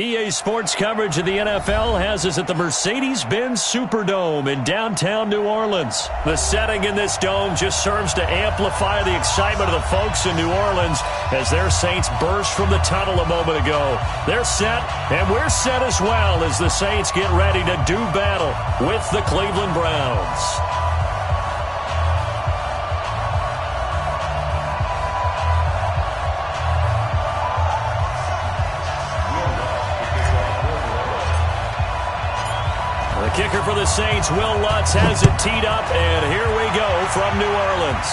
EA Sports coverage of the NFL has us at the Mercedes-Benz Superdome in downtown New Orleans. The setting in this dome just serves to amplify the excitement of the folks in New Orleans as their Saints burst from the tunnel a moment ago. They're set, and we're set as well as the Saints get ready to do battle with the Cleveland Browns. The kicker for the Saints, Will Lutz, has it teed up, and here we go from New Orleans.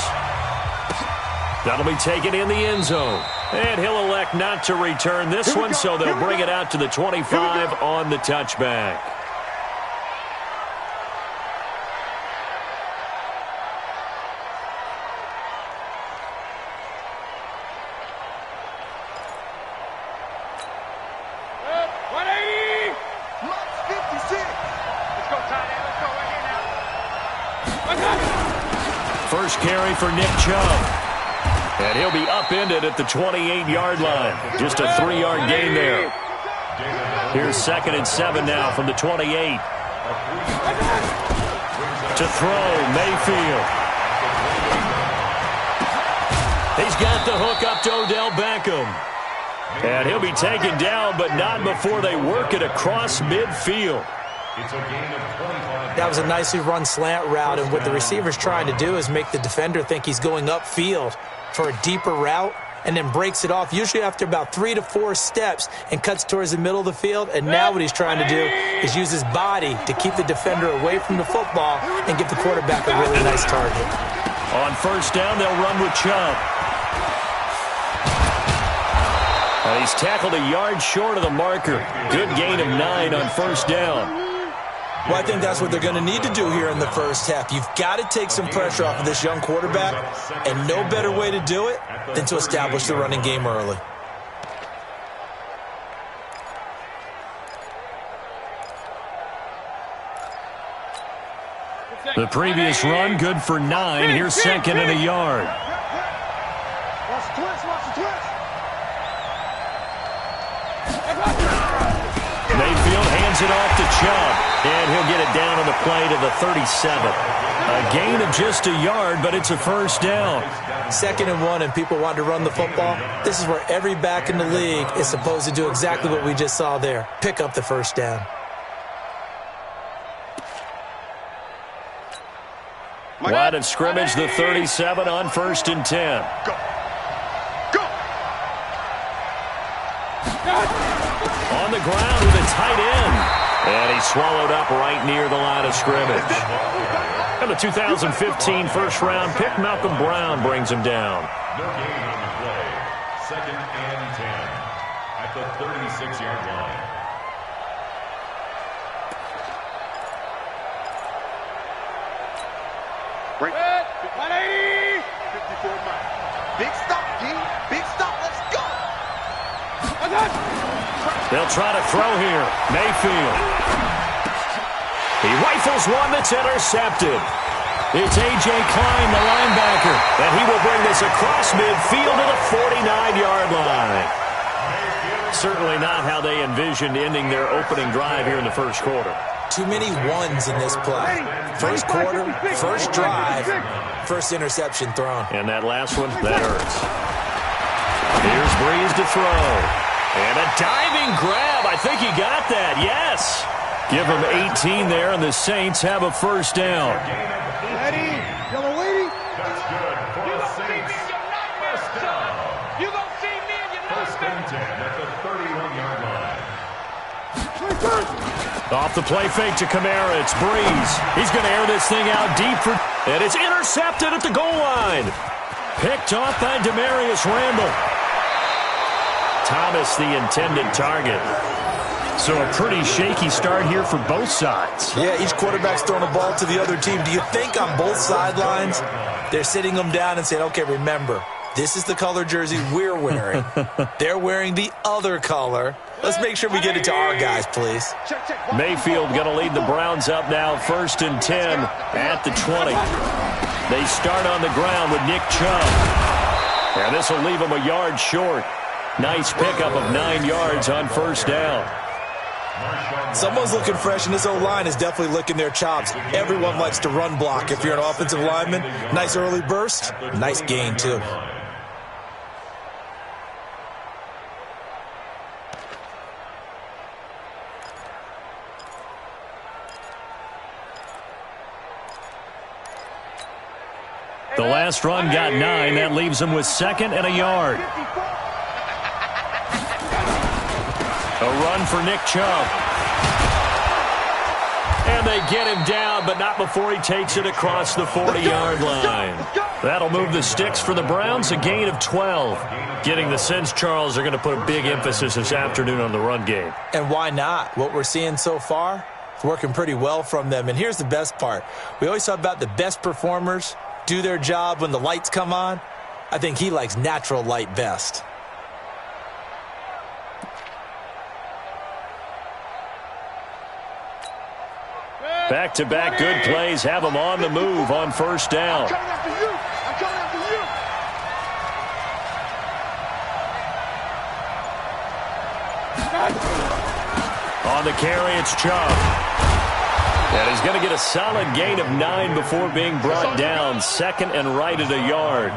That'll be taken in the end zone. And he'll elect not to return this one, so they'll bring it out to the 25 on the touchback. First carry for Nick Chubb. And he'll be upended at the 28-yard line. Just a 3-yard gain there. Here's 2nd and 7 now from the 28. To throw, Mayfield. He's got the hook up to Odell Beckham. And he'll be taken down, but not before they work it across midfield. That was a nicely run slant route, and what the receiver's trying to do is make the defender think he's going upfield for a deeper route and then breaks it off, usually after about 3 to 4 steps, and cuts towards the middle of the field. And now what he's trying to do is use his body to keep the defender away from the football and give the quarterback a really nice target. On first down, they'll run with Chubb. He's tackled a yard short of the marker. Good gain of 9 on first down. Well, I think that's what they're going to need to do here in the first half. You've got to take some pressure off of this young quarterback, and no better way to do it than to establish the running game early. The previous run, good for 9. Here's 2nd and a yard. Watch the twist, watch the twist. Mayfield hands it off to Chubb, and he'll get it down on the play to the 37. A gain of just a yard, but it's a first down. 2nd and 1, and people want to run the football. This is where every back in the league is supposed to do exactly what we just saw there. Pick up the first down. Line of scrimmage, the 37 on 1st and 10. Go. Go. On the ground with a tight end. And he's swallowed up right near the line of scrimmage. And the 2015 first-round pick, Malcolm Brown, brings him down. No gain on the play. 2nd and 10 at the 36-yard line. Break. 180. 54 miles. Big stop, G. Big stop. Let's go. They'll try to throw here. Mayfield. He rifles one that's intercepted. It's A.J. Klein, the linebacker, and he will bring this across midfield to the 49-yard line. Certainly not how they envisioned ending their opening drive here in the first quarter. Too many ones in this play. First quarter, first drive, first interception thrown. And that last one, that hurts. Here's Breeze to throw. And a diving grab. I think he got that. Yes. Give him 18 there, and the Saints have a first down. Ready. Yellow lady. That's good for the Saints. First down. You gonna see me and you know 1st and 10 at the 31-yard line. Off the play fake to Kamara. It's Breeze. He's going to air this thing out deep for, and it's intercepted at the goal line. Picked off by Demarius Randall. Thomas, the intended target. So a pretty shaky start here for both sides. Yeah, each quarterback's throwing a ball to the other team. Do you think on both sidelines they're sitting them down and saying, okay, remember, this is the color jersey we're wearing. They're wearing the other color. Let's make sure we get it to our guys, please. Mayfield going to lead the Browns up now, 1st and 10 at the 20. They start on the ground with Nick Chubb. And this will leave them a yard short. Nice pickup of 9 yards on first down. Someone's looking fresh, and this O-line is definitely licking their chops. Everyone likes to run block. If you're an offensive lineman, nice early burst, nice gain, too. The last run got 9. That leaves him with 2nd and a yard. A run for Nick Chubb. And they get him down, but not before he takes it across the 40-yard line. That'll move the sticks for the Browns, a gain of 12. Getting the sense, Charles, are going to put a big emphasis this afternoon on the run game. And why not? What we're seeing so far is working pretty well from them. And here's the best part. We always talk about the best performers do their job when the lights come on. I think he likes natural light best. Back-to-back good plays have him on the move on first down. I'm coming after you. I'm coming after you. On the carry, it's Chubb. And he's going to get a solid gain of 9 before being brought down. 2nd and right at a yard.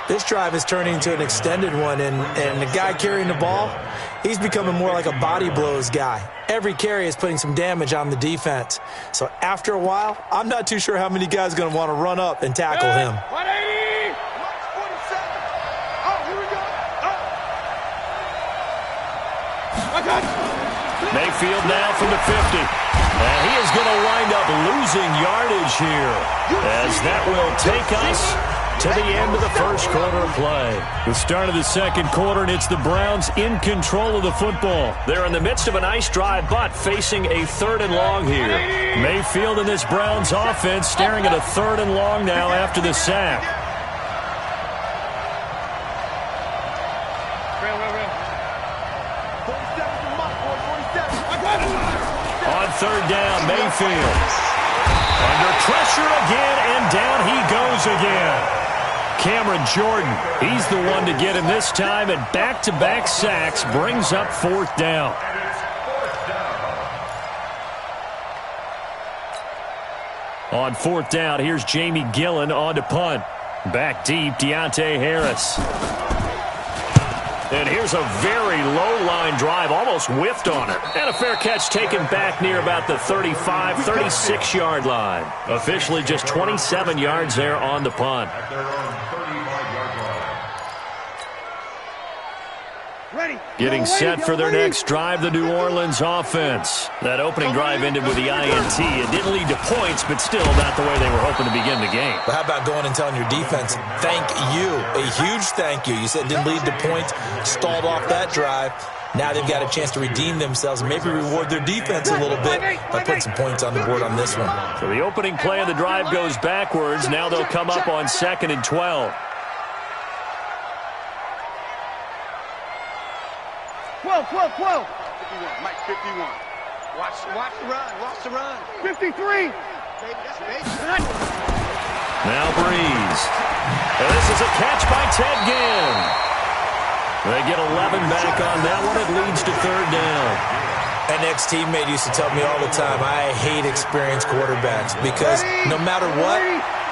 This drive is turning into an extended one, and the guy carrying the ball, he's becoming more like a body blows guy. Every carry is putting some damage on the defense. So after a while, I'm not too sure how many guys are going to want to run up and tackle him. 180. 47. Oh, here we go. Mayfield now from the 50. And he is going to wind up losing yardage here, as that will take us to the end of the first quarter of play. The start of the second quarter, and it's the Browns in control of the football. They're in the midst of a nice drive, but facing a 3rd and long here. Mayfield and this Browns offense staring at a 3rd and long now after the sack. On 3rd down, Mayfield. Under pressure again, and down he goes again. Cameron Jordan, he's the one to get him this time, and back-to-back sacks brings up 4th down. On 4th down, here's Jamie Gillen on to punt. Back deep, Deontay Harris. And here's a very low-line drive, almost whiffed on it. And a fair catch taken back near about the 35, 36-yard line. Officially just 27 yards there on the punt. Getting set for their next drive, the New Orleans offense. That opening drive ended with the INT. It didn't lead to points, but still not the way they were hoping to begin the game. But how about going and telling your defense, thank you, a huge thank you. You said it didn't lead to points, stalled off that drive. Now they've got a chance to redeem themselves and maybe reward their defense a little bit by putting some points on the board on this one. So the opening play of the drive goes backwards. Now they'll come up on 2nd and 12. 12. 51. Mike, 51. Watch the run. Watch the run. 53. Now Breeze. And this is a catch by Ted Ginn. They get 11 back on that one. It leads to 3rd down. An ex-teammate used to tell me all the time, I hate experienced quarterbacks because no matter what,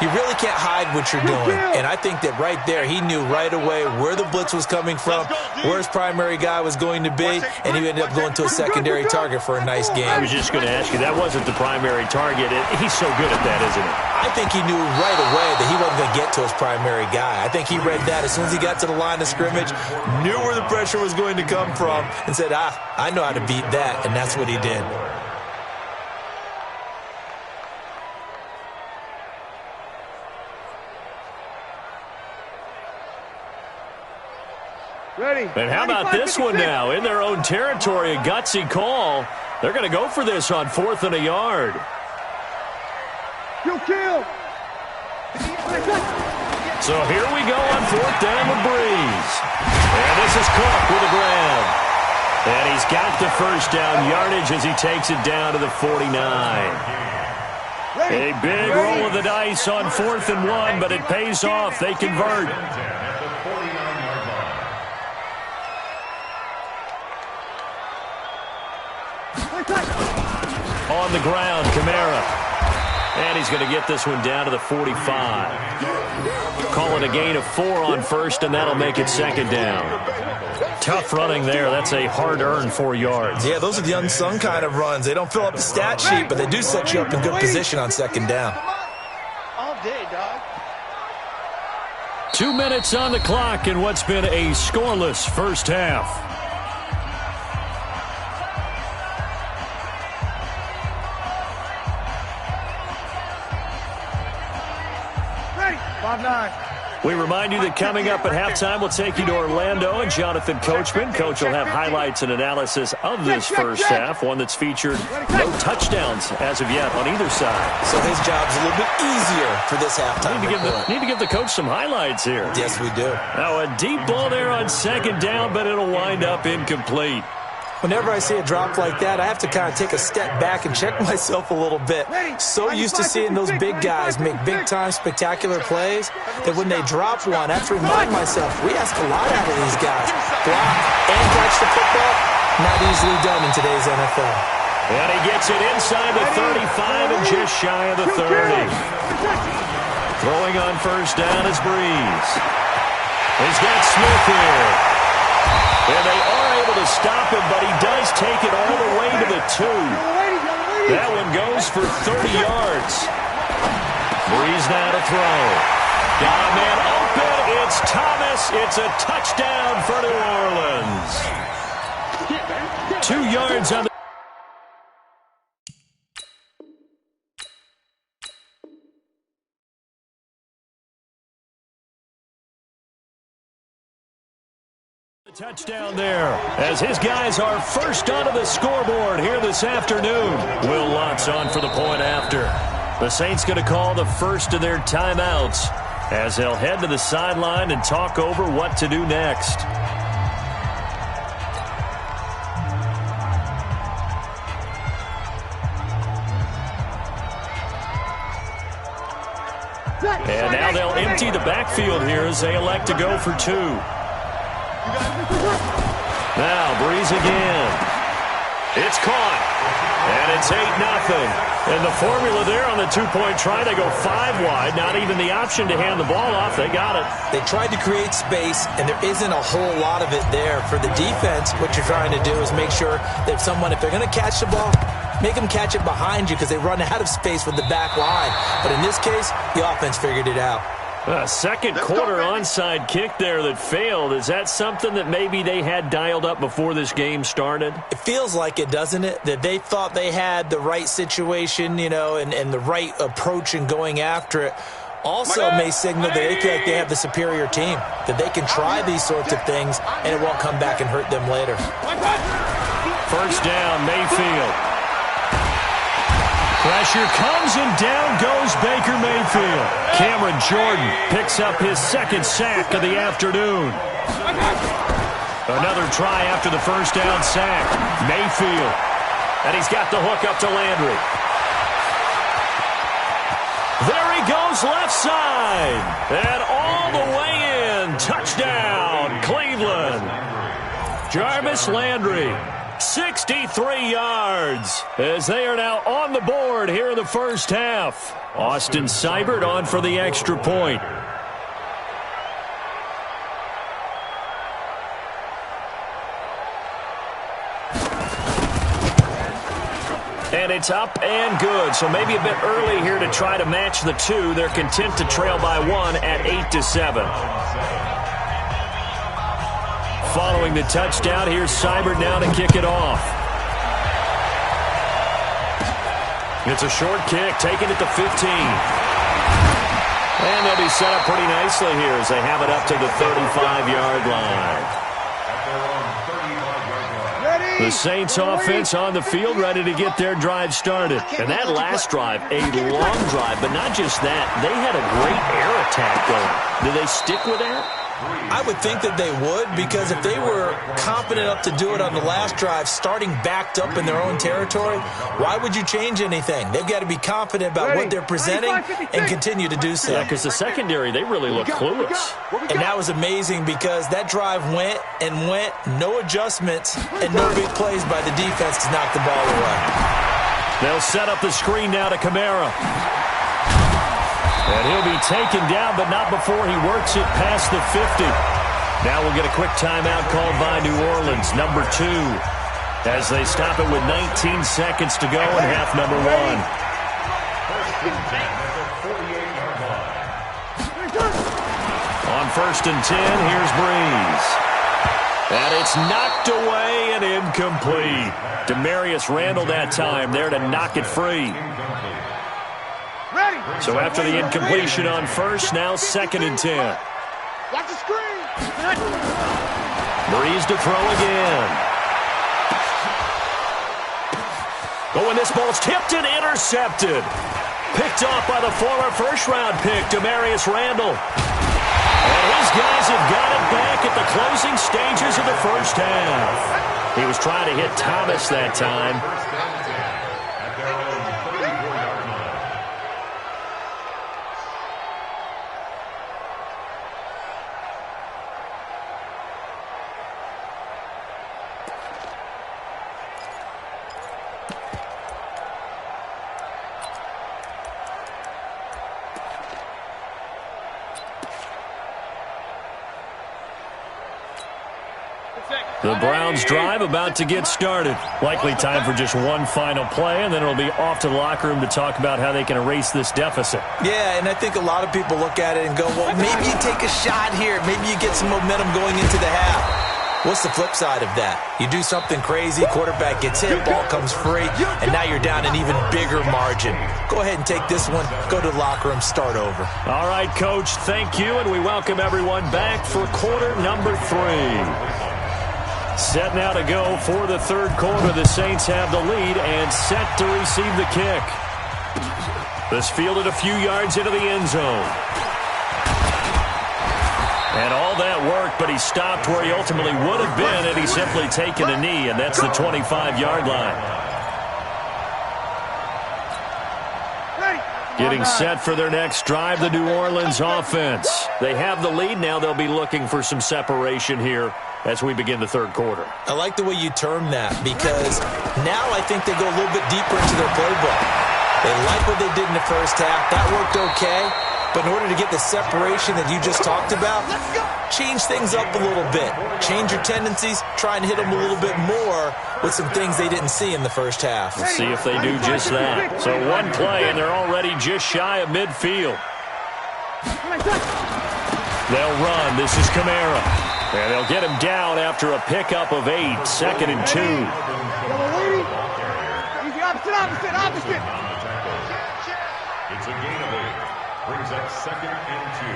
you really can't hide what you're doing. And I think that right there, he knew right away where the blitz was coming from, where his primary guy was going to be, and he ended up going to a secondary target for a nice game. I was just going to ask you, that wasn't the primary target. He's so good at that, isn't he? I think he knew right away that he wasn't going to get to his primary guy. I think he read that as soon as he got to the line of scrimmage, knew where the pressure was going to come from, and said, I know how to beat that, and that's what he did. Ready. And how about this one now? In their own territory, a gutsy call. They're going to go for this on 4th and a yard. You kill. So here we go on 4th down with Breeze. And this is Cook with a grab. And he's got the first down yardage as he takes it down to the 49. A big roll of the dice on 4th and 1, but it pays off. They convert. on the ground, Kamara. And he's going to get this one down to the 45. Call it a gain of 4 on first, and that'll make it second down. Tough running there. That's a hard-earned 4 yards. Yeah, those are the unsung kind of runs. They don't fill up the stat sheet, but they do set you up in good position on second down. All day, dog. 2 minutes on the clock in what's been a scoreless first half. We remind you that coming up at halftime, we'll take you to Orlando and Jonathan Coachman. Coach will have highlights and analysis of this first half, one that's featured no touchdowns as of yet on either side. So his job's a little bit easier for this halftime. Need to give the coach some highlights here. Yes, we do. Now, a deep ball there on second down, but it'll wind up incomplete. Whenever I see a drop like that, I have to kind of take a step back and check myself a little bit. So used to seeing those big guys make big-time spectacular plays that when they drop one, I have to remind myself, we ask a lot out of these guys. Block and catch the football, not easily done in today's NFL. And he gets it inside the 35 and just shy of the 30. Throwing on first down is Breeze. He's got Smith here. And they are able to stop him, but he does take it all the way to the 2. That one goes for 30 yards. Breeze now to throw. Got a man open. It's Thomas. It's a touchdown for New Orleans. 2 yards on the... Touchdown there as his guys are first onto the scoreboard here this afternoon. Will Lutz on for the point after. The Saints going to call the first of their timeouts as they'll head to the sideline and talk over what to do next. And now they'll empty the backfield here as they elect to go for 2. Now, Breeze again. It's caught. And it's 8-0. And the formula there on the two-point try, they go 5 wide. Not even the option to hand the ball off. They got it. They tried to create space, and there isn't a whole lot of it there. For the defense, what you're trying to do is make sure that someone, if they're going to catch the ball, make them catch it behind you because they run out of space with the back line. But in this case, the offense figured it out. Second quarter onside kick there that failed. Is that something that maybe they had dialed up before this game started? It feels like it, doesn't it? That they thought they had the right situation, you know, and the right approach in going after it. Also may signal that they feel like they have the superior team, that they can try these sorts of things and it won't come back and hurt them later. First down, Mayfield. Pressure comes and down goes Baker Mayfield. Cameron Jordan picks up his second sack of the afternoon. Another try after the first down sack. Mayfield. And he's got the hook up to Landry. There he goes left side. And all the way in. Touchdown, Cleveland. Jarvis Landry. 63 yards as they are now on the board here in the first half. Austin Seibert on for the extra point. And it's up and good. So maybe a bit early here to try to match the 2. They're content to trail by 1 at 8-7. Following the touchdown, here's Seibert now to kick it off. It's a short kick, taken at the 15. And they'll be set up pretty nicely here as they have it up to the 35-yard line. The Saints offense on the field, ready to get their drive started. And that last drive, a long drive, but not just that. They had a great air attack going. Do they stick with that? I would think that they would, because if they were confident enough to do it on the last drive, starting backed up in their own territory, why would you change anything? They've got to be confident about what they're presenting and continue to do so. Yeah, because the secondary, they really look clueless. And that was amazing because that drive went and went, no adjustments, and no big plays by the defense to knock the ball away. They'll set up the screen now to Kamara. And he'll be taken down, but not before he works it past the 50. Now we'll get a quick timeout called by New Orleans, number 2, as they stop it with 19 seconds to go in half number 1. On 1st and 10, here's Breeze. And it's knocked away and incomplete. Demarius Randall that time there to knock it free. So after the incompletion on 1st, now 2nd and 10. Watch the screen. Breeze to throw again. Oh, and this ball's tipped and intercepted. Picked off by the former first-round pick, Demarius Randall. And his guys have got it back at the closing stages of the first half. He was trying to hit Thomas that time. The Browns drive about to get started. Likely time for just one final play, and then it'll be off to the locker room to talk about how they can erase this deficit. Yeah, and I think a lot of people look at it and go, well, maybe you take a shot here. Maybe you get some momentum going into the half. What's the flip side of that? You do something crazy, quarterback gets hit, ball comes free, and now you're down an even bigger margin. Go ahead and take this one, go to the locker room, start over. All right, Coach, thank you, and we welcome everyone back for quarter number 3. Set now to go for the third quarter. The Saints have the lead and set to receive the kick. This fielded a few yards into the end zone. And all that work, but he stopped where he ultimately would have been had he simply taken a knee, and that's the 25-yard line. Getting set for their next drive, the New Orleans offense. They have the lead. Now they'll be looking for some separation here as we begin the third quarter. I like the way you term that, because now I think they go a little bit deeper into their playbook. They like what they did in the first half. That worked okay. But in order to get the separation that you just talked about, change things up a little bit. Change your tendencies, try and hit them a little bit more with some things they didn't see in the first half. Let's see if they do just that. So one play, and they're already just shy of midfield. They'll run. This is Kamara. And they'll get him down after a pickup of 8, 2nd and 2. Opposite. It's a gain of 8. Brings up 2nd and 2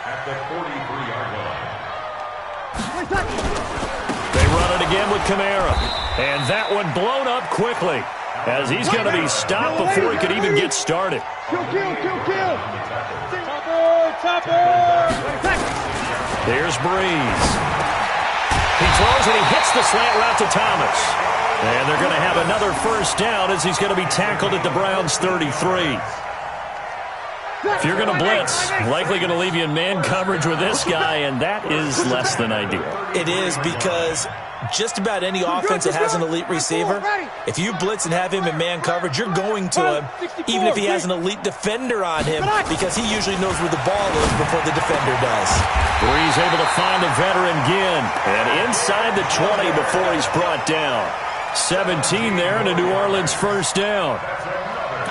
at the 43-yard line. They run it again with Kamara. And that one blown up quickly as he's going to be stopped before he could even get started. Kill. Here's Breeze. He throws and he hits the slant route to Thomas. And they're going to have another first down as he's going to be tackled at the Browns' 33. If you're going to blitz, likely going to leave you in man coverage with this guy, and that is less than ideal. It is, because just about any offense that has an elite receiver, if you blitz and have him in man coverage, you're going to him, even if he has an elite defender on him, because he usually knows where the ball is before the defender does. Breeze able to find the veteran Ginn, and inside the 20 before he's brought down. 17 there, and a New Orleans first down.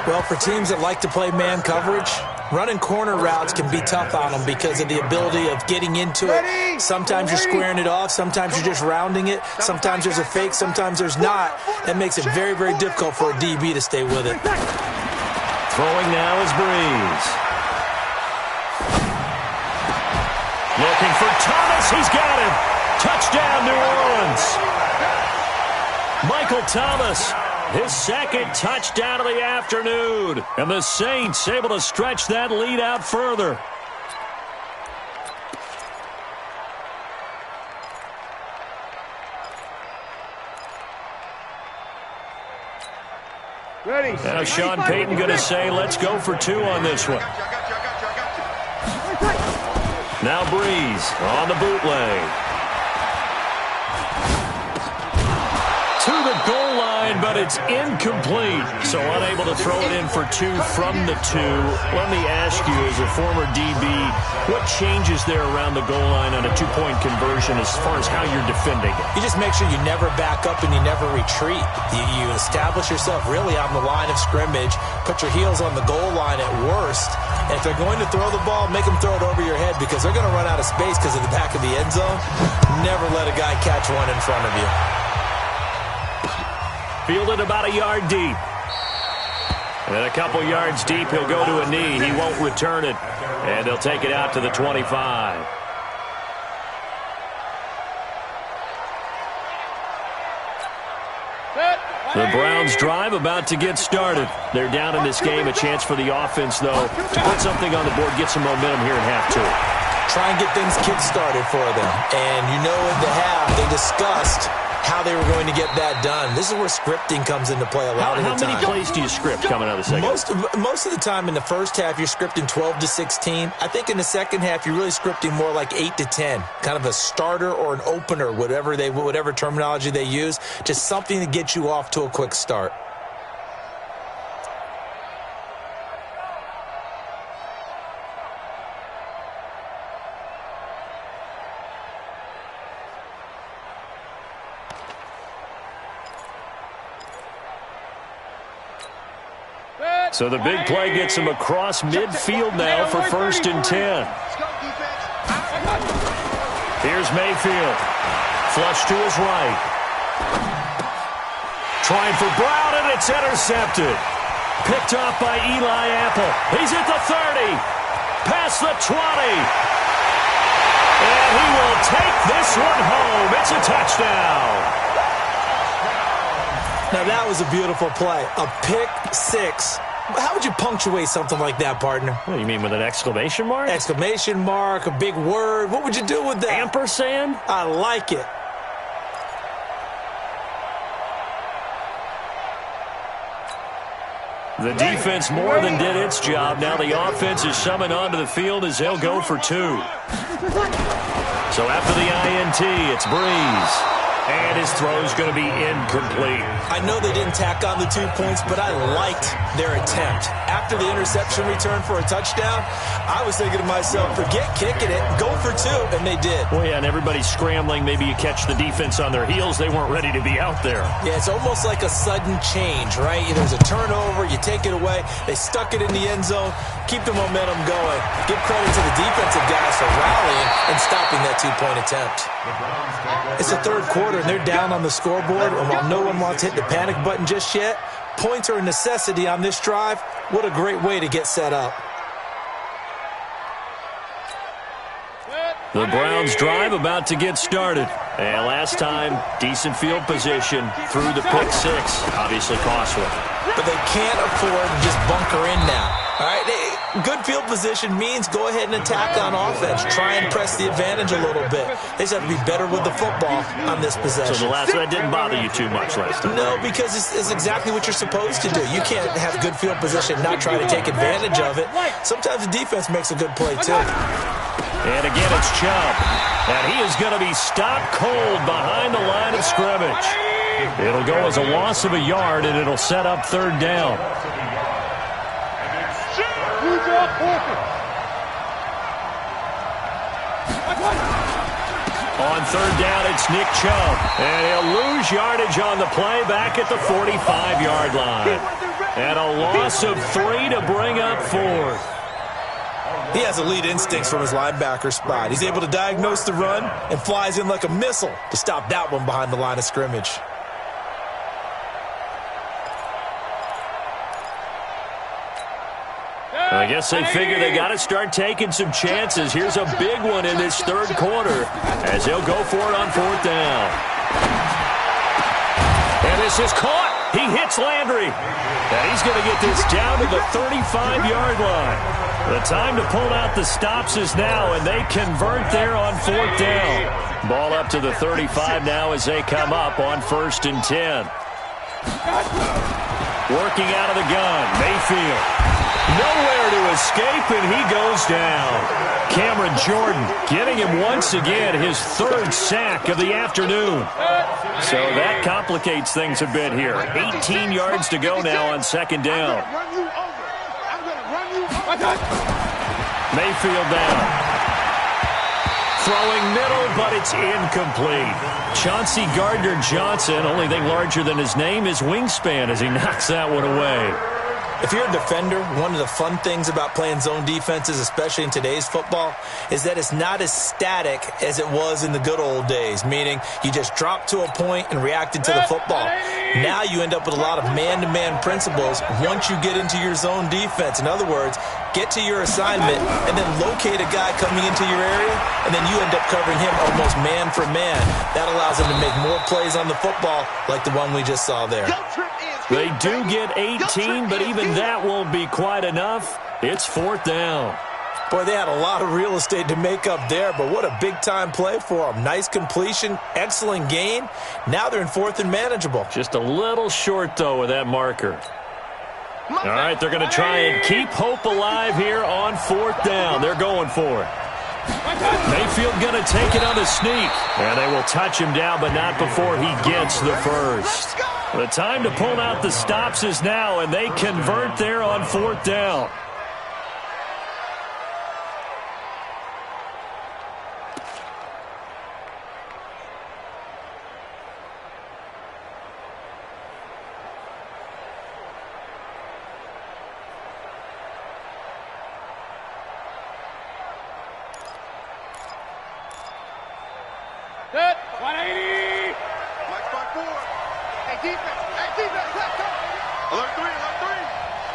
Well, for teams that like to play man coverage, running corner routes can be tough on them because of the ability of getting into it. Sometimes you're squaring it off. Sometimes you're just rounding it. Sometimes there's a fake. Sometimes there's not. That makes it very, very difficult for a DB to stay with it. Throwing now is Breeze. Looking for Thomas. He's got him. Touchdown, New Orleans. Michael Thomas. His second touchdown of the afternoon. And the Saints able to stretch that lead out further. Ready. Now Sean Payton going to say, let's go for 2 on this one. Now Breeze on the bootleg. To the goal line. line, but it's incomplete. So unable to throw it in for 2 from the 2. Let me ask you, as a former DB, what changes there around the goal line on a 2-point conversion as far as how you're defending it? You just make sure you never back up and you never retreat. You establish yourself really on the line of scrimmage, put your heels on the goal line at worst, and if they're going to throw the ball, make them throw it over your head because they're going to run out of space because of the back of the end zone. Never let a guy catch one in front of you. Fielded about a yard deep. And then a couple yards deep, he'll go to a knee. He won't return it. And they'll take it out to the 25. The Browns drive about to get started. They're down in this game. A chance for the offense, though, to put something on the board, get some momentum here in half 2. Try and get things kick-started for them. And you know in the half, they discussed how they were going to get that done. This is where scripting comes into play a lot of the time. How many plays do you script coming out of the second? Most of the time in the first half, you're scripting 12 to 16. I think in the second half, you're really scripting more like 8 to 10. Kind of a starter or an opener, whatever terminology they use. Just something to get you off to a quick start. So the big play gets him across midfield now for 1st and 10. Here's Mayfield. Flush to his right. Trying for Brown, and it's intercepted. Picked off by Eli Apple. He's at the 30. Past the 20. And he will take this one home. It's a touchdown. Now, that was a beautiful play. A pick 6. How would you punctuate something like that, partner? What do you mean, with an exclamation mark? Exclamation mark, a big word. What would you do with that? Ampersand? I like it. The defense more than did its job. Now the offense is summoned onto the field as they'll go for 2. So after the INT, it's Breeze. And his throw's going to be incomplete. I know they didn't tack on the 2 points, but I liked their attempt. After the interception return for a touchdown, I was thinking to myself, forget kicking it, go for 2, and they did. Well, yeah, and everybody's scrambling. Maybe you catch the defense on their heels. They weren't ready to be out there. Yeah, it's almost like a sudden change, right? There's a turnover, you take it away, they stuck it in the end zone, keep the momentum going. Give credit to the defensive guys for rallying and stopping that 2-point attempt. It's the third quarter, and they're down on the scoreboard, and while no one wants to hit the panic button just yet, points are a necessity on this drive. What a great way to get set up. The Browns drive about to get started. And last time, decent field position through the pick 6. Obviously costly. But they can't afford to just bunker in now. All right, good field position means go ahead and attack on offense. Try and press the advantage a little bit. They just have to be better with the football on this possession. So the last one didn't bother you too much last time? No, because it's exactly what you're supposed to do. You can't have good field position and not try to take advantage of it. Sometimes the defense makes a good play, too. And again, it's Chubb. And he is going to be stopped cold behind the line of scrimmage. It'll go as a loss of a yard, and it'll set up 3rd down. On 3rd down, it's Nick Chubb. And he'll lose yardage on the play back at the 45-yard line. And a loss of 3 to bring up 4th. He has elite instincts from his linebacker spot. He's able to diagnose the run and flies in like a missile to stop that one behind the line of scrimmage. I guess they figure they got to start taking some chances. Here's a big one in this 3rd quarter as they'll go for it on 4th down. And this is caught. He hits Landry. And he's going to get this down to the 35-yard line. The time to pull out the stops is now, and they convert there on 4th down. Ball up to the 35 now as they come up on 1st and 10. Working out of the gun, Mayfield. Nowhere to escape, and he goes down. Cameron Jordan getting him once again his third sack of the afternoon. So that complicates things a bit here. 18 yards to go now on second down. Mayfield down. Throwing middle, but it's incomplete. Chauncey Gardner-Johnson, only thing larger than his name is wingspan as he knocks that one away. If you're a defender, one of the fun things about playing zone defenses, especially in today's football, is that it's not as static as it was in the good old days, meaning you just dropped to a point and reacted to the football. Now you end up with a lot of man-to-man principles once you get into your zone defense. In other words, get to your assignment and then locate a guy coming into your area, and then you end up covering him almost man for man. That allows him to make more plays on the football like the one we just saw there. They do get 18, but even that won't be quite enough. It's fourth down. Boy, they had a lot of real estate to make up there, but what a big-time play for them. Nice completion, excellent gain. Now they're in fourth and manageable. Just a little short, though, with that marker. All right, they're going to try and keep hope alive here on fourth down. They're going for it. Mayfield going to take it on a sneak. And they will touch him down, but not before he gets the first. The time to pull out the stops is now, and they convert there on fourth down. Good. 180. Flex by 4. Hey, defense. Hey, defense. Let's go. Alert 3. Alert 3.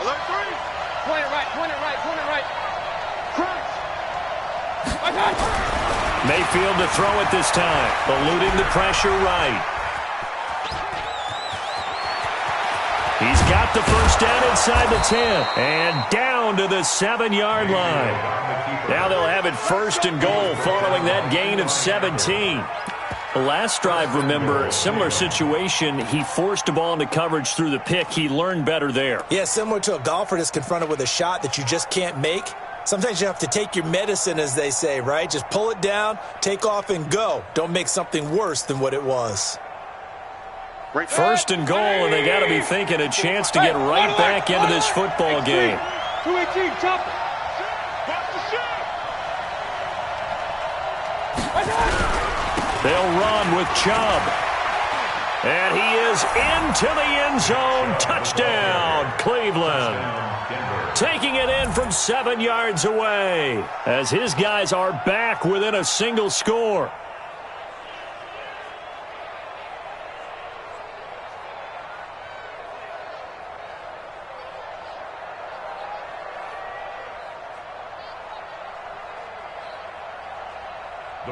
Alert 3. Point it right. Point it right. Point it right. Crunch. Mayfield to throw it this time. Eluding the pressure right. He's got the first down inside the 10. And down to the 7-yard line. Now they'll have it first and goal following that gain of 17. The last drive, remember, similar situation. He forced the ball into coverage through the pick. He learned better there. Yeah, similar to a golfer that's confronted with a shot that you just can't make. Sometimes you have to take your medicine, as they say, right? Just pull it down, take off, and go. Don't make something worse than what it was. First and goal, and they got to be thinking a chance to get right back into this football game. 218, chopper. They'll run with Chubb. And he is into the end zone. Touchdown, Cleveland. Taking it in from 7 yards away as his guys are back within a single score.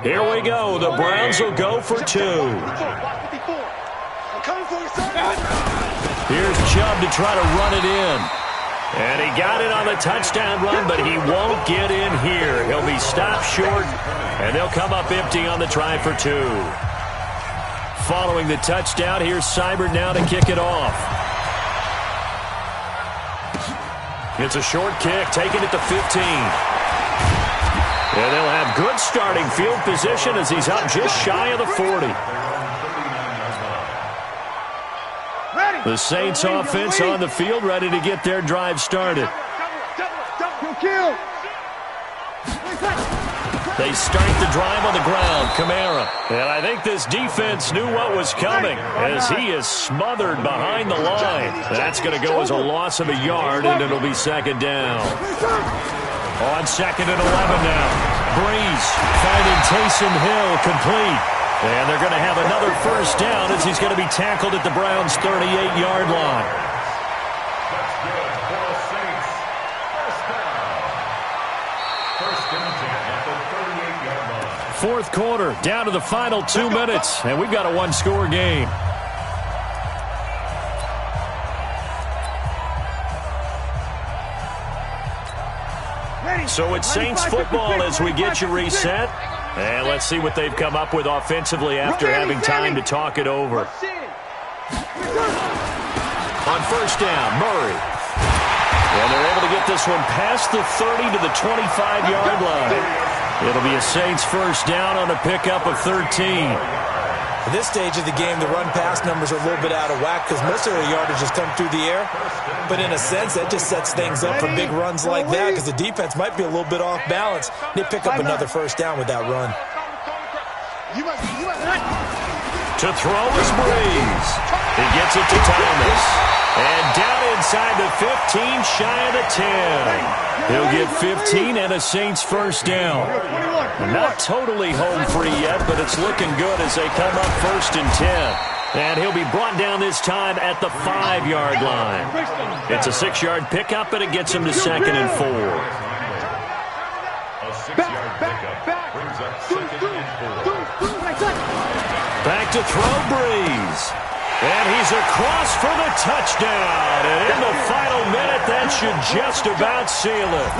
Here we go. The Browns will go for 2. Here's Chubb to try to run it in. And he got it on the touchdown run, but he won't get in here. He'll be stopped short, and they'll come up empty on the try for 2. Following the touchdown, here's Seibert now to kick it off. It's a short kick, taking it to 15. And they'll have good starting field position as he's up just shy of the 40. The Saints offense on the field, ready to get their drive started. They start the drive on the ground, Kamara. And I think this defense knew what was coming as he is smothered behind the line. That's going to go as a loss of a yard, and it'll be second down. On second and 11 now. Breeze finding Taysom Hill complete. And they're going to have another first down as he's going to be tackled at the Browns' 38-yard line. That's good for the Saints. First down. First down at the 38-yard line. Fourth quarter, down to the final 2 minutes, and we've got a one-score game. So it's Saints football as we get you reset. And let's see what they've come up with offensively after having time to talk it over. On first down, Murray. And they're able to get this one past the 30 to the 25-yard line. It'll be a Saints first down on a pickup of 13. At this stage of the game, the run-pass numbers are a little bit out of whack because most of the yardage has come through the air. But in a sense, that just sets things up for big runs like that because the defense might be a little bit off balance. They pick up another first down with that run. To throw is Breeze. He gets it to Thomas. And down inside the 15, shy of the 10. He'll get 15 and a Saints first down. Not totally home free yet, but it's looking good as they come up first and 10. And he'll be brought down this time at the 5-yard line. It's a 6-yard pickup, and it gets him to 2nd and 4. A 6-yard pickup brings up 2nd and 4. Back to throw, Breeze. And he's across for the touchdown. And in the final minute, that should just about seal it.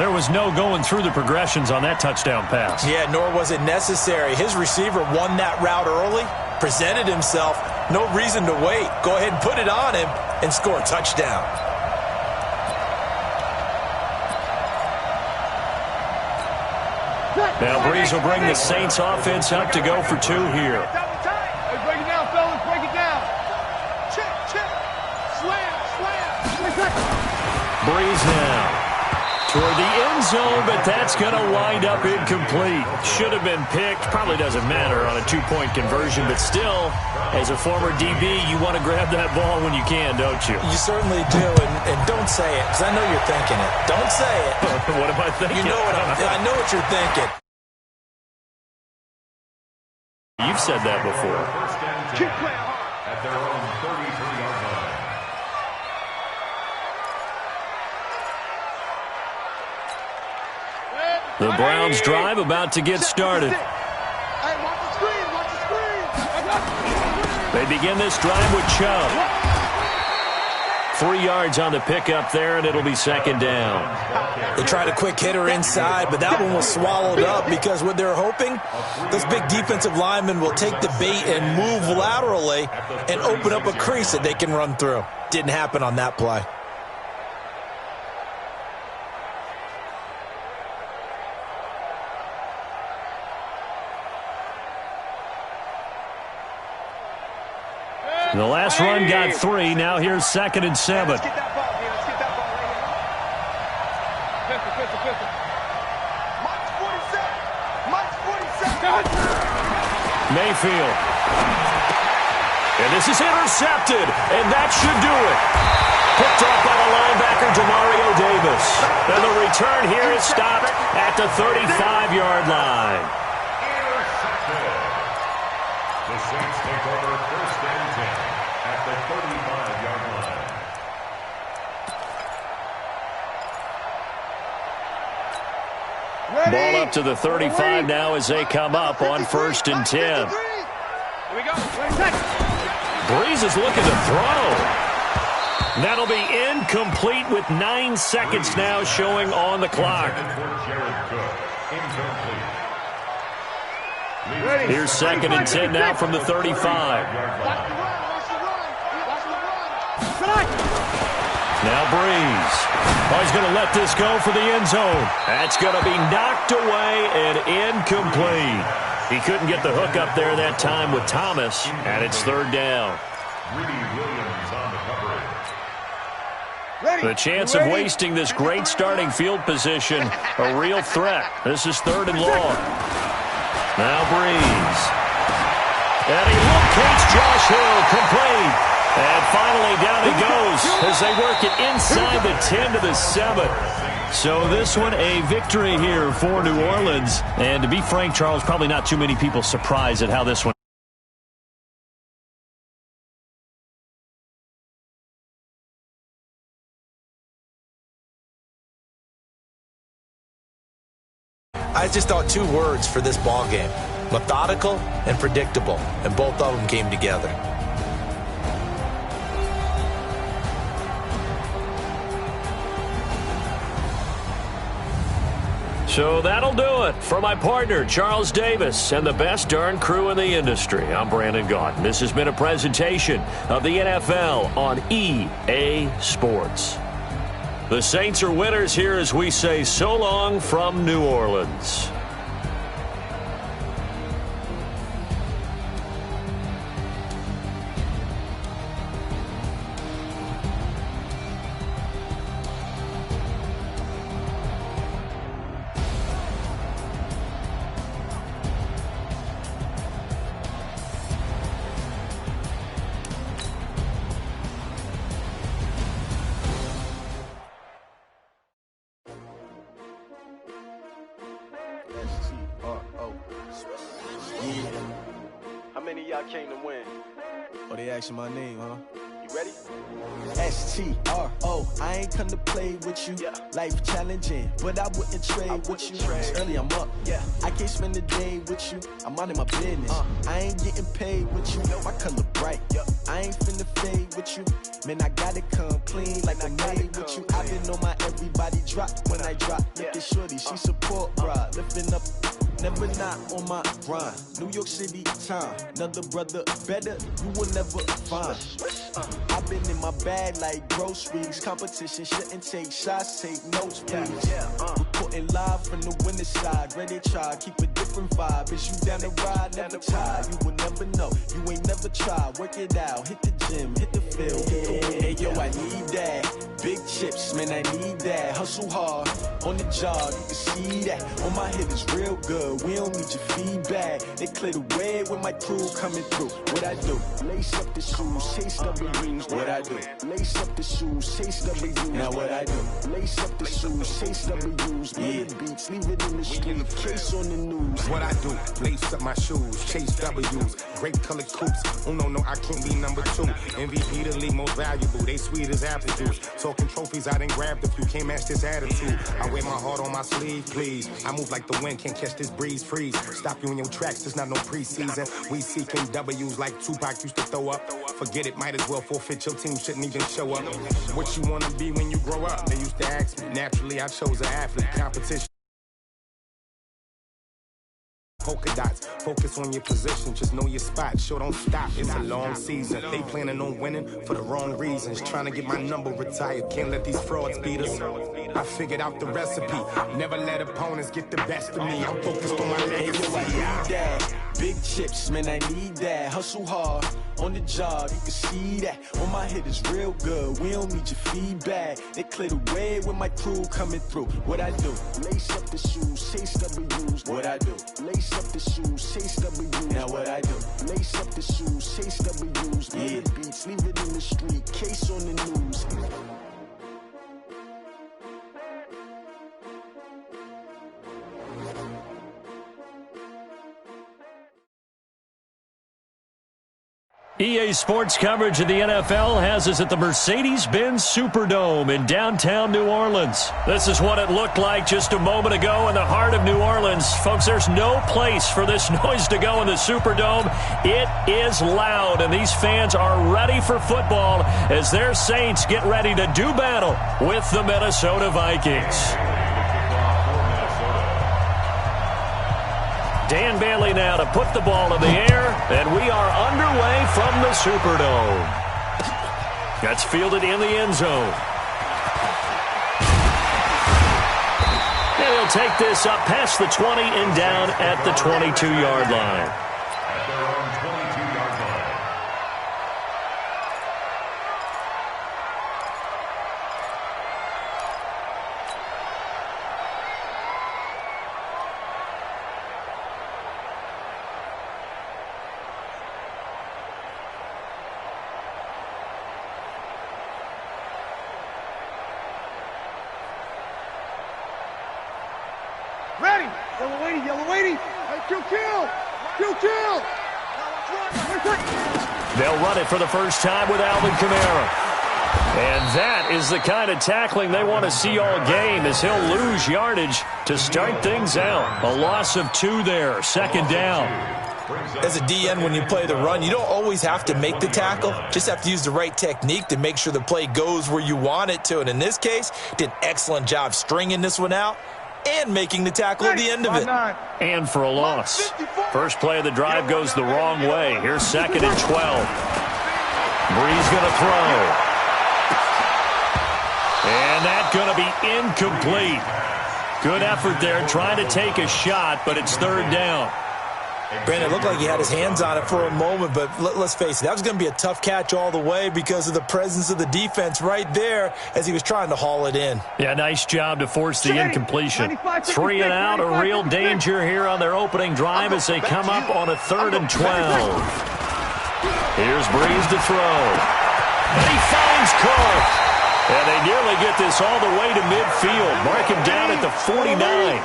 There was no going through the progressions on that touchdown pass. Yeah, nor was it necessary. His receiver won that route early, presented himself. No reason to wait. Go ahead and put it on him and score a touchdown. Now Breeze will bring the Saints offense up to go for 2 here. Break it down, fellas. Break it down. Check. Slam. Breeze now toward the end zone, but that's going to wind up incomplete. Should have been picked. Probably doesn't matter on a 2-point conversion, but still, as a former DB, you want to grab that ball when you can, don't you? You certainly do, and don't say it, because I know you're thinking it. Don't say it. What am I thinking? You know what I know what you're thinking. You've said that before. Keep playing hard. At their own 33-yard line. The Browns drive about to get started. Hey, watch the screen. They begin this drive with Chubb. 3 yards on the pickup there, and it'll be 2nd down. They tried a quick hitter inside, but that one was swallowed up because what they're hoping, those big defensive linemen will take the bait and move laterally and open up a crease that they can run through. Didn't happen on that play. The last run got 3. Now here's 2nd and 7. Let's get that ball here. Let's get that ball right here. Pistol. Mike's 47. Mayfield. And this is intercepted, and that should do it. Picked off by the linebacker, Demario Davis. And the return here is stopped at the 35-yard line. Intercepted. The Saints take over first and 10 at the 35-yard line. Ball up to the 35 now as they come up on 1st and 10. Here we go. Breeze is looking to throw. That'll be incomplete with 9 seconds now showing on the clock. Here's 2nd and 10 now from the 35. Now Breeze. Oh, he's going to let this go for the end zone. That's going to be knocked away and incomplete. He couldn't get the hook up there that time with Thomas, and it's 3rd down. The chance of wasting this great starting field position, a real threat. This is 3rd and long. Now Breeze. And he locates Josh Hill, complete. And finally down he goes as they work it inside the 10 to the 7. So this one a victory here for New Orleans. And to be frank, Charles, probably not too many people surprised at how this one. I just thought 2 words for this ball game: methodical and predictable, and both of them came together. So that'll do it. For my partner, Charles Davis, and the best darn crew in the industry, I'm Brandon Gaudin. This has been a presentation of the NFL on EA Sports. The Saints are winners here as we say so long from New Orleans. How many of y'all came to win? Oh, they asking my name, huh? You ready? S-T-R-O, I ain't come to play with you. Yeah. Life challenging, but I wouldn't trade with you. It's early, I'm up. Yeah. I can't spend the day with you. I'm minding my business. I ain't getting paid with you. My color bright. I ain't finna fade with you. Man, I gotta come clean like I'm made with you. I've been on my everybody drop when I drop. Look at shorty, she support, bruh. Lifting up. Never not on my grind. New York City time. Another brother better, you will never find. I've been in my bag like groceries. Competition shouldn't take shots, take notes, please. Reporting live from the winning side. Ready to try, keep a different vibe. Is you down the ride, never tired. You will never know, you ain't never tried. Work it out, hit the gym, hit the field. Hey yo, I need that. Big chips, man, I need that. Hustle hard, on the job, you can see that. On my hit is real good, we don't need your feedback. They clear the way with my crew coming through. What I do? Lace up the shoes, chase W's. What I do? Lace up the shoes, chase W's. Now what I do? Lace up the shoes, chase W's. Yeah. Beats, leave it in the street, case on the news. What I do? Lace up my shoes, chase W's. Great colored coops. Oh no, I can't be number 2. MVP the league most valuable. They sweet as apple juice. Talking trophies, I done grabbed a few. Can't match this attitude. I wear my heart on my sleeve, please. I move like the wind, can't catch this breeze, freeze. Stop you in your tracks, there's not no preseason. We seeking W's like Tupac used to throw up. Forget it, might as well forfeit. Your team shouldn't even show up. What you wanna be when you grow up? They used to ask me. Naturally, I chose an athlete. Competition. Polka dots, focus on your position, just know your spot, sure don't stop, it's a long season. They planning on winning for the wrong reasons, trying to get my number retired, can't let these frauds beat us. I figured out the recipe, never let opponents get the best of me, I'm focused on my legacy. Big chips, man, I need that. Hustle hard, on the job, you can see that. On my hit is real good, we don't need your feedback. They clear the way with my crew coming through. What I do? Lace up the shoes, chase W's. What I do? Lace up the shoes, chase W's. Now what I do? Lace up the shoes, chase W's. Yeah. Beats, leave it in the street, case on the news. EA Sports coverage of the NFL has us at the Mercedes-Benz Superdome in downtown New Orleans. This is what it looked like just a moment ago in the heart of New Orleans. Folks, there's no place for this noise to go in the Superdome. It is loud, and these fans are ready for football as their Saints get ready to do battle with the Minnesota Vikings. Dan Bailey now to put the ball in the air, and we are underway from the Superdome. That's fielded in the end zone. And he'll take this up past the 20 and down at the 22-yard line. At their own 22-yard line. Ready. Yellow lady. Hey, kill. They'll run it for the first time with Alvin Kamara. And that is the kind of tackling they want to see all game as he'll lose yardage to start things out. A loss of 2 there, second down. As a DN, when you play the run, you don't always have to make the tackle. Just have to use the right technique to make sure the play goes where you want it to. And in this case, did an excellent job stringing this one out and making the tackle at the end of it. And for a loss. First play of the drive goes the wrong way. Here's 2nd and 12. Brees going to throw. And that's going to be incomplete. Good effort there, trying to take a shot, but it's 3rd down. Brandon, it looked like he had his hands on it for a moment, but let's face it, that was going to be a tough catch all the way because of the presence of the defense right there as he was trying to haul it in. Yeah, nice job to force the incompletion. 3 and out, a real danger here on their opening drive as they come up on a 3rd and 12. Here's Brees to throw. And he finds Cook. And they nearly get this all the way to midfield. Mark him down at the 49.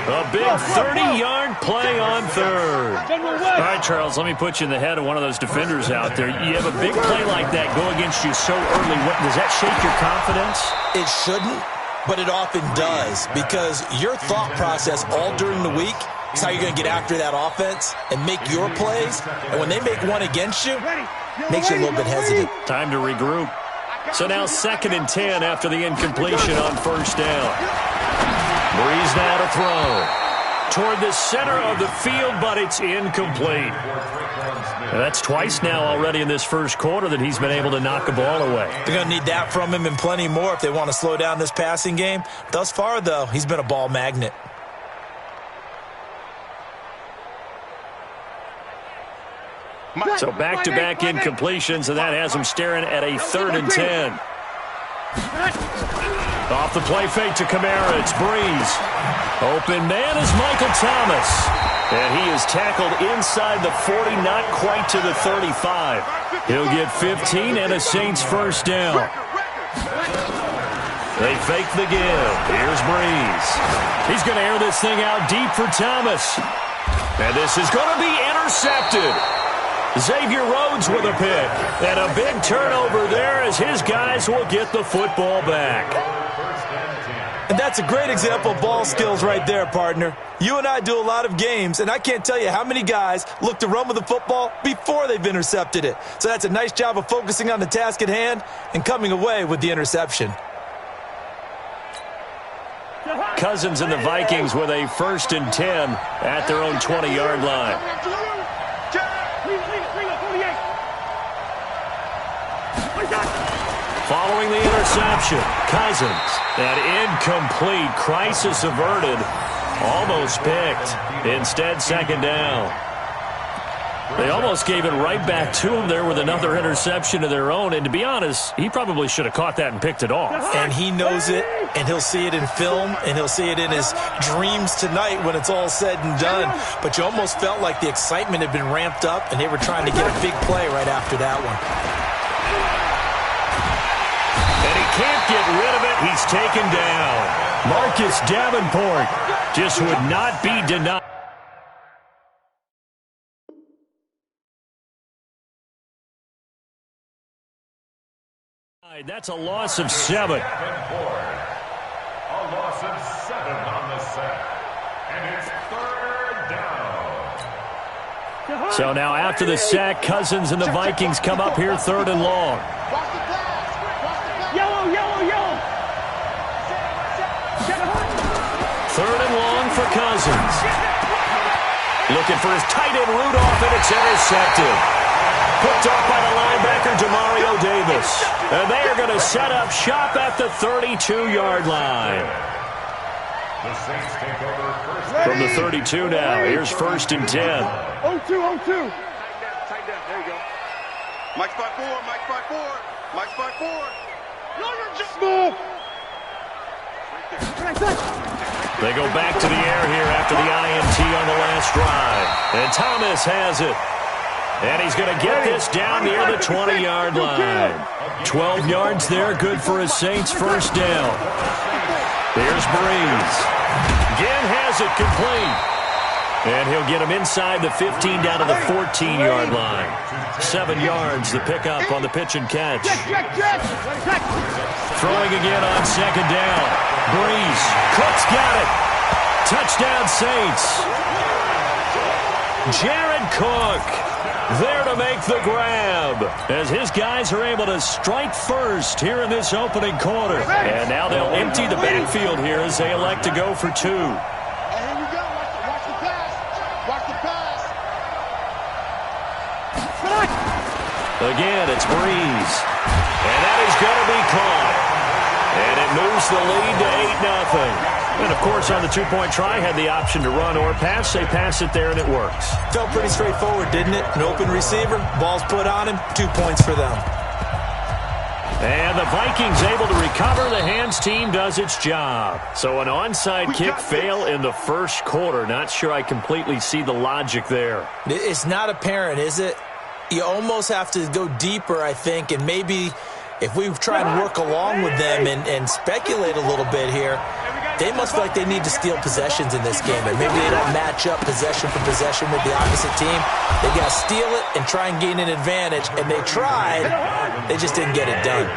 A big 30-yard play on 3rd. All right, Charles, let me put you in the head of one of those defenders out there. You have a big play like that go against you so early. Does that shake your confidence? It shouldn't, but it often does because your thought process all during the week is how you're going to get after that offense and make your plays. And when they make one against you, it makes you a little bit hesitant. Time to regroup. So now 2nd and 10 after the incompletion on 1st down. Brees now to throw. Toward the center of the field, but it's incomplete. And that's twice now already in this first quarter that he's been able to knock a ball away. They're going to need that from him and plenty more if they want to slow down this passing game. Thus far, though, he's been a ball magnet. So back-to-back incompletions, and that has him staring at a 3rd and 10. Off the play fake to Kamara, it's Brees. Open man is Michael Thomas. And he is tackled inside the 40, not quite to the 35. He'll get 15 and a Saints 1st down. They fake the give. Here's Brees. He's going to air this thing out deep for Thomas. And this is going to be intercepted. Xavier Rhodes with a pick. And a big turnover there as his guys will get the football back. And that's a great example of ball skills right there, partner. You and I do a lot of games, and I can't tell you how many guys look to run with the football before they've intercepted it. So that's a nice job of focusing on the task at hand and coming away with the interception. Cousins and the Vikings with a 1st and 10 at their own 20-yard line. Following the interception, Cousins. That incomplete, crisis averted, almost picked. Instead, 2nd down. They almost gave it right back to him there with another interception of their own. And to be honest, he probably should have caught that and picked it off. And he knows it, and he'll see it in film, and he'll see it in his dreams tonight when it's all said and done. But you almost felt like the excitement had been ramped up, and they were trying to get a big play right after that one. And he can't get rid of it. He's taken down. Marcus Davenport just would not be denied. That's a loss of 7. A loss of 7 on the sack. And it's 3rd down. So now after the sack, Cousins and the Vikings come up here 3rd and long. Yellow, yellow, yellow. 3rd and long for Cousins. Looking for his tight end Rudolph, and it's intercepted. Picked off by the linebacker, Demario Davis. And they are going to set up shop at the 32-yard line. The Saints take over first. From the 32 now, here's 1st and 10. 0-2, 0-2. Tight down. There you go. Mike's by 4. Mike's by 4. Mike's by 4. No, you're just move. They go back to the air here after the INT on the last drive. And Thomas has it. And he's going to get this down near the 20-yard line. 12 yards there, good for a Saints 1st down. Here's Brees. Again has it complete. And he'll get him inside the 15 down to the 14-yard line. 7 yards, the pickup on the pitch and catch. Throwing again on 2nd down. Brees. Cook's got it. Touchdown Saints. Jared Cook. there to make the grab as his guys are able to strike first here in this opening quarter. And now they'll empty the backfield here as they elect to go for 2. And here we go. Watch the pass. Watch the pass. Again, it's Breeze. And that is going to be caught. And it moves the lead to 8-0. And, of course, on the two-point try, had the option to run or pass. They pass it there, and it works. Felt pretty straightforward, didn't it? An open receiver, ball's put on him, 2 points for them. And the Vikings able to recover. The hands team does its job. So an onside kick fail in the first quarter. Not sure I completely see the logic there. It's not apparent, is it? You almost have to go deeper, I think, and maybe if we try and work along with them and speculate a little bit here, they must feel like they need to steal possessions in this game, and maybe they don't match up possession for possession with the opposite team. They got to steal it and try and gain an advantage, and they tried. They just didn't get it done.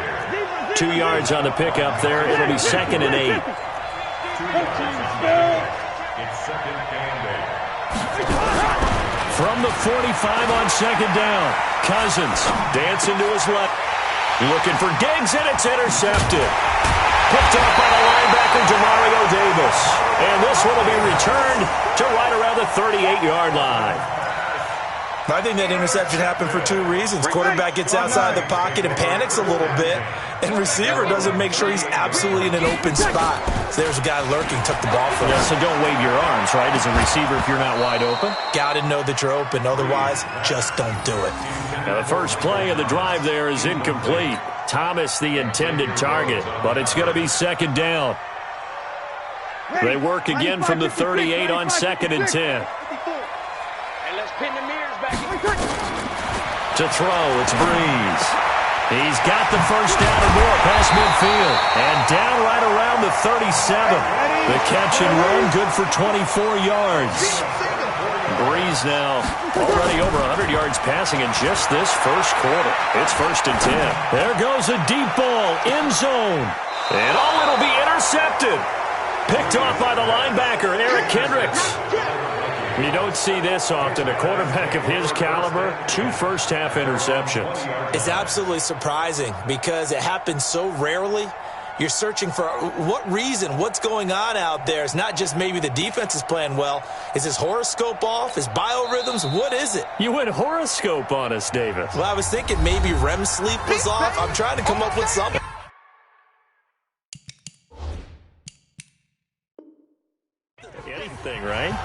2 yards on the pickup there. It'll be 2nd and 8. It's 2nd and 8. From the 45 on 2nd down, Cousins dancing to his left. Looking for Diggs, and it's intercepted. Picked up by the linebacker, Demario Davis. And this one will be returned to right around the 38-yard line. I think that interception happened for 2 reasons. Quarterback gets outside the pocket and panics a little bit, and receiver doesn't make sure he's absolutely in an open spot. So there's a guy lurking, took the ball from him. Yeah, so don't wave your arms, right, as a receiver if you're not wide open. Got to know that you're open. Otherwise, just don't do it. Now the first play of the drive there is incomplete. Thomas the intended target, but it's going to be 2nd down. They work again from the 38 on 2nd and 10. To throw, it's Breeze. He's got the first down and more past midfield. And down right around the 37. The catch and run, good for 24 yards. Breeze now already over 100 yards passing in just this first quarter. It's 1st and 10. There goes a deep ball, end zone. And it'll be intercepted. Picked off by the linebacker, Eric Kendricks. You don't see this often. A quarterback of his caliber, 2 first-half interceptions. It's absolutely surprising because it happens so rarely. You're searching for what reason, what's going on out there. It's not just maybe the defense is playing well. Is his horoscope off? His biorhythms? What is it? You went horoscope on us, Davis. Well, I was thinking maybe REM sleep was off. I'm trying to come up with something. Anything, right?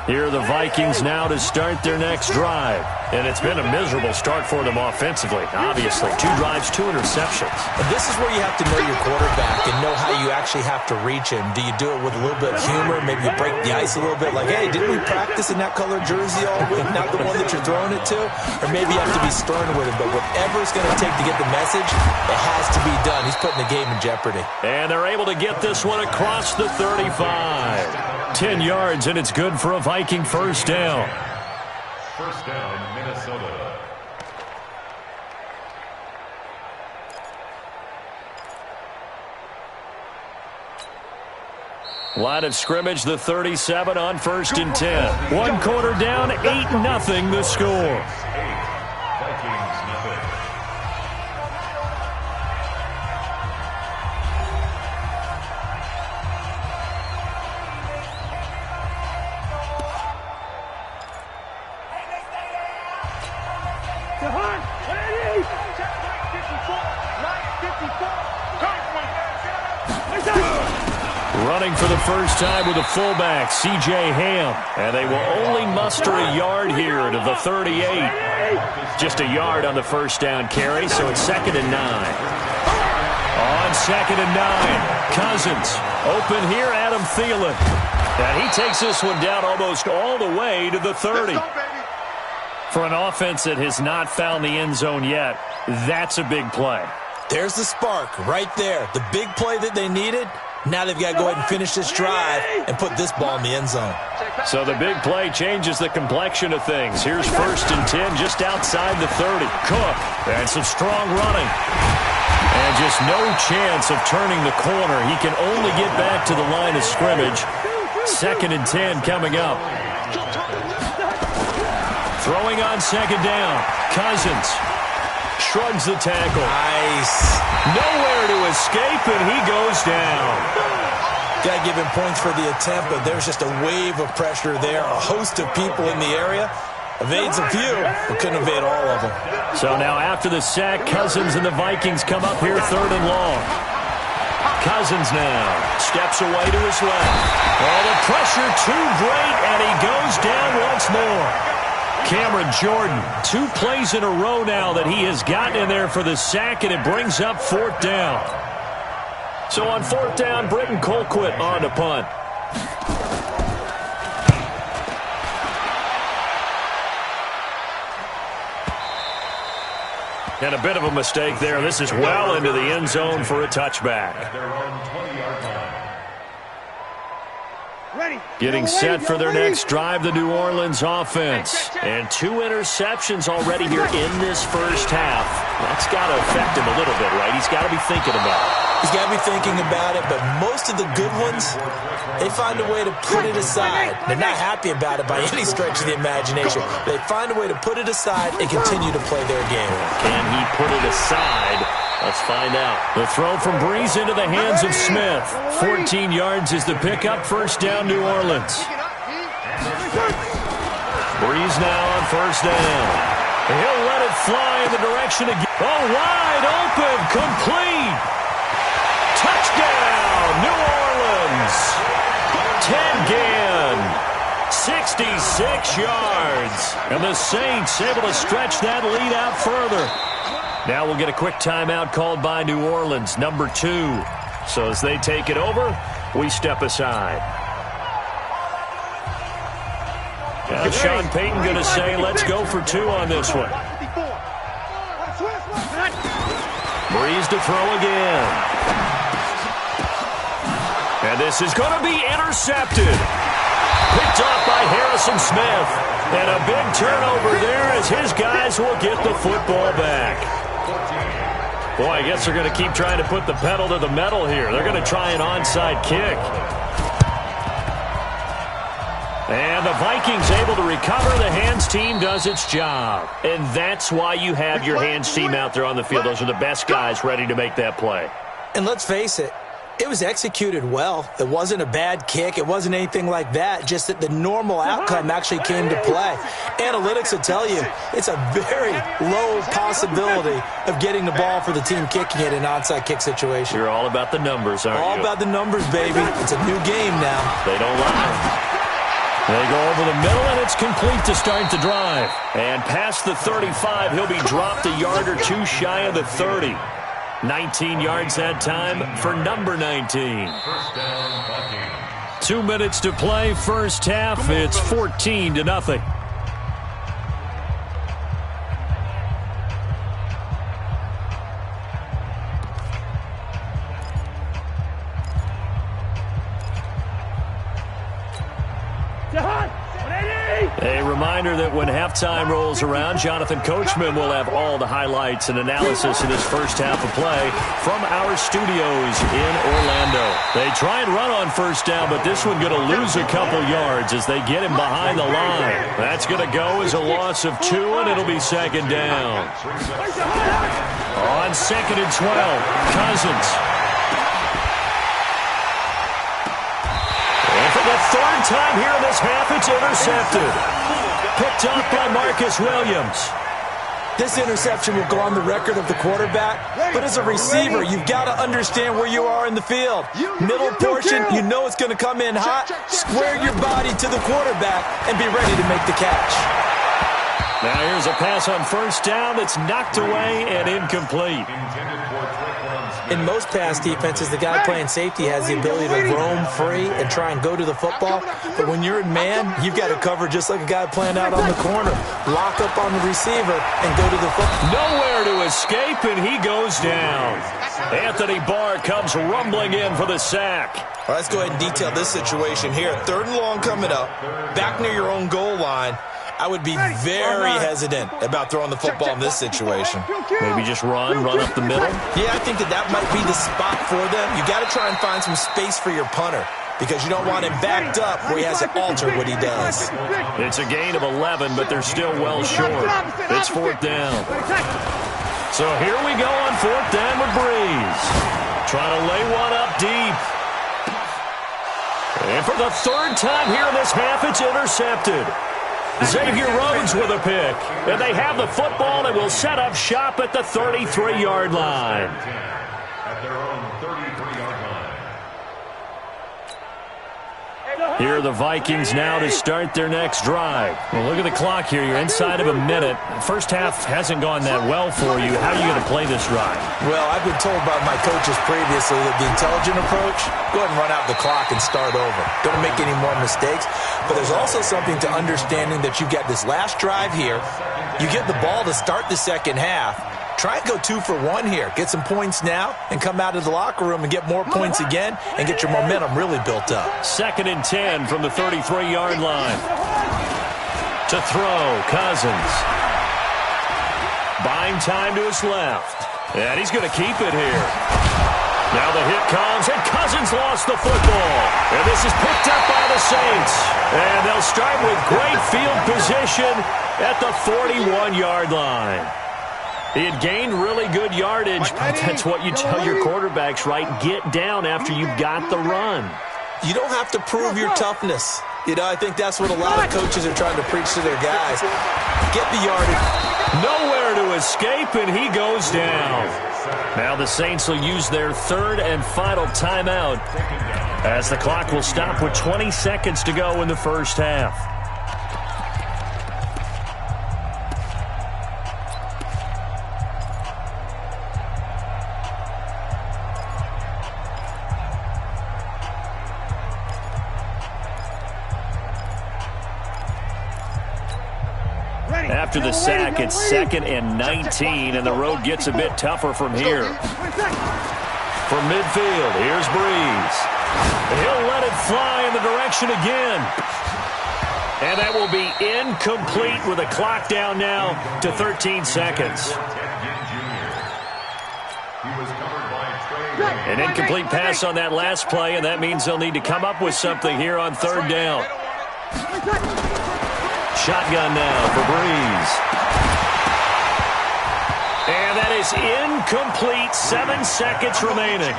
Here are the Vikings now to start their next drive. And it's been a miserable start for them offensively, obviously. 2 drives, 2 interceptions. And this is where you have to know your quarterback and know how you actually have to reach him. Do you do it with a little bit of humor? Maybe you break the ice a little bit, like, hey, didn't we practice in that color jersey all week, not the one that you're throwing it to? Or maybe you have to be stern with him. But whatever it's going to take to get the message, it has to be done. He's putting the game in jeopardy. And they're able to get this one across the 35. 10 yards, and it's good for a Viking first down. First down, Minnesota. Line of scrimmage, the 37 on 1st and 10. 1 quarter down, 8-0 the score. 8, Vikings nothing. Running for the first time with a fullback, C.J. Ham. And they will only muster a yard here to the 38. Just a yard on the first down carry, so it's 2nd and 9. On 2nd and 9, Cousins. Open here, Adam Thielen. And he takes this one down almost all the way to the 30. For an offense that has not found the end zone yet, that's a big play. There's the spark right there. The big play that they needed, Now they've got to go ahead and finish this drive and put this ball in the end zone. So the big play changes the complexion of things. Here's 1st and 10 just outside the 30. Cook, and some strong running. And just no chance of turning the corner. He can only get back to the line of scrimmage. 2nd and 10 coming up. Throwing on 2nd down. Cousins shrugs the tackle. Nice. Nowhere to escape, and he goes down. Got to give him points for the attempt, but there's just a wave of pressure there. A host of people in the area. Evades a few, but couldn't evade all of them. So now after the sack, Cousins and the Vikings come up here 3rd and long. Cousins now steps away to his left. Oh, the pressure too great, and he goes down once more. Cameron Jordan, 2 plays in a row now that he has gotten in there for the sack, and it brings up 4th down. So on 4th down, Britton Colquitt on to punt. And a bit of a mistake there. This is well into the end zone for a touchback. Getting set for their next drive, the New Orleans offense. And 2 interceptions already here in this first half. That's got to affect him a little bit, right? He's got to be thinking about it. He's got to be thinking about it, but most of the good ones, they find a way to put it aside. They're not happy about it by any stretch of the imagination. They find a way to put it aside and continue to play their game. Can he put it aside? Let's find out. The throw from Breeze into the hands of Smith. 14 yards is the pickup. 1st down, New Orleans. Breeze now on 1st down. He'll let it fly in the direction of... Oh, wide open, complete. Touchdown, New Orleans. Ted Ginn, 66 yards. And the Saints able to stretch that lead out further. Now we'll get a quick timeout called by New Orleans, number 2. So as they take it over, we step aside. Now Sean Payton going to say, let's go for 2 on this one. Breeze to throw again. And this is going to be intercepted. Picked off by Harrison Smith. And a big turnover there as his guys will get the football back. Boy, I guess they're going to keep trying to put the pedal to the metal here. They're going to try an onside kick. And the Vikings able to recover. The hands team does its job. And that's why you have your hands team out there on the field. Those are the best guys ready to make that play. And let's face it, it was executed well. It wasn't a bad kick. It wasn't anything like that. Just that the normal outcome actually came to play. Analytics will tell you it's a very low possibility of getting the ball for the team kicking it in an onside kick situation. You're all about the numbers, aren't you? All about the numbers, baby. It's a new game now. They don't lie. They go over the middle, and it's complete to start the drive. And past the 35, he'll be dropped a yard or 2 shy of the 30. 19 yards that time for number 19. 2 minutes to play, first half. It's 14-0. A reminder that when halftime rolls around, Jonathan Coachman will have all the highlights and analysis in this first half of play from our studios in Orlando. They try and run on first down, but this one going to lose a couple yards as they get him behind the line. That's going to go as a loss of 2, and it'll be 2nd down. On 2nd and 12, Cousins. And for the 3rd time here in this half, it's intercepted. Picked up by Marcus Williams. This interception will go on the record of the quarterback, but as a receiver, you've got to understand where you are in the field. Middle portion, you know it's going to come in hot. Square your body to the quarterback and be ready to make the catch. Now here's a pass on first down that's knocked away and incomplete. In most pass defenses, the guy playing safety has the ability to roam free and try and go to the football. But when you're in man, you've got to cover just like a guy playing out on the corner. Lock up on the receiver and go to the football. Nowhere to escape, and he goes down. Anthony Barr comes rumbling in for the sack. Well, let's go ahead and detail this situation here. 3rd and long coming up, back near your own goal line. I would be very hesitant about throwing the football in this situation. Maybe just run up the middle? Yeah, I think that might be the spot for them. You got to try and find some space for your punter because you don't want him backed up where he has to alter what he does. It's a gain of 11, but they're still well short. It's 4th down. So here we go on 4th down with Breeze. Trying to lay one up deep. And for the 3rd time here in this half, it's intercepted. Xavier Rhodes with a pick. And they have the football and will set up shop at the 33-yard line. At their own 33-yard line. Here are the Vikings now to start their next drive. Well, look at the clock here. You're inside of a minute. First half hasn't gone that well for you. How are you going to play this drive? Well, I've been told by my coaches previously that the intelligent approach, go ahead and run out the clock and start over. Don't make any more mistakes. But there's also something to understanding that you've got this last drive here. You get the ball to start the second half. Try and go 2 for 1 here. Get some points now and come out of the locker room and get more points again and get your momentum really built up. 2nd and 10 from the 33-yard line. To throw, Cousins. Buying time to his left. And he's going to keep it here. Now the hit comes, and Cousins lost the football. And this is picked up by the Saints. And they'll start with great field position at the 41-yard line. He had gained really good yardage, but that's what you tell your quarterbacks, right? Get down after you've got the run. You don't have to prove your toughness. You know, I think that's what a lot of coaches are trying to preach to their guys. Get the yardage. Nowhere to escape, and he goes down. Now the Saints will use their 3rd and final timeout as the clock will stop with 20 seconds to go in the first half. After the sack, it's 2nd and 19, and the road gets a bit tougher from here. From midfield, here's Breeze. He'll let it fly in the direction again. And that will be incomplete with a clock down now to 13 seconds. An incomplete pass on that last play, and that means they'll need to come up with something here on 3rd down. Shotgun now for Breeze. And that is incomplete. 7 seconds remaining.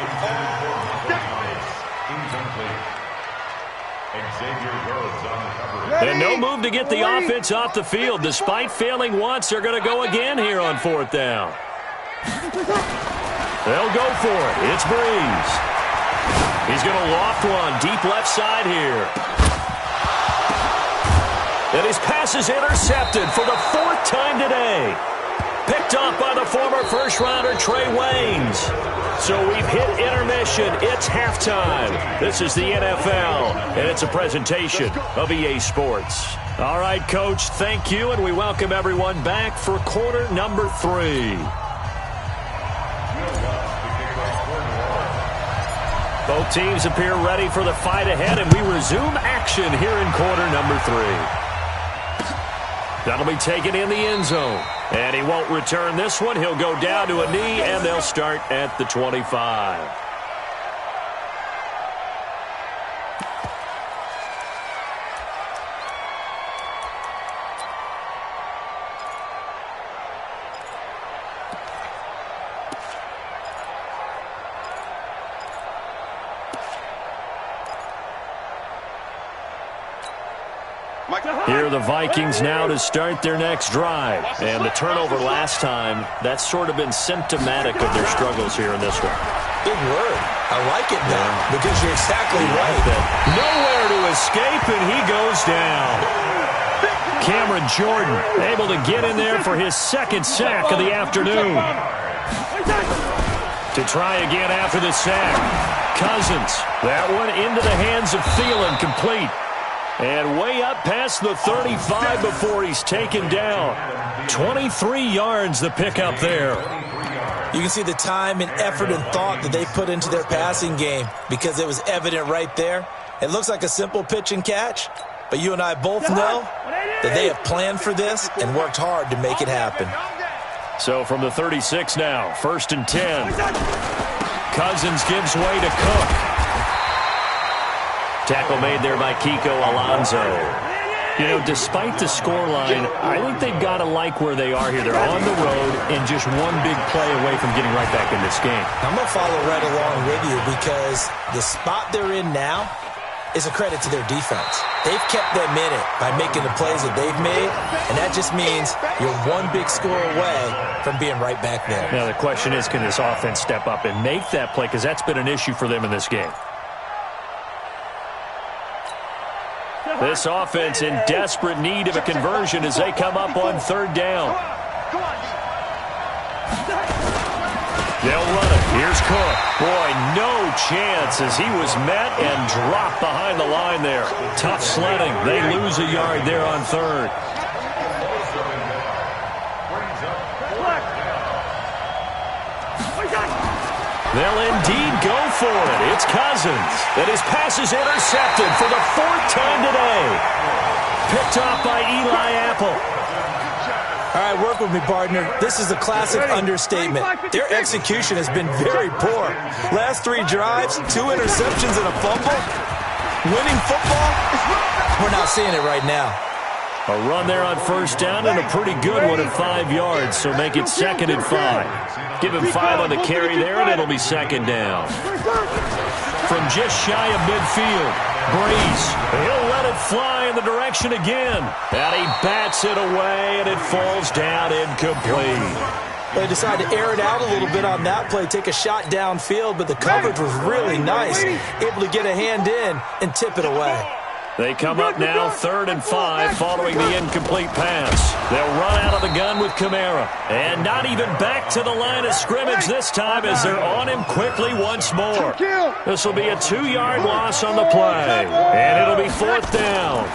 And no move to get the offense off the field. Despite failing once, they're going to go again here on 4th down. They'll go for it. It's Breeze. He's going to loft one deep left side here. And his pass is intercepted for the 4th time today. Picked off by the former first-rounder Trey Waynes. So we've hit intermission. It's halftime. This is the NFL, and it's a presentation of EA Sports. All right, Coach, thank you, and we welcome everyone back for quarter number 3. Both teams appear ready for the fight ahead, and we resume action here in quarter number 3. That'll be taken in the end zone. And he won't return this one. He'll go down to a knee, and they'll start at the 25. Here are the Vikings now to start their next drive. And the turnover last time, that's sort of been symptomatic of their struggles here in this one. Big word. I like it now because you're exactly right. Nowhere to escape, and he goes down. Cameron Jordan, able to get in there for his second sack of the afternoon. To try again after the sack. Cousins, that one into the hands of Thielen, complete. And way up past the 35 before he's taken down. 23 yards the pickup there. You can see the time and effort and thought that they put into their passing game because it was evident right there. It looks like a simple pitch and catch, but you and I both know that they have planned for this and worked hard to make it happen. So from the 36 now, 1st and 10. Cousins gives way to Cook. Tackle made there by Kiko Alonso. You know, despite the scoreline, I think they've got to like where they are here. They're on the road and just one big play away from getting right back in this game. I'm going to follow right along with you because the spot they're in now is a credit to their defense. They've kept them in it by making the plays that they've made, and that just means you're one big score away from being right back there. Now, the question is, can this offense step up and make that play? Because that's been an issue for them in this game. This offense in desperate need of a conversion as they come up on 3rd down. They'll run it. Here's Cook. Boy, no chance as he was met and dropped behind the line there. Tough sledding. They lose a yard there on 3rd. They'll indeed go for it. It's Cousins. And his pass is intercepted for the 4th time today. Picked off by Eli Apple. All right, work with me, partner. This is a classic understatement. Their execution has been very poor. Last 3 drives, 2 interceptions and a fumble. Winning football? We're not seeing it right now. A run there on 1st down and a pretty good one at 5 yards, so make it 2nd and 5. Give him 5 on the carry there, and it'll be 2nd down. From just shy of midfield, Breeze, he'll let it fly in the direction again. And he bats it away, and it falls down incomplete. They decided to air it out a little bit on that play, take a shot downfield, but the coverage was really nice, able to get a hand in and tip it away. They come up now 3rd and 5 following the incomplete pass. They'll run out of the gun with Kamara. And not even back to the line of scrimmage this time as they're on him quickly once more. This will be a 2-yard loss on the play. And it'll be 4th down.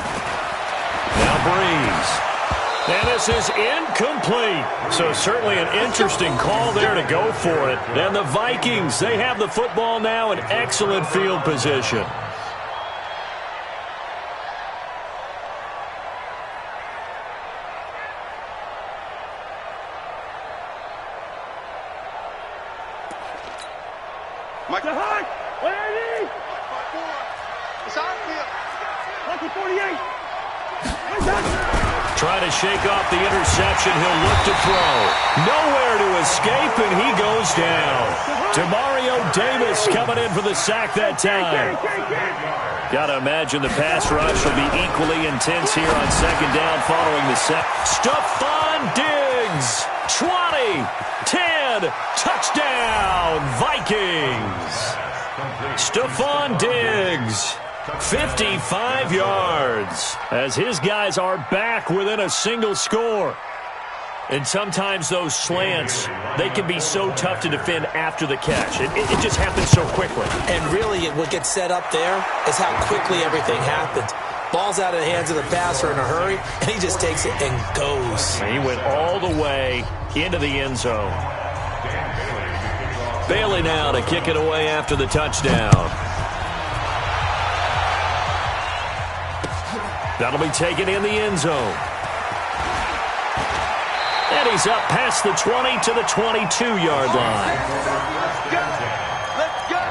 Now Breeze. And this is incomplete. So certainly an interesting call there to go for it. And the Vikings, they have the football now in excellent field position. Trying to shake off the interception. He'll look to throw. Nowhere to escape, and he goes down. Demario Davis coming in for the sack that time. Got to imagine the pass rush will be equally intense here on 2nd down following the sack. Stephon Diggs. 20, 10, touchdown, Vikings. Stephon Diggs. 55 yards as his guys are back within a single score. And sometimes those slants, they can be so tough to defend after the catch. It just happens so quickly. And really what gets set up there is how quickly everything happens. Ball's out of the hands of the passer in a hurry, and he just takes it and goes. He went all the way into the end zone. Bailey now to kick it away after the touchdown. That'll be taken in the end zone. And he's up past the 20 to the 22-yard line. Let's go!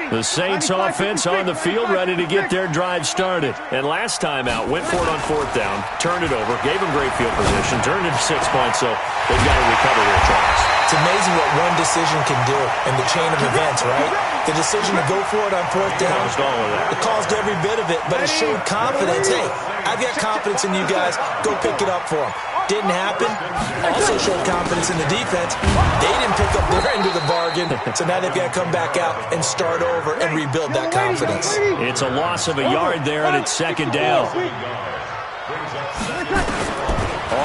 The Saints offense on the field ready to get their drive started. And last time out, went for it on 4th down, turned it over, gave them great field position, turned it to 6 points, so they've got to recover their tries. It's amazing what one decision can do in the chain of events, right? The decision to go for it on 4th down, it caused every bit of it, but it showed confidence. Hey, I've got confidence in you guys. Go pick it up for them. Didn't happen. Also showed confidence in the defense. They didn't pick up their end of the bargain, so now they've got to come back out and start over and rebuild that confidence. It's a loss of a yard there, and it's second down.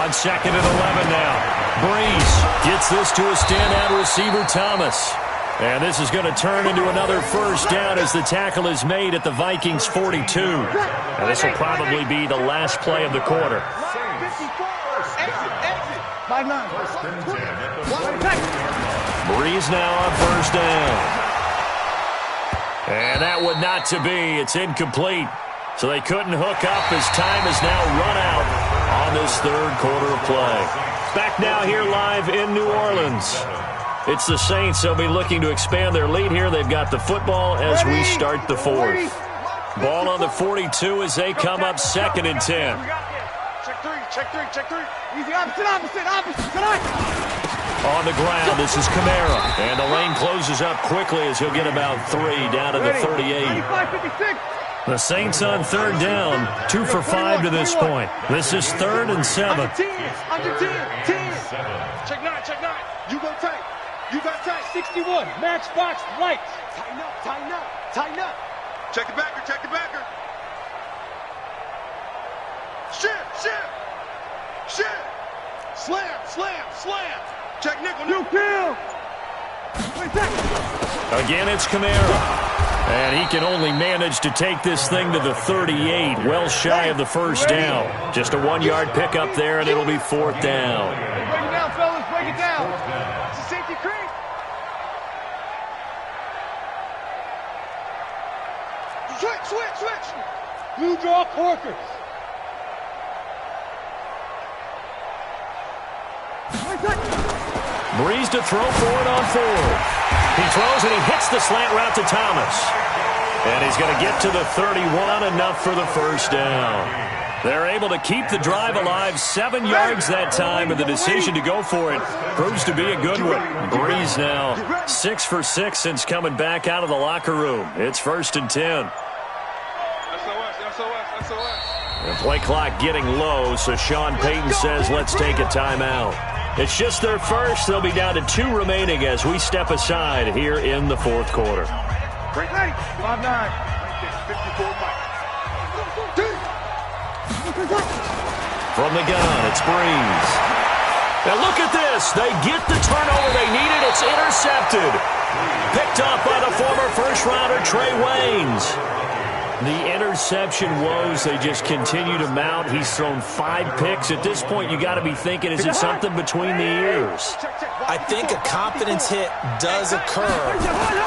On second and 11 now. Breeze gets this to a standout receiver, Thomas. And this is going to turn into another first down as the tackle is made at the Vikings' 42. And this will probably be the last play of the quarter. Breeze now on first down. And that would not to be. It's incomplete. So they couldn't hook up as time is now run out on this third quarter of play. Back now here live in New Orleans. It's the Saints. They'll be looking to expand their lead here. They've got the football as we start the fourth. Ball on the 42 as they come up second and 10. Check three. Easy, opposite. On the ground, this is Kamara. And the lane closes up quickly as he'll get about 3 down to the 38. The Saints on third down, 2 for 5 to this point. This is 3rd and 7. Under 10. Check 9. You go tight. 61. Match box lights. Tighten up. Check the backer. Shit. Slam. Check nickel. New kill. Again, it's Kamara. And he can only manage to take this thing to the 38, well shy of the first down. Just a 1-yard pickup there, and it'll be 4th down. Break it down, fellas. Break it down. It's a safety creep. Switch. Blue draw Corkers. Breeze to throw for it on 4th. He throws and he hits the slant route to Thomas. And he's going to get to the 31, enough for the first down. They're able to keep the drive alive, 7 yards that time, and the decision to go for it proves to be a good one. Breeze now 6 for 6 since coming back out of the locker room. It's 1st and 10. SOS. The play clock getting low, so Sean Payton says let's take a timeout. It's just their first. They'll be down to 2 remaining as we step aside here in the 4th quarter. Break ready. 5-9. 54 From the gun, it's Breeze. Now look at this. They get the turnover they needed. It's intercepted. Picked up by the former first-rounder Trey Waynes. The interception woes, they just continue to mount. He's thrown 5 picks. At this point, you got to be thinking, is it something between the ears? I think a confidence hit does occur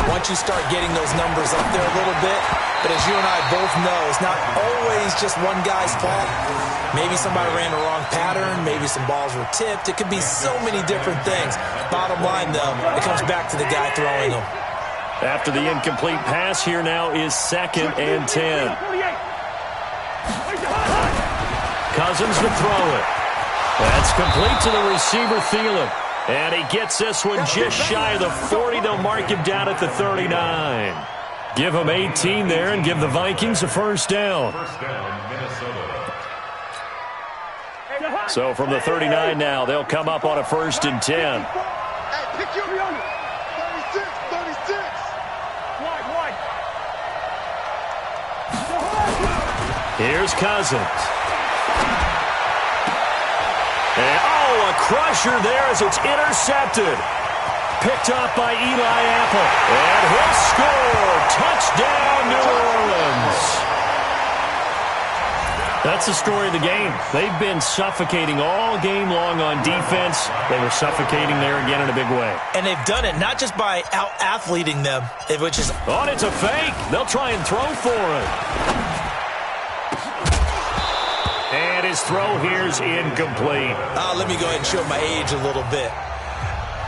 once you start getting those numbers up there a little bit. But as you and I both know, it's not always just one guy's fault. Maybe somebody ran the wrong pattern. Maybe some balls were tipped. It could be so many different things. Bottom line, though, it comes back to the guy throwing them. After the incomplete pass, here now is 2nd and 10. Cousins to throw it. That's complete to the receiver, Thielen. And he gets this one just shy of the 40. They'll mark him down at the 39. Give him 18 there and give the Vikings a first down. So from the 39 now, they'll come up on a 1st and 10. Hey, pick your 36. Wide. Here's Cousins. And, a crusher there as it's intercepted. Picked up by Eli Apple. And he'll score. Touchdown, New Orleans. That's the story of the game. They've been suffocating all game long on defense. They were suffocating there again in a big way. And they've done it not just by out-athleting them, which is... Oh, it's a fake. They'll try and throw for it. And his throw here's incomplete. Let me go ahead and show my age a little bit.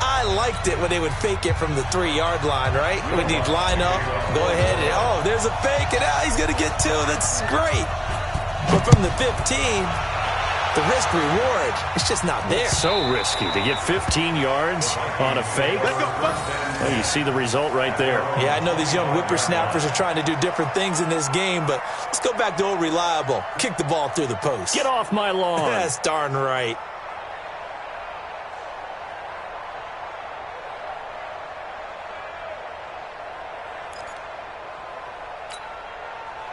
I liked it when they would fake it from the 3-yard line, right? When you'd line up, go ahead, and there's a fake, and he's going to get 2. That's great. But from the 15, the risk-reward, it's just not there. It's so risky to get 15 yards on a fake. Well, you see the result right there. Yeah, I know these young whippersnappers are trying to do different things in this game, but let's go back to old reliable. Kick the ball through the post. Get off my lawn. That's darn right.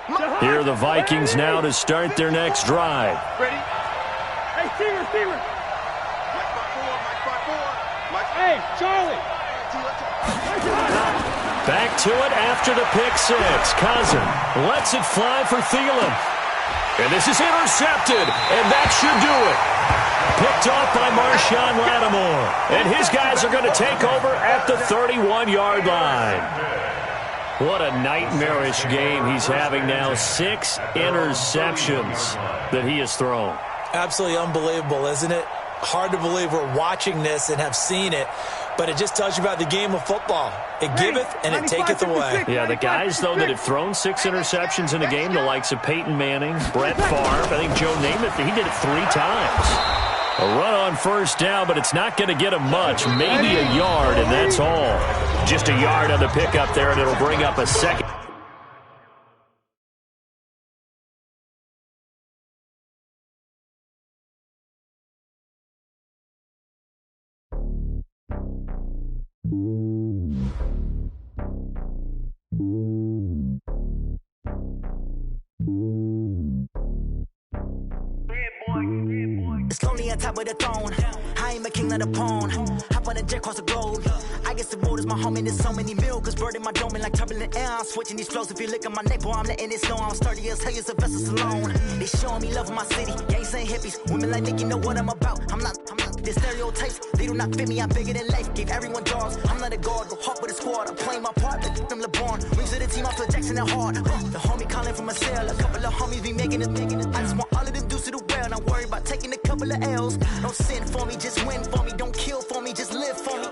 Here are the Vikings now to start their next drive. Ready? Hey, Steeler. Hey, Charlie. Back to it after the pick six. Cousin lets it fly for Thielen. And this is intercepted, and that should do it. Picked off by Marshawn Lattimore. And his guys are going to take over at the 31-yard line. What a nightmarish game he's having now. 6 interceptions that he has thrown. Absolutely unbelievable, isn't it? Hard to believe we're watching this and have seen it, but it just tells you about the game of football. It giveth and it taketh away. Yeah, the guys, though, that have thrown 6 interceptions in a game, the likes of Peyton Manning, Brett Favre, I think Joe Namath, he did it 3 times. A run on first down, but it's not going to get him much. Maybe a yard, and that's all. Just a yard on the pickup there, and it'll bring up a second. It's lonely on top of the throne. I ain't a king, not a pawn. Hop on a jet across the globe. I guess the world is my home and there's so many milk. Bird in my dome and like turbulent air. I'm switching these flows. If you look at my neck, boy, I'm letting it snow. I'm sturdy as hell as a vessel alone. They showing me love in my city. Gangs ain't hippies. Women like Nicki know what I'm about. I'm not. The stereotypes, they do not fit me. I'm bigger than life. Gave everyone dogs. I'm not a guard. Go hard with a squad. I'm playing my part. Like them LeBron. Rings to the team. I feel Jackson and hard. The homie calling from a cell. A couple of homies be making it. I just want all of them dudes to do well. Not worry about taking a couple of L's. Don't sin for me, just win for me. Don't kill for me, just live for me.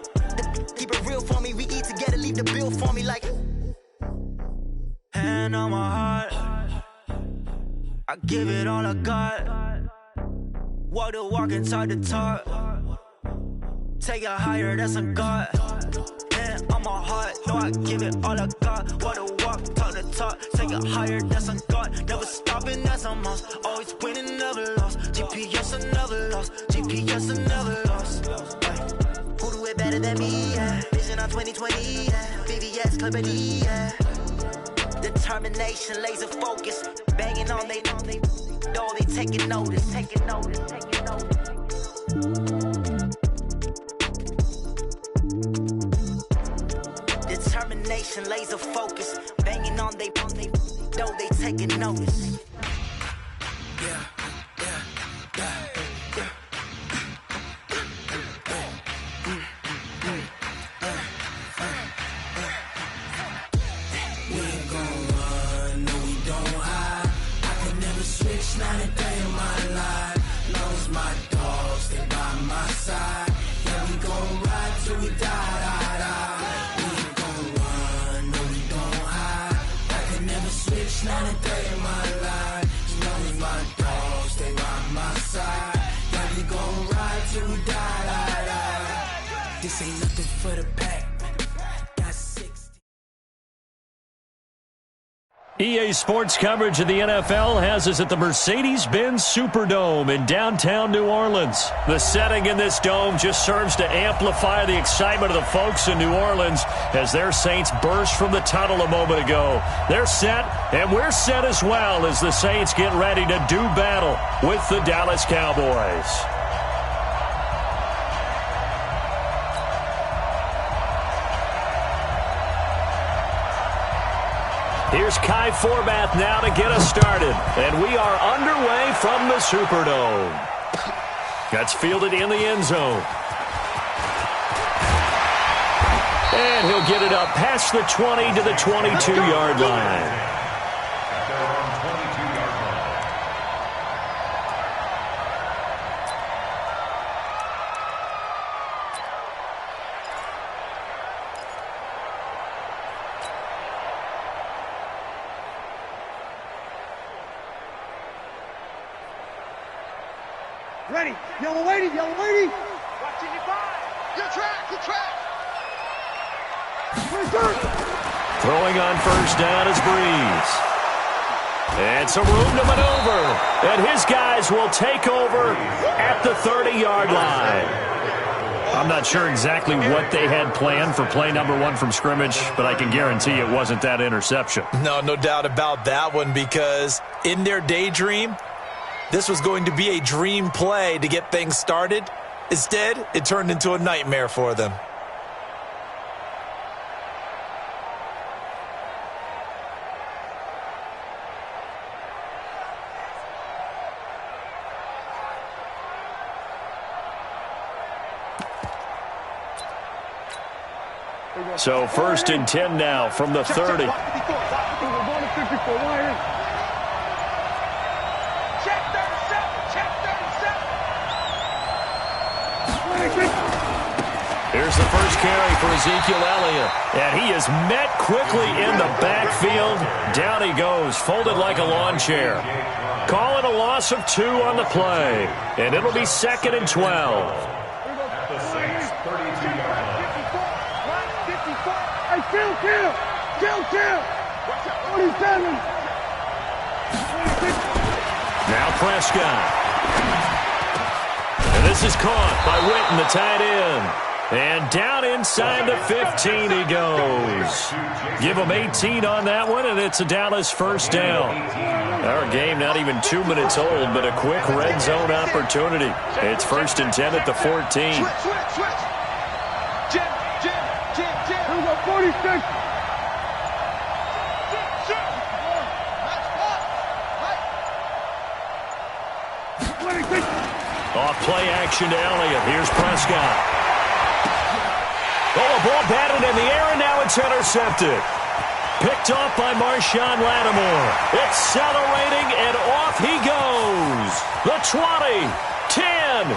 Keep it real for me. We eat together, leave the bill for me like. Hand on my heart, I give it all I got. Walk the walk inside the talk. Take it higher, that's a God. Hand on my heart, no, I give it all I got. Walk the walk, talk the talk. Take it higher, that's a God. Never stopping, that's a must. Always winning, never lost. GPS, I never lost. GPS, I never lost. Who do it better than me? Yeah. Vision on 2020. Yeah. VVS, Clarity. Yeah. Determination, laser focus. Banging on they know they taking notice. Determination, laser focus. Banging on they know they taking notice. Yeah. Not a day in my life. Knows my dogs, they by my side. Yeah, we gon' ride till we die. We ain't gon' run, no, we don't hide. I can never switch, not a day in my life. Knows my dogs, they by my side. Yeah, we gon' ride till we die. This ain't nothing for the pack. EA Sports coverage of the NFL has us at the Mercedes-Benz Superdome in downtown New Orleans. The setting in this dome just serves to amplify the excitement of the folks in New Orleans as their Saints burst from the tunnel a moment ago. They're set, and we're set as well as the Saints get ready to do battle with the Dallas Cowboys. Here's Kai Forbath now to get us started. And we are underway from the Superdome. That's fielded in the end zone. And he'll get it up past the 20 to the 22-yard line. Ready, yellow lady. Watching your back. Your track. Throwing on first down is Breeze. And some room to maneuver. And his guys will take over at the 30-yard line. I'm not sure exactly what they had planned for play number 1 from scrimmage, but I can guarantee it wasn't that interception. No doubt about that one, because in their daydream, this was going to be a dream play to get things started. Instead, it turned into a nightmare for them. So 1st and 10 now from the 30. Here's the first carry for Ezekiel Elliott. And he is met quickly in the backfield. Down he goes, folded like a lawn chair. Calling a loss of 2 on the play. And it'll be 2nd and 12. Kill! 47! Now Prescott. And this is caught by Witten, the tight end. And down inside the 15 he goes. Give him 18 on that one, and it's a Dallas first down. Our game not even 2 minutes old, but a quick red zone opportunity. It's 1st and 10 at the 14. Switch! Jim! Here we go, 46! Off play action to Elliott. Here's Prescott. Oh, a ball batted in the air, and now it's intercepted. Picked off by Marshawn Lattimore. Accelerating, and off he goes. The 20, 10, 5.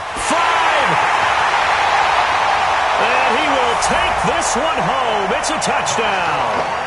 And he will take this one home. It's a touchdown.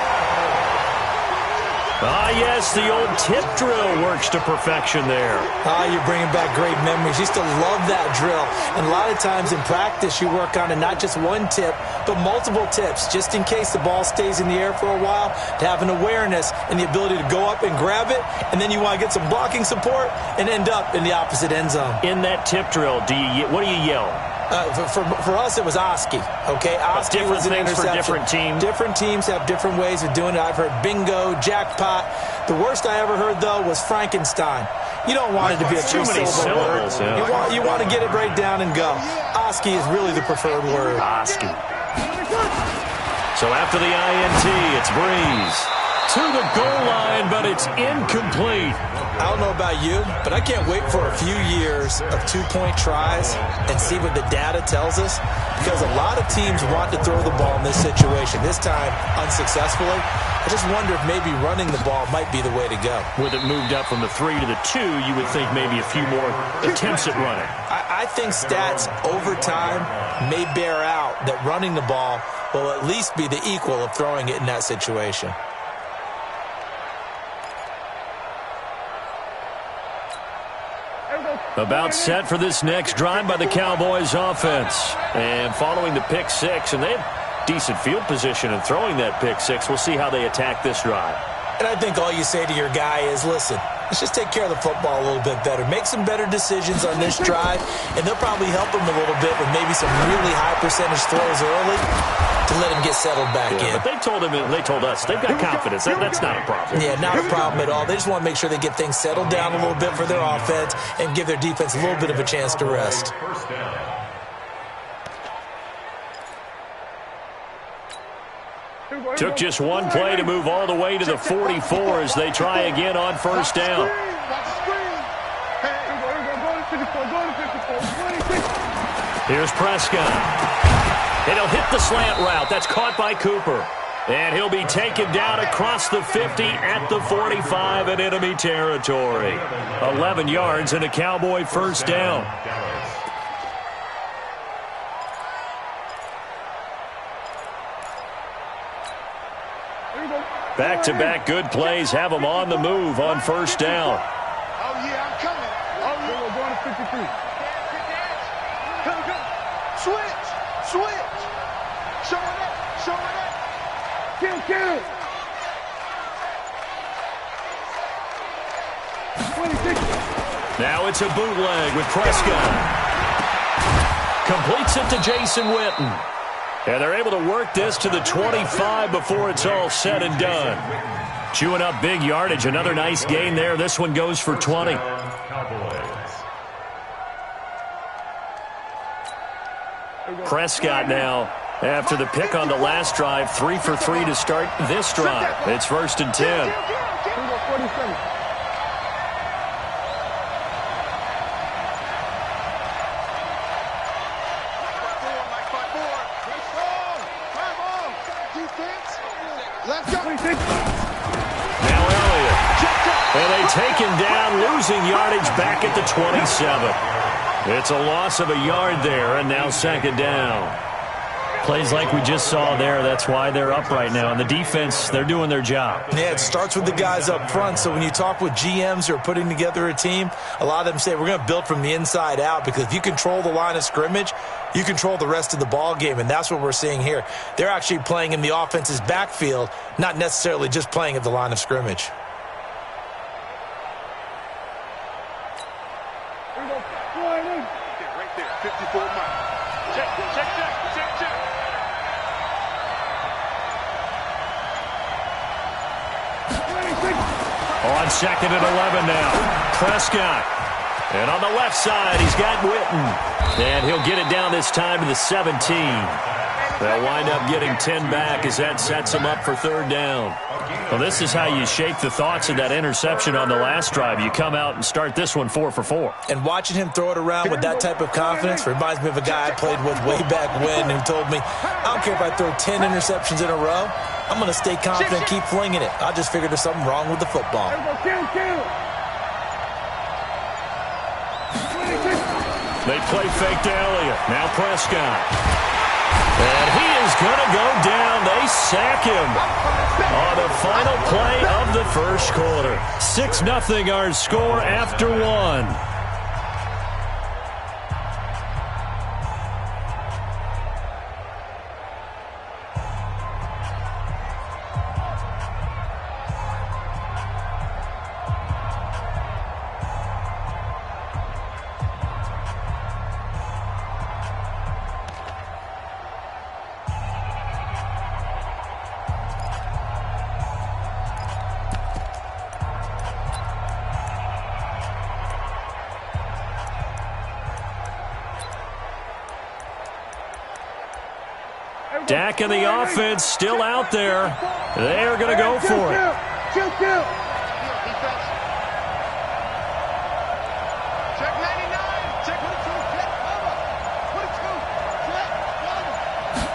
Ah, yes, the old tip drill works to perfection there. You're bringing back great memories. Used to love that drill. And a lot of times in practice, you work on it, not just one tip, but multiple tips, just in case the ball stays in the air for a while, to have an awareness and the ability to go up and grab it, and then you want to get some blocking support and end up in the opposite end zone. In that tip drill, what do you yell? For us, it was Oski. Okay, Oski was an interception. For different teams. Different teams have different ways of doing it. I've heard bingo, jackpot. The worst I ever heard, though, was Frankenstein. You don't want it to be a two-syllable word. Yeah. You want to get it right down and go. Oski is really the preferred word. Oski. So after the INT, it's Breeze to the goal line, but it's incomplete. I don't know about you, but I can't wait for a few years of two-point tries and see what the data tells us, because a lot of teams want to throw the ball in this situation. This time, unsuccessfully. I just wonder if maybe running the ball might be the way to go. With it moved up from the 3 to the 2, you would think maybe a few more attempts at running. I think stats over time may bear out that running the ball will at least be the equal of throwing it in that situation. About set for this next drive by the Cowboys offense. And following the pick six, and they have decent field position in throwing that pick six. We'll see how they attack this drive. And I think all you say to your guy is, listen, let's just take care of the football a little bit better. Make some better decisions on this drive, and they'll probably help him a little bit with maybe some really high percentage throws early to let him get settled back in. But they told us they've got confidence. That's not a problem. Yeah, not a problem at all. They just want to make sure they get things settled down a little bit for their offense and give their defense a little bit of a chance to rest. Took just one play to move all the way to the 44 as they try again on first down. Here's Prescott. And he'll hit the slant route. That's caught by Cooper. And he'll be taken down across the 50 at the 45 in enemy territory. 11 yards and a Cowboy first down. Back-to-back good plays have them on the move on first down. Oh, yeah, I'm coming. Oh, yeah. We're going to 53. Come. Switch. Show it up. Kill. 26. Now it's a bootleg with Prescott. Completes it to Jason Witten. And they're able to work this to the 25 before it's all said and done. Chewing up big yardage. Another nice gain there. This one goes for 20. Prescott now, after the pick on the last drive, 3 for 3 to start this drive. It's 1st and 10. Now Elliott. And they take him down, losing yardage back at the 27. It's a loss of a yard there, and now 2nd down. Plays like we just saw there. That's why they're up right now. And the defense, they're doing their job. Yeah, it starts with the guys up front. So when you talk with GMs who are putting together a team, a lot of them say we're going to build from the inside out, because if you control the line of scrimmage, you control the rest of the ball game, and that's what we're seeing here. They're actually playing in the offense's backfield, not necessarily just playing at the line of scrimmage. Right there, 54 miles. Check. On 2nd and 11 now. Prescott. And on the left side, he's got Witten. And he'll get it down this time to the 17. They'll wind up getting 10 back as that sets him up for 3rd down. Well, this is how you shake the thoughts of that interception on the last drive. You come out and start this one 4 for 4. And watching him throw it around with that type of confidence reminds me of a guy I played with way back when who told me, I don't care if I throw 10 interceptions in a row, I'm going to stay confident, keep flinging it. I just figured there's something wrong with the football. They play fake to Elliott. Now Prescott. And he is going to go down. They sack him on the final play of the first quarter. 6-0 our score after 1. Dak and the offense still out there. They're going to go for it. Check 99. Check 22. Check cover.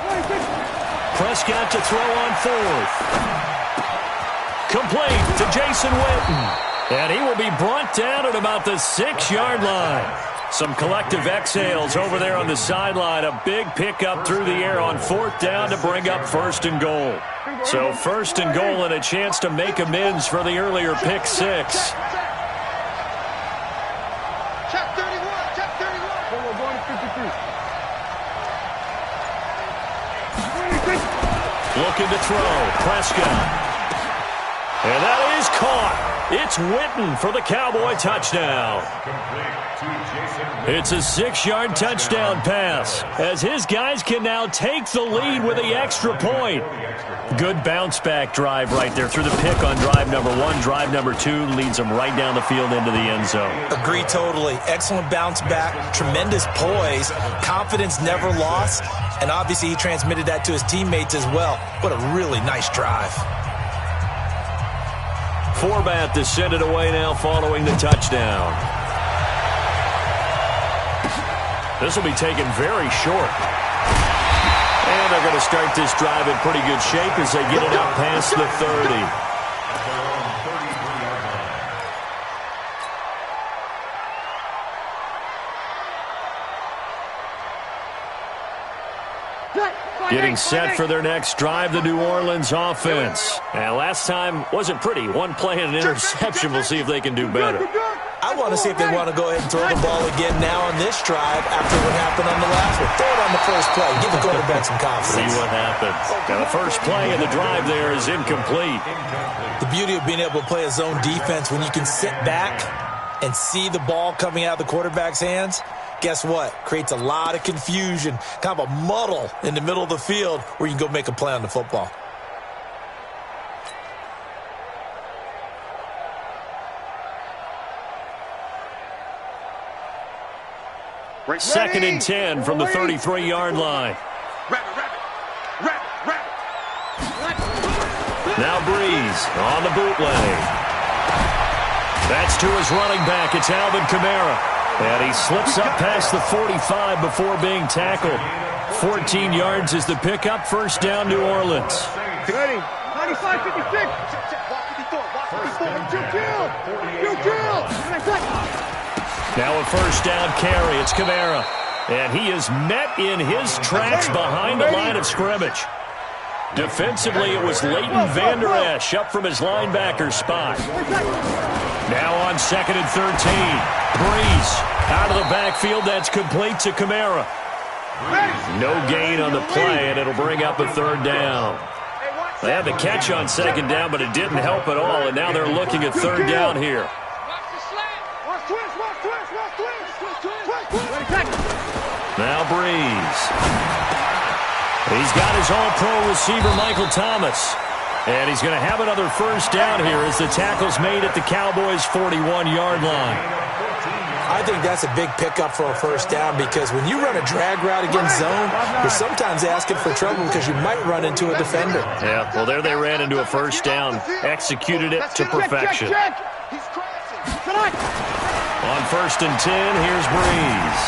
22. Check. Prescott to throw on 4th. Complete to Jason Witten. And he will be brought down at about the 6-yard line. Some collective exhales over there on the sideline. A big pickup through the air on 4th down to bring up 1st and goal. So 1st and goal and a chance to make amends for the earlier pick 6. Check 31. Check 31. We're going to 53. Looking to throw. Prescott. And that is caught. It's Witten for the Cowboy touchdown. It's a 6-yard touchdown pass as his guys can now take the lead with the extra point. Good bounce-back drive right there through the pick on drive number 1. Drive number 2 leads them right down the field into the end zone. Agree totally. Excellent bounce back, tremendous poise, confidence never lost, and obviously he transmitted that to his teammates as well. What a really nice drive. Forbat to send it away now following the touchdown. This will be taken very short. And they're going to start this drive in pretty good shape as they get it out past the 30. Getting set for their next drive, the New Orleans offense. And last time wasn't pretty. One play and an interception. We'll see if they can do better. I want to see if they want to go ahead and throw the ball again now on this drive after what happened on the last one. Throw it on the first play. Give the quarterback some confidence. See what happens. Now the first play of the drive there is incomplete. The beauty of being able to play a zone defense when you can sit back and see the ball coming out of the quarterback's hands, guess what? Creates a lot of confusion, kind of a muddle in the middle of the field where you can go make a play on the football. Second and 10 from the 33-yard line. Now Breeze on the bootleg. That's to his running back. It's Alvin Kamara. And he slips up past the 45 before being tackled. 14 yards is the pickup. First down, New Orleans. Ready. 95, 56. Now a first down carry. It's Kamara. And he is met in his tracks behind the line of scrimmage. Defensively, it was Leighton Vander Esch up from his linebacker spot. Now on second and 13. Breeze out of the backfield. That's complete to Kamara. No gain on the play, and it'll bring up a third down. They had the catch on second down, but it didn't help at all, and now they're looking at third down here. Now Breeze. He's got his all-pro receiver, Michael Thomas. And he's going to have another first down here as the tackle's made at the Cowboys' 41-yard line. I think that's a big pickup for a first down because when you run a drag route against zone, you're sometimes asking for trouble because you might run into a defender. Yeah, well, there they ran into a first down, executed it to perfection. On first and 10, here's Breeze.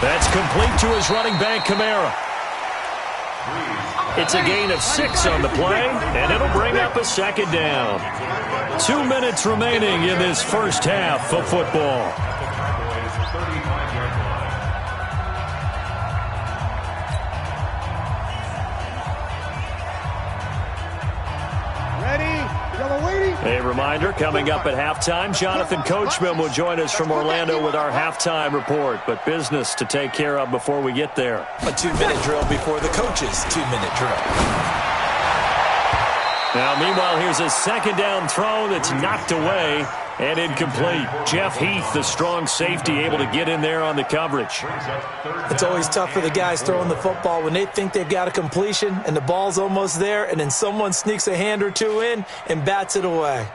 That's complete to his running back, Kamara. It's a gain of 6 on the play, and it'll bring up a second down. 2 minutes remaining in this first half of football. A reminder, coming up at halftime, Jonathan Coachman will join us from Orlando with our halftime report, but business to take care of before we get there. A 2-minute drill before the coach's 2-minute drill. Now, meanwhile, here's a second down throw that's knocked away and incomplete. Jeff Heath, the strong safety, able to get in there on the coverage. It's always tough for the guys throwing the football when they think they've got a completion and the ball's almost there, and then someone sneaks a hand or two in and bats it away.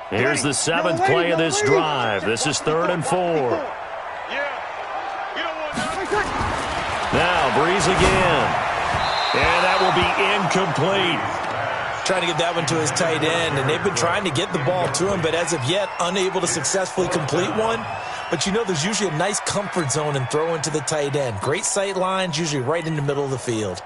Here's the 7th play of this drive. This is 3rd and 4. Now, Breeze again. And that will be incomplete. Trying to get that one to his tight end, and they've been trying to get the ball to him, but as of yet, unable to successfully complete one. But you know there's usually a nice comfort zone in throwing to the tight end. Great sight lines, usually right in the middle of the field.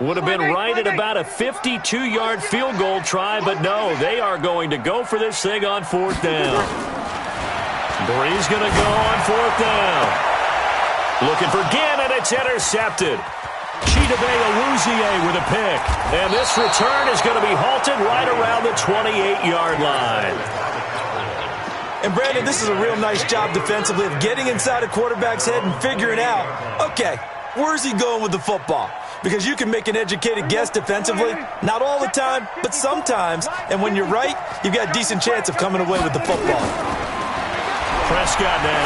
Would have been right at about a 52-yard field goal try, but no, they are going to go for this thing on 4th down. Breeze going to go on 4th down. Looking for Gannon, it's intercepted. Chidobe Awuzie with a pick. And this return is going to be halted right around the 28-yard line. And Brandon, this is a real nice job defensively of getting inside a quarterback's head and figuring out, okay, where's he going with the football? Because you can make an educated guess defensively, not all the time, but sometimes. And when you're right, you've got a decent chance of coming away with the football. Prescott now.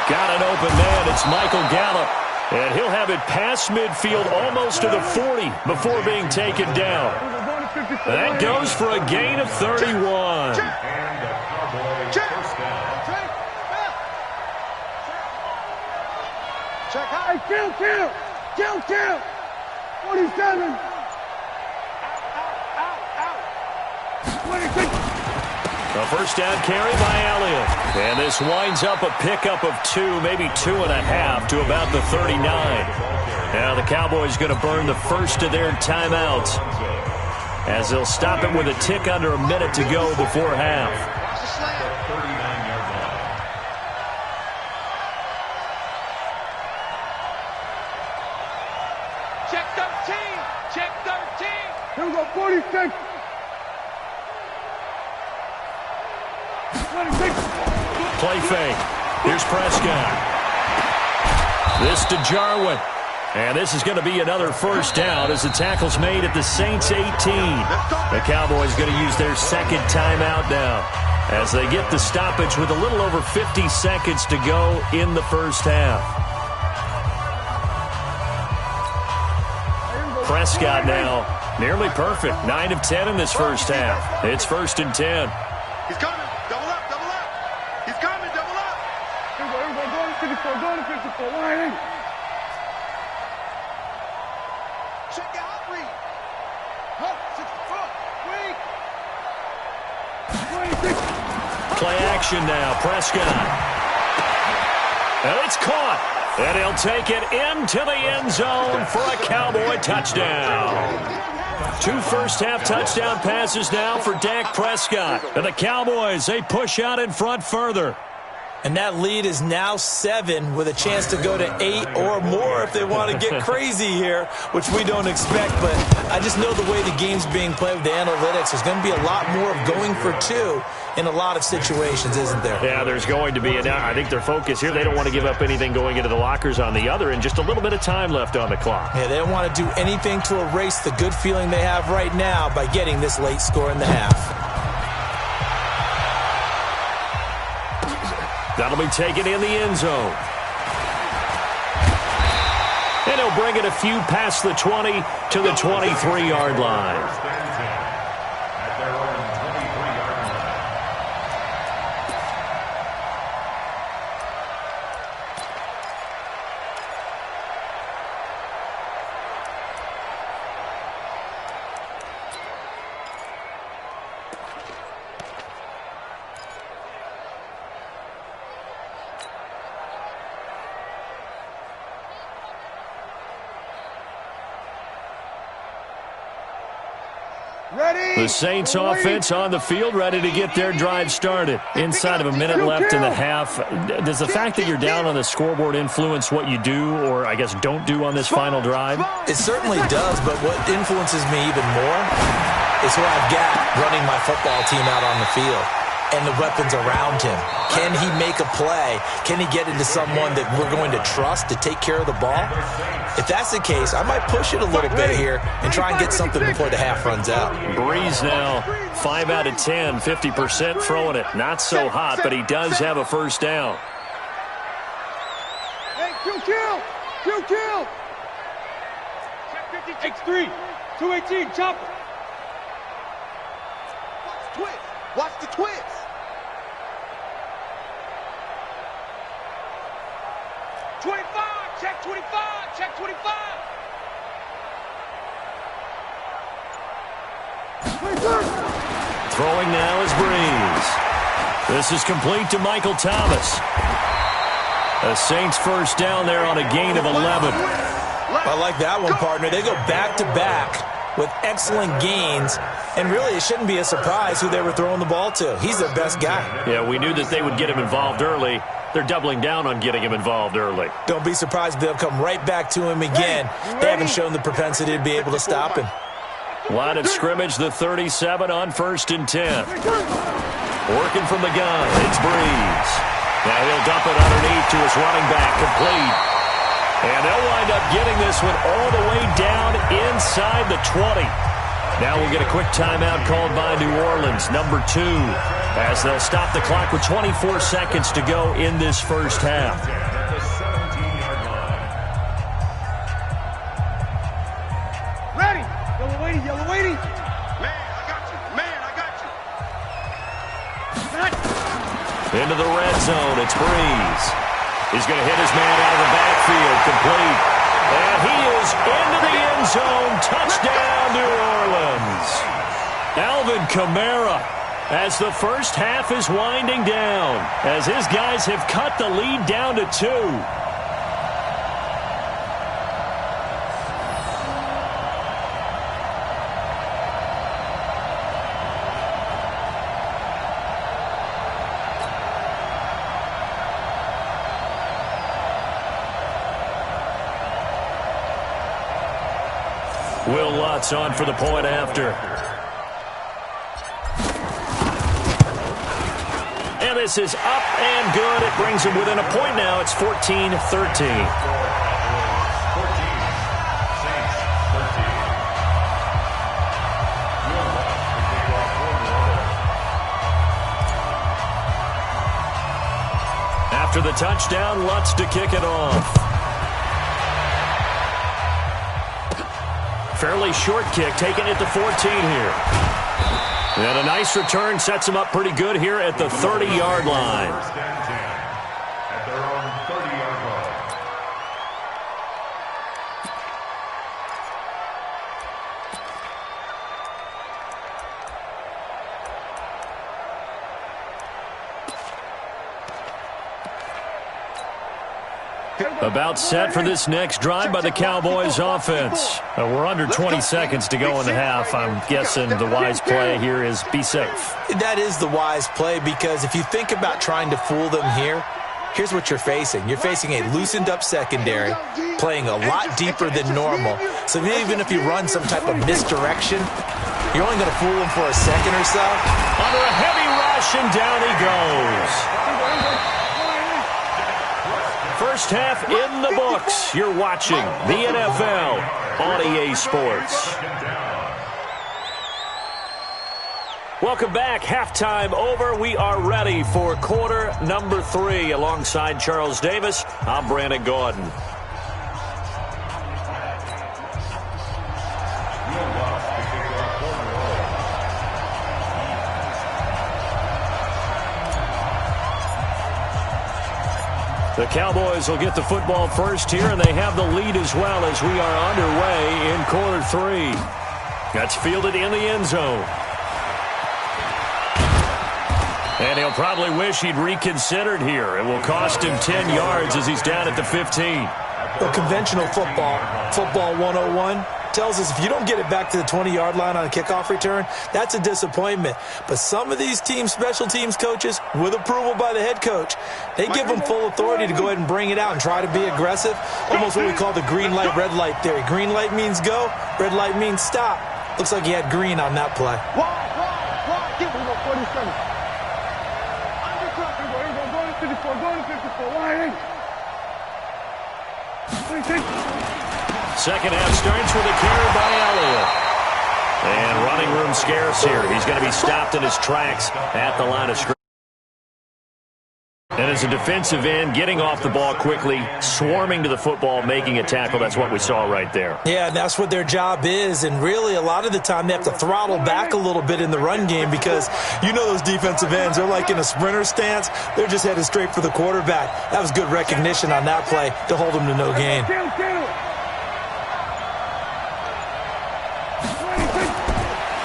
Got an open man. It's Michael Gallup. And he'll have it past midfield almost to the 40 before being taken down. That goes for a gain of 31. Check high, kill. 47. A first down carry by Elliott. And this winds up a pickup of 2, maybe 2.5 to about the 39. Now the Cowboys going to burn the first of their timeouts as they'll stop it with a tick under a minute to go before half. Check 13. Check 13. Here we go, 46. 26. Play fake. Here's Prescott. This to Jarwin. And this is going to be another first down as the tackle's made at the Saints 18. The Cowboys going to use their second timeout now as they get the stoppage with a little over 50 seconds to go in the first half. Prescott now nearly perfect. 9 of 10 in this first half. It's 1st and 10. He's coming. Double up, double up. He's coming, double up. Here we go, going to 54, going to 54. 180. Check out, read. Huh, 64, weak. 26. Play action now, Prescott. And it's caught. And he'll take it into the end zone for a Cowboy touchdown. 2 first-half touchdown passes now for Dak Prescott. And the Cowboys, they push out in front further. And that lead is now 7 with a chance to go to 8 or more if they want to get crazy here, which we don't expect. But I just know the way the game's being played with the analytics, there's going to be a lot more of going for 2 in a lot of situations, isn't there? Yeah, there's going to be. And I think their focus here, they don't want to give up anything going into the lockers on the other, and just a little bit of time left on the clock. Yeah, they don't want to do anything to erase the good feeling they have right now by getting this late score in the half. That'll be taken in the end zone. And he'll bring it a few past the 20 to the 23-yard line. The Saints offense on the field, ready to get their drive started. Inside of a minute left in the half. Does the fact that you're down on the scoreboard influence what you do, or I guess don't do on this final drive? It certainly does, but what influences me even more is who I've got running my football team out on the field and the weapons around him. Can he make a play? Can he get into someone that we're going to trust to take care of the ball? If that's the case, I might push it a little bit here and try and get something before the half runs out. Breeze now, 5 out of 10, 50% throwing it. Not so hot, but he does have a first down. Hey, kill. X3, 218, chopper. Watch the twist. 25, check 25, check 25. 23. Throwing now is Breeze. This is complete to Michael Thomas. The Saints first down there on a gain of 11. I like that one, partner. They go back-to-back with excellent gains, and really it shouldn't be a surprise who they were throwing the ball to. He's their best guy. Yeah, we knew that they would get him involved early. They're doubling down on getting him involved early. Don't be surprised if they'll come right back to him again. They haven't shown the propensity to be able to stop him. Line of scrimmage, the 37 on 1st and 10. Working from the gun, it's Breeze. Now he'll dump it underneath to his running back, complete. And they'll wind up getting this one all the way down inside the 20. Now we'll get a quick timeout called by New Orleans, number 2, as they'll stop the clock with 24 seconds to go in this first half. Ready. Yellow waiting. Man, I got you. Into the red zone, it's Breeze. He's going to hit his man out of the backfield, complete. And he is into the end zone. Touchdown, New Orleans. Alvin Kamara, as the first half is winding down, as his guys have cut the lead down to 2. Will Lutz on for the point after. And this is up and good. It brings him within a point now. It's 14-13. After the touchdown, Lutz to kick it off. Fairly short kick, taking it to 14 here. And a nice return sets him up pretty good here at the 30-yard line. First and 10 at their own 30-yard line. About set for this next drive by the Cowboys offense. We're under 20 seconds to go in the half. I'm guessing the wise play here is be safe. That is the wise play, because if you think about trying to fool them here, here's what you're facing. You're facing a loosened up secondary, playing a lot deeper than normal. So even if you run some type of misdirection, you're only going to fool them for a second or so. Under a heavy rush, and down he goes. First half in the books. You're watching the NFL on EA Sports. Welcome back. Halftime over. We are ready for quarter number 3. Alongside Charles Davis, I'm Brandon Gordon. The Cowboys will get the football first here, and they have the lead as well as we are underway in quarter 3. That's fielded in the end zone. And he'll probably wish he'd reconsidered here. It will cost him 10 yards as he's down at the 15. Well, conventional football 101, tells us if you don't get it back to the 20-yard line on a kickoff return, that's a disappointment. But some of these special teams coaches, with approval by the head coach, they give them full authority to go ahead and bring it out and try to be aggressive. Almost what we call the green light, red light theory. Green light means go, red light means stop. Looks like he had green on that play. Give him 47. Under clock, going to 54, going to 54. Why? Second half starts with a carry by Elliott. And running room scarce here. He's going to be stopped in his tracks at the line of scrimmage. And as a defensive end, getting off the ball quickly, swarming to the football, making a tackle, that's what we saw right there. Yeah, and that's what their job is. And really, a lot of the time, they have to throttle back a little bit in the run game, because you know those defensive ends, they're like in a sprinter stance. They're just headed straight for the quarterback. That was good recognition on that play to hold him to no gain.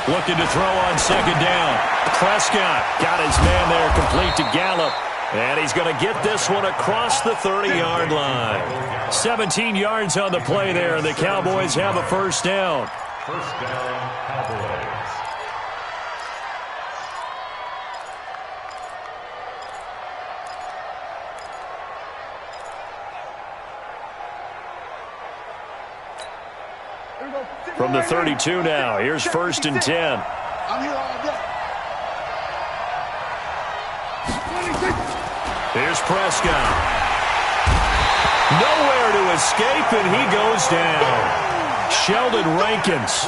Looking to throw on second down. Prescott got his man there, complete to Gallup. And he's going to get this one across the 30-yard line. 17 yards on the play there, and the Cowboys have a first down. First down, Cowboys. From the 32 now, here's first and 10. I'm here all day. Here's Prescott. Nowhere to escape, and he goes down. Sheldon Rankins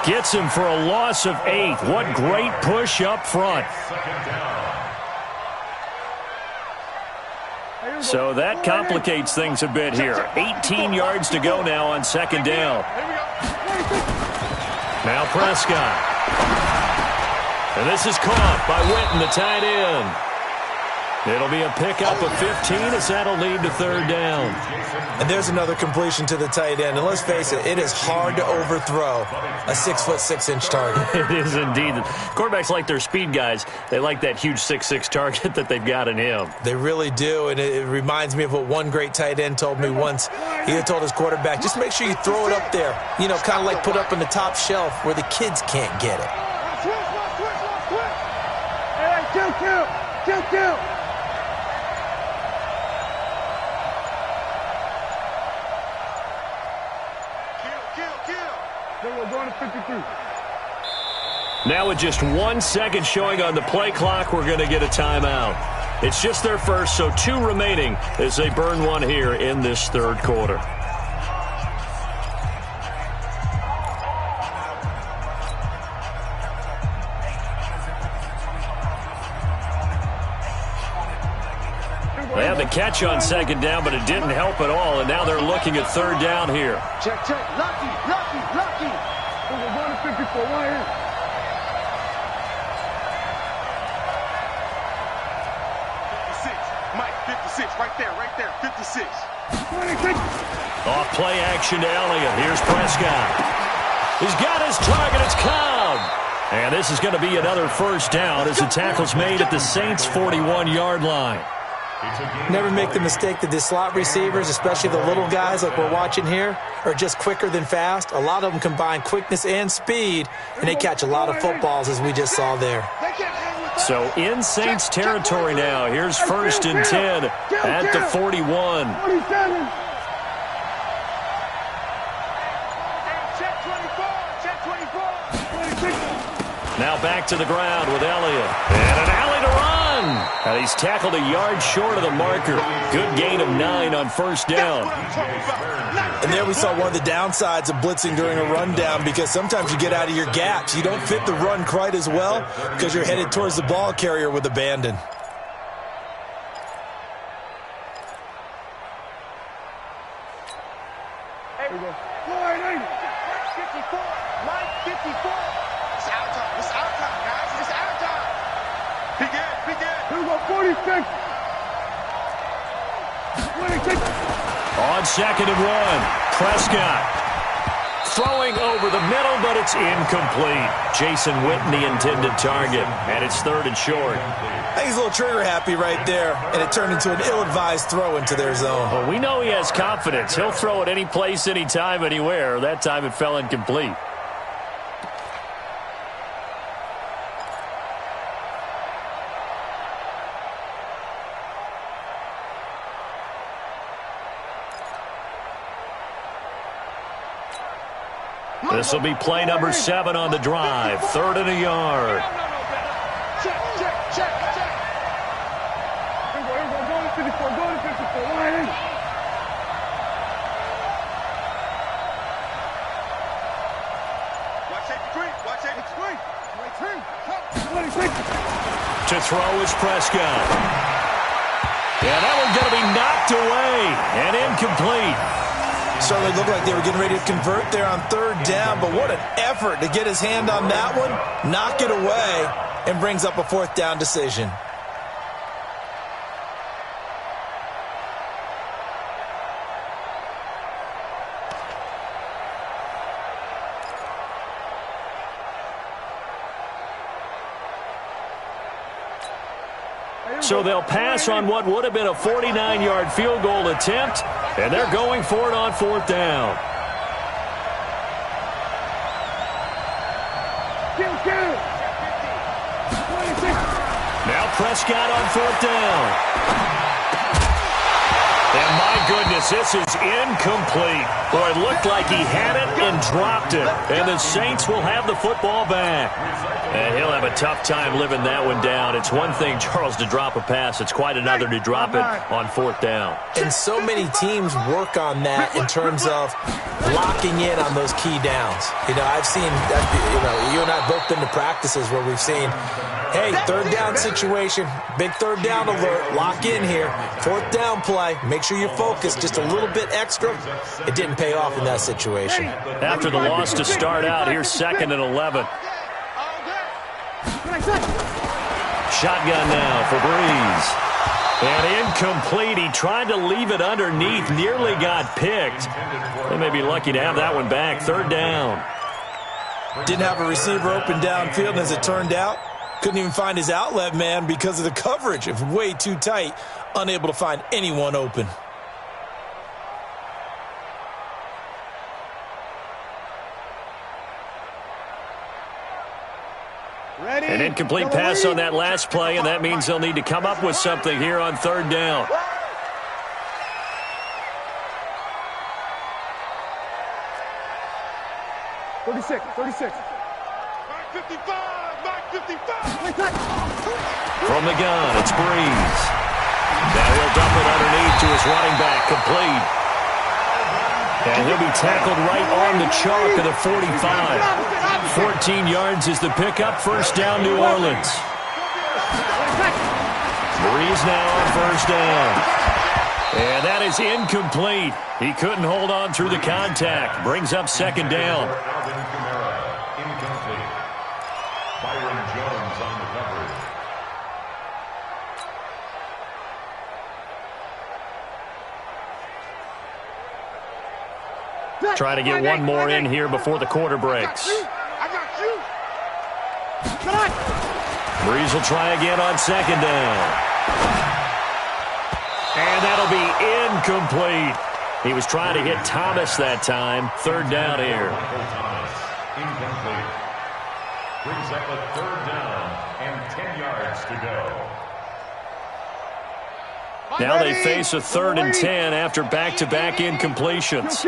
gets him for a loss of 8. What great push up front. So that complicates things a bit here. 18 yards to go now on second down. Now Prescott. And this is caught by Witten, the tight end. It'll be a pickup of 15 as that'll lead to third down. And there's another completion to the tight end. And let's face it, it is hard to overthrow a 6'6" target. It is indeed. Quarterbacks like their speed guys. They like that huge 6'6" target that they've got in him. They really do. And it reminds me of what one great tight end told me once. He had told his quarterback, just make sure you throw it up there. You know, kind of like put up in the top shelf where the kids can't get it. Hey, kill. we're going to 53. Now with just 1 second showing on the play clock, we're going to get a timeout. It's just their first, so 2 remaining as they burn one here in this third quarter. They had the catch on second down, but it didn't help at all, and now they're looking at third down here. Check. Lucky. We're going to 54. Right here. 56, right there, 56. 26. Off play action to Elliott. Here's Prescott. He's got his target. It's Cobb. And this is going to be another first down as the tackle's made at the Saints' 41-yard line. Never make the mistake that the slot receivers, especially the little guys like we're watching here, are just quicker than fast. A lot of them combine quickness and speed, and they catch a lot of footballs, as we just saw there. So in Saints territory now. Here's 1st and 10 at the 41. Now back to the ground with Elliott. And an alley to run. And he's tackled a yard short of the marker. Good gain of 9 on first down. And there we saw one of the downsides of blitzing during a rundown, because sometimes you get out of your gaps. You don't fit the run quite as well because you're headed towards the ball carrier with abandon. Hey, we go. 480. 54. Mike, 54. It's our time, guys. It's our time. Big Ed. Here we go, 46. 26. On 2nd and 1, Prescott throwing over the middle, but it's incomplete. Jason Witten, the intended target, and it's 3rd and short. I think he's a little trigger happy right there, and it turned into an ill-advised throw into their zone. Well, we know he has confidence. He'll throw it any place, anytime, anywhere. That time it fell incomplete. This will be play number 7 on the drive. 3rd and a yard. Check. Here we go. Go to 54. Right here. Watch 83. 26. To throw is Prescott. Yeah, that one's going to be knocked away and incomplete. Certainly looked like they were getting ready to convert there on 3rd down, but what an effort to get his hand on that one, knock it away, and brings up a 4th down decision. So they'll pass on what would have been a 49-yard field goal attempt, and they're going for it on 4th down. Now Prescott on 4th down. And my goodness, this is incomplete. Boy, it looked like he had it and dropped it. And the Saints will have the football back. And he'll have a tough time living that one down. It's one thing, Charles, to drop a pass. It's quite another to drop it on 4th down. And so many teams work on that in terms of locking in on those key downs. I've seen, you and I have both been to practices where we've seen, hey, 3rd down situation, big 3rd down alert, lock in here, 4th down play, make sure you focus just a little bit extra. It didn't pay off in that situation. After the loss to start out, here's 2nd and 11. Shotgun now for Breeze. And incomplete. He tried to leave it underneath, nearly got picked. They may be lucky to have that one back. 3rd down. Didn't have a receiver open downfield, and as it turned out, couldn't even find his outlet man because of the coverage. It was way too tight, unable to find anyone open. An incomplete pass on that last play, and that means they'll need to come up with something here on 3rd down. 36. 55. Mike 55. From the gun, it's Breeze. Now he'll dump it underneath to his running back, complete. And he'll be tackled right on the chalk of the 45. 14 yards is the pickup. First down, New Orleans. Breeze now on first down. And that is incomplete. He couldn't hold on through the contact. Brings up second down. Incomplete. Byron Jones on the coverage. Try to get one more in here before the quarter breaks. I got you. Breeze will try again on second down. And that'll be incomplete. He was trying to hit Thomas that time. Third down here. Incomplete. Brings up a third down and 10 yards to go. Now they face a 3rd and 10 after back-to-back incompletions.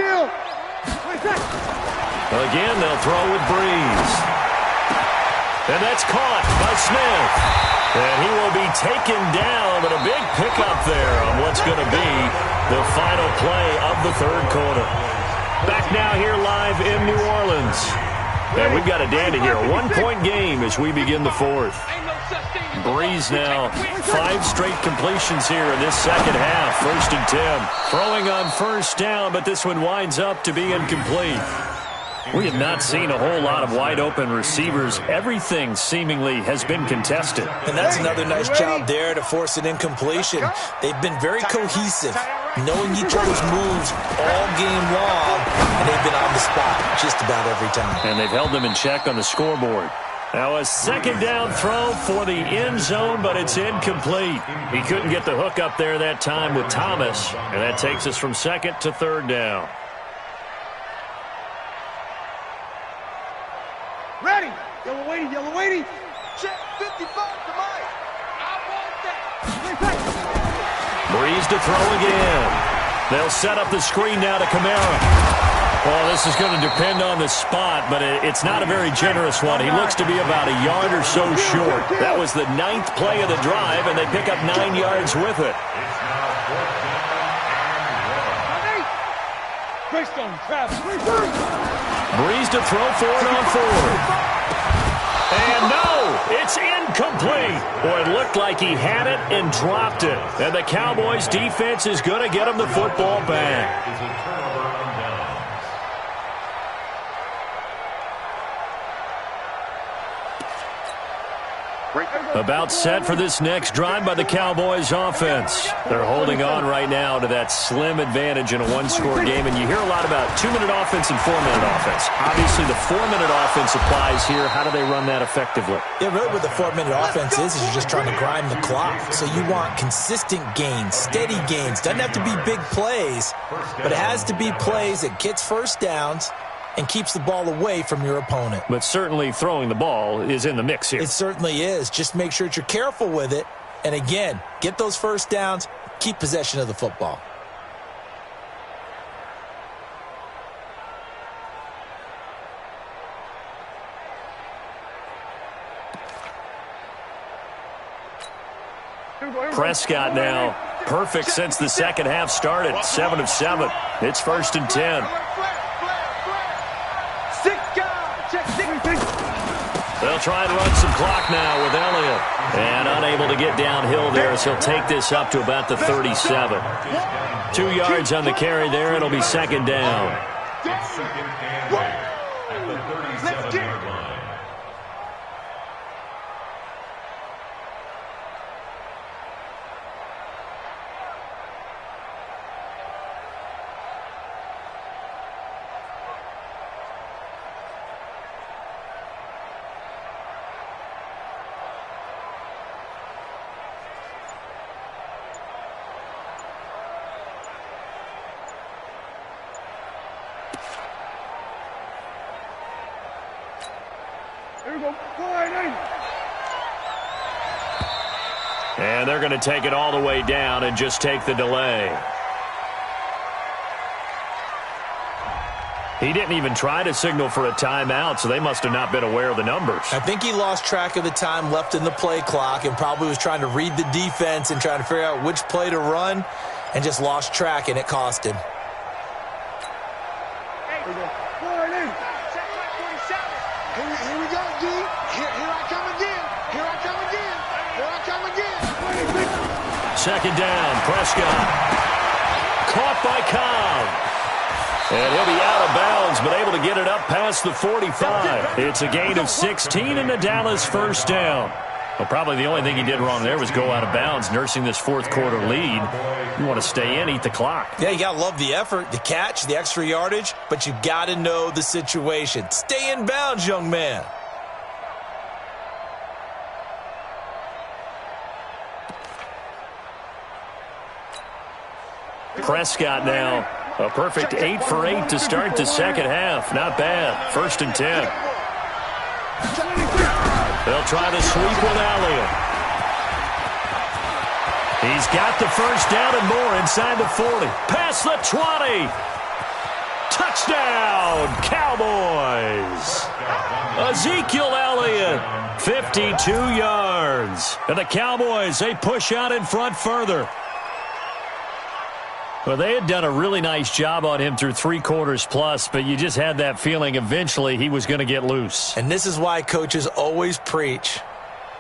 Again, they'll throw with Breeze. And that's caught by Smith. And he will be taken down, but a big pickup there on what's going to be the final play of the third quarter. Back now here live in New Orleans. And we've got a dandy here. A 1-point game as we begin the fourth. Breeze now 5 straight completions here in this second half. 1st and 10. Throwing on first down, but this one winds up to be incomplete. We have not seen a whole lot of wide-open receivers. Everything seemingly has been contested. And that's another nice job there to force an incompletion. They've been very cohesive, knowing each other's moves all game long, and they've been on the spot just about every time. And they've held them in check on the scoreboard. Now a second down throw for the end zone, but it's incomplete. He couldn't get the hook up there that time with Thomas, and that takes us from 2nd to 3rd down. Ready. Yellow waiting. Check 55 to Mike. I want that. Breeze to throw again. They'll set up the screen now to Kamara. Well, this is going to depend on the spot, but it's not a very generous one. He looks to be about a yard or so short. That was the 9th play of the drive, and they pick up 9 yards with it. Breeze to throw for it on 4th. And no, it's incomplete. Boy, it looked like he had it and dropped it. And the Cowboys' defense is going to get him the football back. About set for this next drive by the Cowboys offense. They're holding on right now to that slim advantage in a one-score game, and you hear a lot about 2-minute offense and 4-minute offense. Obviously, the 4-minute offense applies here. How do they run that effectively? Yeah, really what the 4-minute offense is you're just trying to grind the clock. So you want consistent gains, steady gains. Doesn't have to be big plays, but it has to be plays that gets first downs and keeps the ball away from your opponent. But certainly throwing the ball is in the mix here. It certainly is. Just make sure that you're careful with it. And again, get those first downs, keep possession of the football. Prescott now perfect since the second half started. 7 of 7. It's 1st and 10. They'll try and run some clock now with Elliott. And unable to get downhill there as he'll take this up to about the 37. 2 yards on the carry there. It'll be second down. It's second and 8 at the 37-yard line. And they're going to take it all the way down and just take the delay. He didn't even try to signal for a timeout, so they must have not been aware of the numbers. I think he lost track of the time left in the play clock and probably was trying to read the defense and trying to figure out which play to run and just lost track, and it cost him. Here we go, G. Here I come again. Here I come again. Here I come again. Second down, Prescott. Caught by Cobb. And he'll be out of bounds, but able to get it up past the 45. It's a gain of 16 and a Dallas first down. Well, probably the only thing he did wrong there was go out of bounds, nursing this fourth quarter lead. You want to stay in, eat the clock. Yeah, you got to love the effort, the catch, the extra yardage, but you got to know the situation. Stay in bounds, young man. Prescott now. A perfect 8 for 8 to start the second half. Not bad. 1st and 10. They'll try to sweep with Elliott. He's got the first down and more inside the 40. Past the 20. Touchdown, Cowboys. Ezekiel Elliott, 52 yards. And the Cowboys, they push out in front further. Well, they had done a really nice job on him through 3 quarters plus, but you just had that feeling eventually he was going to get loose. And this is why coaches always preach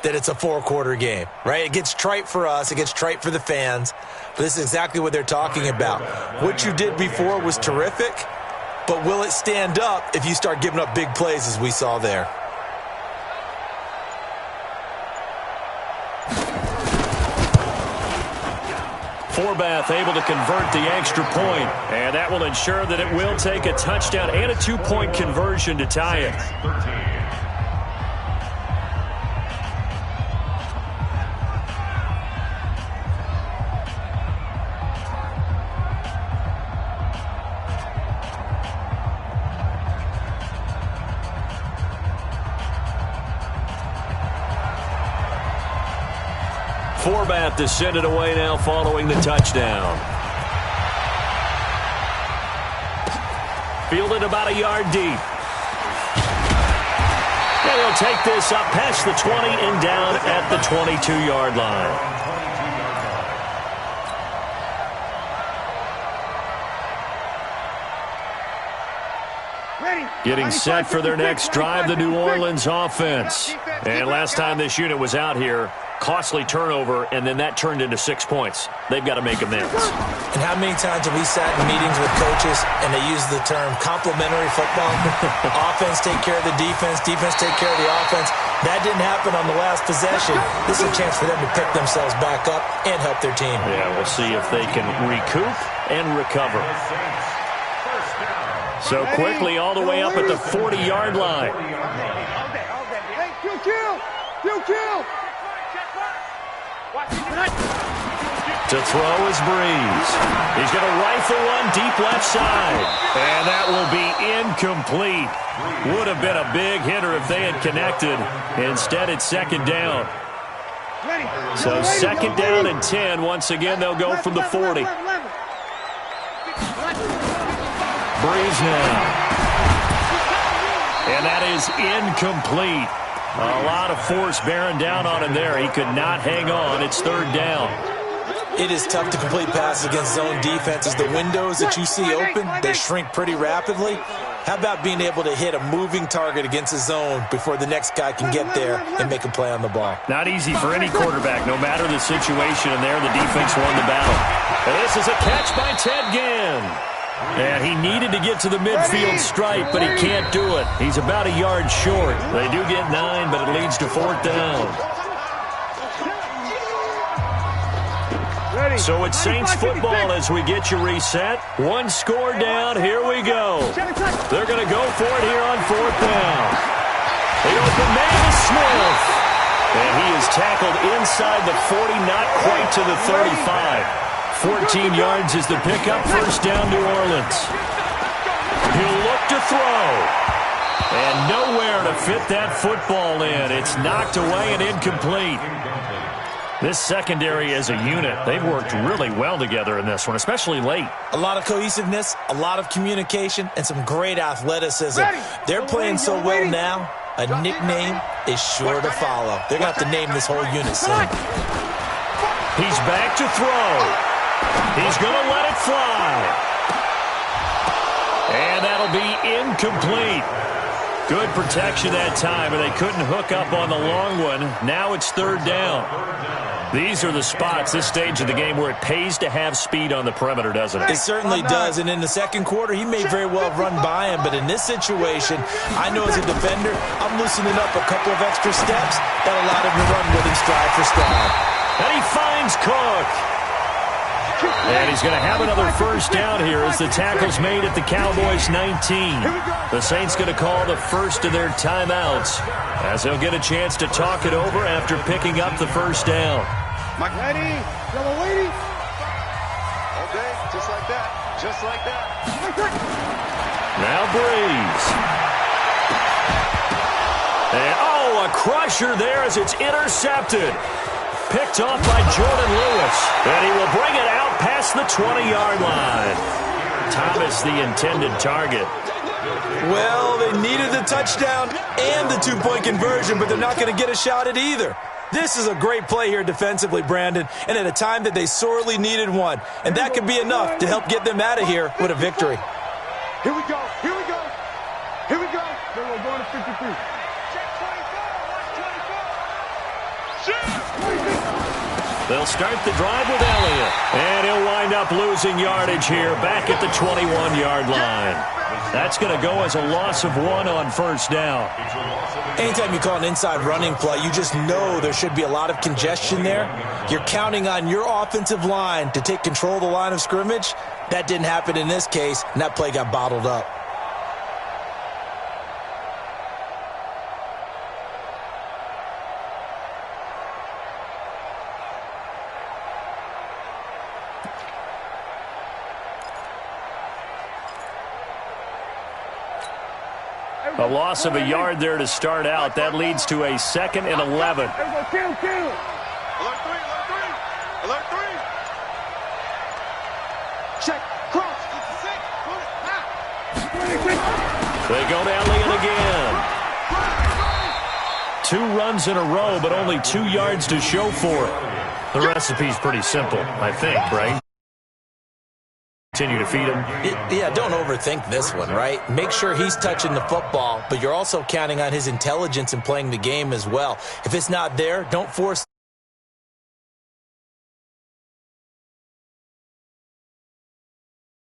that it's a 4-quarter game, right? It gets trite for us. It gets trite for the fans. But this is exactly what they're talking about. What you did before was terrific, but will it stand up if you start giving up big plays as we saw there? Forbath able to convert the extra point, and that will ensure that it will take a touchdown and a 2-point conversion to tie it. Forbath to send it away now following the touchdown. Fielded about a yard deep. And he'll take this up past the 20 and down at the 22-yard line. Getting set for their next drive, the New Orleans offense. And last time this unit was out here, costly turnover, and then that turned into 6 points. They've got to make amends. And how many times have we sat in meetings with coaches and they use the term complementary football? Offense take care of the defense, defense take care of the offense. That didn't happen on the last possession. This is a chance for them to pick themselves back up and help their team. Yeah, we'll see if they can recoup and recover. So quickly all the way up at the 40-yard line. To throw is Breeze. He's going to rifle one deep left side. And that will be incomplete. Would have been a big hitter if they had connected. Instead, it's second down. So second down and 10. Once again, they'll go from the 40. Breeze now. And that is incomplete. A lot of force bearing down on him there. He could not hang on. It's third down. It is tough to complete passes against zone defenses. The windows that you see open, they shrink pretty rapidly. How about being able to hit a moving target against a zone before the next guy can get there and make a play on the ball? Not easy for any quarterback, no matter the situation. And there, the defense won the battle. And this is a catch by Ted Ginn. And he needed to get to the midfield stripe, but he can't do it. He's about a yard short. They do get 9, but it leads to fourth down. So it's Saints football as we get you reset. One score down. Here we go. They're going to go for it here on fourth down. The open man is Smith. And he is tackled inside the 40, not quite to the 35. 14 yards is the pickup. First down, New Orleans. He'll look to throw. And nowhere to fit that football in. It's knocked away and incomplete. This secondary as a unit, they've worked really well together in this one, especially late. A lot of cohesiveness, a lot of communication, and some great athleticism. They're playing so well now, a nickname is sure to follow. They're going to have to name this whole unit soon. He's back to throw. He's going to let it fly. And that'll be incomplete. Good protection that time, but they couldn't hook up on the long one. Now it's third down. These are the spots, this stage of the game, where it pays to have speed on the perimeter, doesn't it? It certainly does, and in the second quarter, he may very well have run by him, but in this situation, I know as a defender, I'm loosening up a couple of extra steps that allowed him to run with him stride for stride. And he finds Cook. And he's going to have another first down here as the tackle's made at the Cowboys' 19. The Saints going to call the first of their timeouts as they'll get a chance to talk it over after picking up the first down. Mike, ready? Double waiting. Okay, just like that. Just like that. Now Breeze. And, oh, a crusher there as it's intercepted. Picked off by Jordan Lewis. And he will bring it out past the 20-yard line. Thomas, the intended target. Well, they needed the touchdown and the two-point conversion, but they're not going to get a shot at either. This is a great play here defensively, Brandon, and at a time that they sorely needed one. And that could be enough to help get them out of here with a victory. Here we go. Here we go. Here we go. Then we're going to 53. They'll start the drive with Elliott. And he'll wind up losing yardage here back at the 21-yard line. That's going to go as a loss of 1 on first down. Anytime you call an inside running play, you just know there should be a lot of congestion there. You're counting on your offensive line to take control of the line of scrimmage. That didn't happen in this case, and that play got bottled up. A loss of a yard there to start out. That leads to a 2nd and 11. Alert 3, alert 3. Check, cross. They go to Elliott again. 2 runs in a row, but only 2 yards to show for it. The recipe's pretty simple, I think, Bray. Continue to feed him. Yeah, don't overthink this one, right? Make sure he's touching the football, but you're also counting on his intelligence in playing the game as well. If it's not there, don't force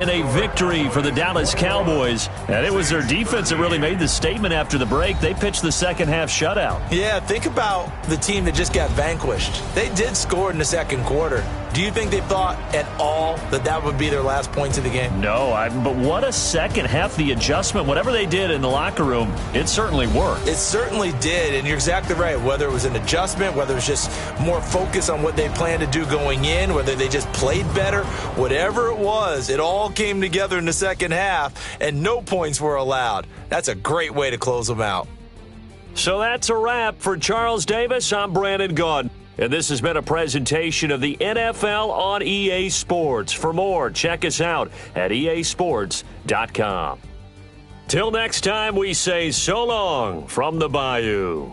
And a victory for the Dallas Cowboys. And it was their defense that really made the statement after the break. They pitched the second half shutout. Yeah, think about the team that just got vanquished. They did score in the second quarter. Do you think they thought at all that that would be their last points of the game? No, but what a second half. The adjustment, whatever they did in the locker room, it certainly worked. It certainly did, and you're exactly right. Whether it was an adjustment, whether it was just more focus on what they planned to do going in, whether they just played better, whatever it was, it all came together in the second half, and no points were allowed. That's a great way to close them out. So that's a wrap for Charles Davis. I'm Brandon Gaudin. And this has been a presentation of the NFL on EA Sports. For more, check us out at easports.com. Till next time, we say so long from the Bayou.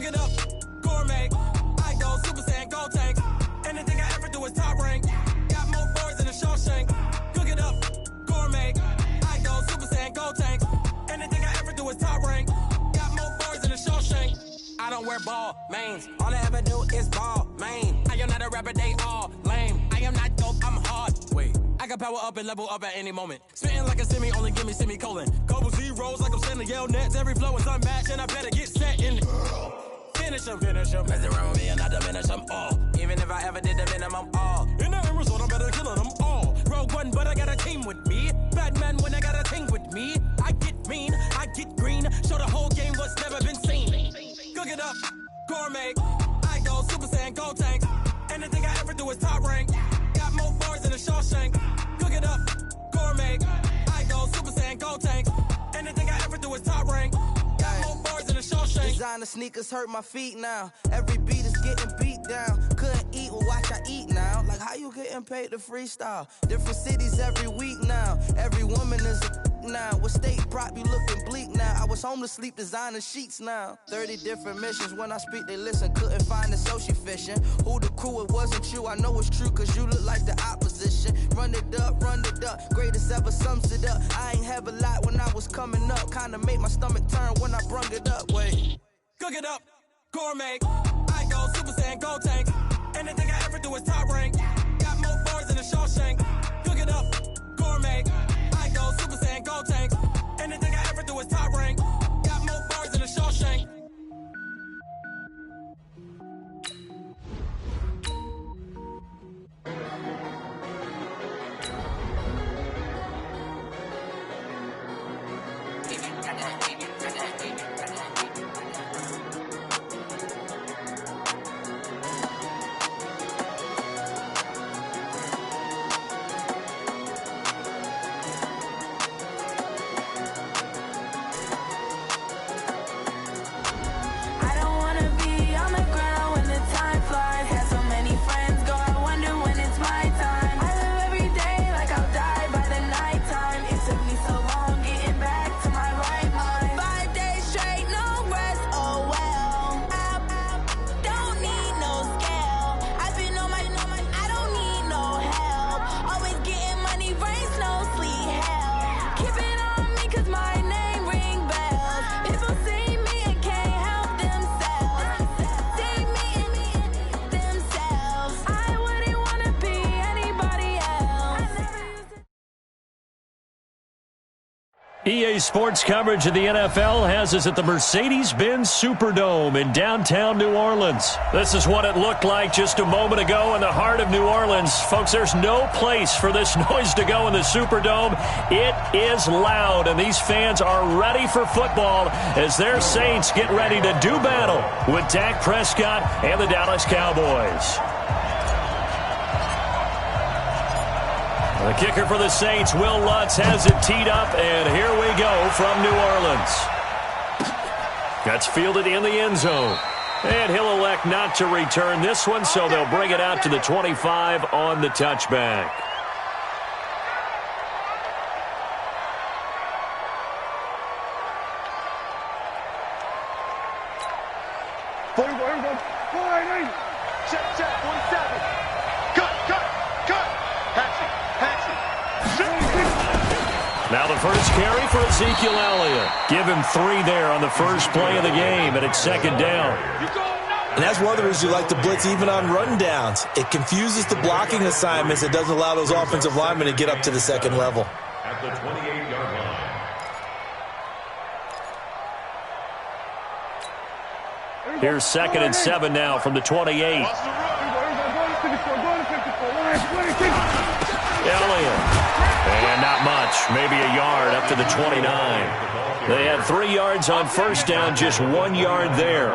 Cook it up, gourmet. I go Super Saiyan, gold tank. Anything I ever do is top rank. Got more boards than a Shawshank. Cook it up, gourmet. I go Super Saiyan, gold tank. Anything I ever do is top rank. Got more boards than a Shawshank. I don't wear ball mains. All I ever do is ball main. I am not a rapper, they all lame. I am not dope, I'm hard. Wait, I can power up and level up at any moment. Spitting like a semi, only give me semicolon. Couple zeros like I'm sending yell nets. Every flow is unmatched and I better get set in. Finish them. Mess around with me and I diminish them all. Even if I ever did the minimum, all. In the end result, I'm better killing them all. Rogue One, but I got a team with me. Batman when I got a team with me. I get mean, I get green. Show the whole game what's never been seen. Cook it up, gourmet. I go Super Saiyan, gold tank. Anything I ever do is top rank. Got more bars than a Shawshank. Cook it up, gourmet. I go Super Saiyan, gold tank. Anything I ever do is top rank. Got more bars than a Shawshank. Designer sneakers hurt my feet now. Every beat is getting beat down. Couldn't eat, well watch I eat now. Like how you getting paid to freestyle? Different cities every week now. Every woman is a now. With state prop, you looking bleak now. I was home to sleep designing sheets now. 30 different missions. When I speak, they listen. Couldn't find it, so she fishing. Who the crew? It wasn't you. I know it's true, cause you look like the opposition. Run it up. Greatest ever sums it up. I ain't have a lot when I was coming up. Kinda made my stomach turn when I brung it up. Wait. Cook it up, gourmet. I go Super Saiyan, gold tank. Anything I ever do is top rank. Got more bars than a Shawshank. Cook it up, gourmet. I go Super Saiyan, gold tank. Anything I ever do is top rank. Got more bars than a Shawshank. EA Sports coverage of the NFL has us at the Mercedes-Benz Superdome in downtown New Orleans. This is what it looked like just a moment ago in the heart of New Orleans. Folks, there's no place for this noise to go in the Superdome. It is loud, and these fans are ready for football as their Saints get ready to do battle with Dak Prescott and the Dallas Cowboys. The kicker for the Saints, Will Lutz, has it teed up, and here we go from New Orleans. That's fielded in the end zone. And he'll elect not to return this one, so they'll bring it out to the 25 on the touchback. Check, 47. Cut. Now the first carry for Ezekiel Elliott. Give him 3 there on the first play of the game, and it's second down. And that's one of the reasons you like to blitz even on rundowns. It confuses the blocking assignments. It doesn't allow those offensive linemen to get up to the second level. At the 28-yard line. Here's 2nd and 7 now from the 28. Elliott. And not much, maybe a yard up to the 29. They had 3 yards on first down, just 1 yard there.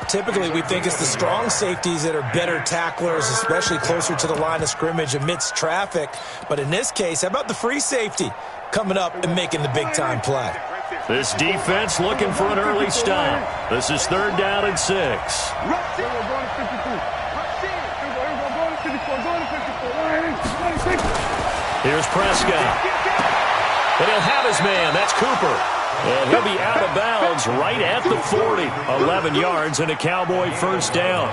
Typically, we think it's the strong safeties that are better tacklers, especially closer to the line of scrimmage amidst traffic. But in this case, how about the free safety coming up and making the big-time play? This defense looking for an early stop. This is 3rd down and 6. Here's Prescott. And he'll have his man. That's Cooper. And he'll be out of bounds right at the 40. 11 yards and a Cowboy first down.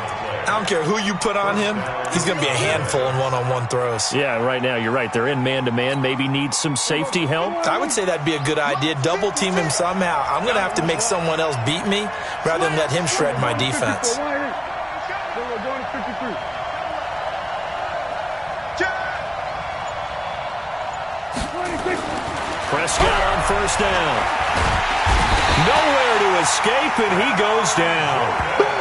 I don't care who you put on him. He's going to be a handful in one-on-one throws. Yeah, right now you're right. They're in man-to-man. Maybe need some safety help. I would say that'd be a good idea. Double team him somehow. I'm going to have to make someone else beat me rather than let him shred my defense. Prescott on first down. Nowhere to escape, and he goes down.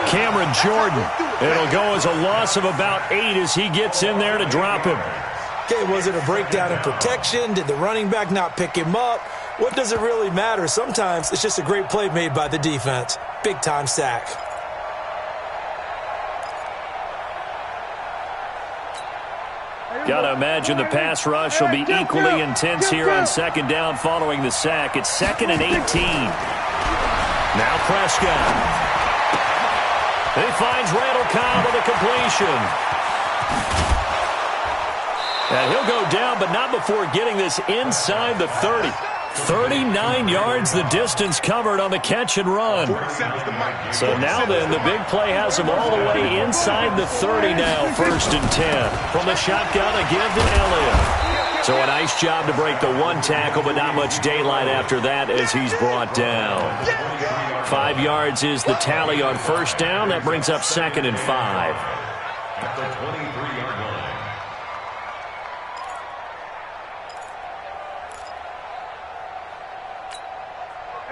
Cameron Jordan. It'll go as a loss of about 8 as he gets in there to drop him. Okay, was it a breakdown in protection? Did the running back not pick him up? What does it really matter? Sometimes it's just a great play made by the defense. Big-time sack. Got to imagine the pass rush will be equally intense here on second down following the sack. It's 2nd and 18. Now Prescott. He finds Randall Cobb with a completion. And he'll go down, but not before getting this inside the 30. 39 yards the distance covered on the catch and run. So now then, the big play has him all the way inside the 30 now, 1st and 10. From the shotgun, a give to Elliott. So a nice job to break the one tackle, but not much daylight after that as he's brought down. 5 yards is the tally on first down. That brings up 2nd and 5. At the 23-yard line.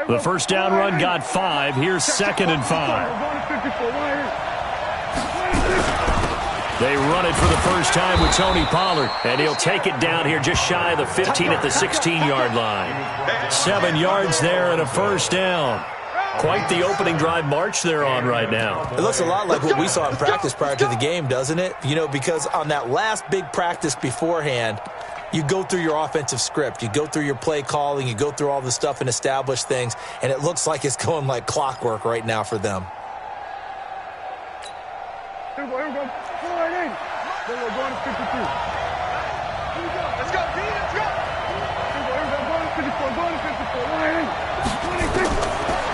The first down run got 5. Here's 2nd and 5. They run it for the first time with Tony Pollard. And he'll take it down here just shy of the 15 at the 16-yard line. 7 yards there and a first down. Quite the opening drive march they're on right now. It looks a lot like what we saw in practice prior to the game, doesn't it? You know, because on that last big practice beforehand, you go through your offensive script. You go through your play calling. You go through all the stuff and establish things. And it looks like it's going like clockwork right now for them. Here we go. Going to 53. Let's go, D. Let's go. Here we go. Going to 54. Going to 54. 26.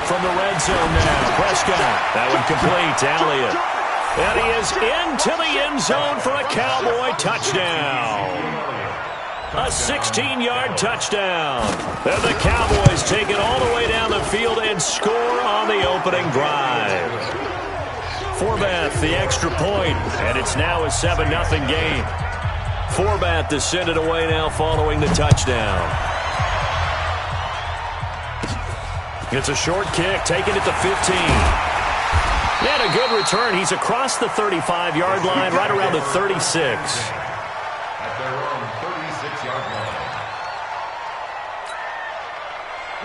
From the red zone now, Prescott. That one complete to Elliott. And he is into the end zone for a Cowboy touchdown. A 16-yard touchdown. And the Cowboys take it all the way down the field and score on the opening drive. Forbath, the extra point, and it's now a 7-0 game. Forbath to send it away now following the touchdown. It's a short kick, taken at the 15. And a good return. He's across the 35-yard line, right around the 36. At their own 36-yard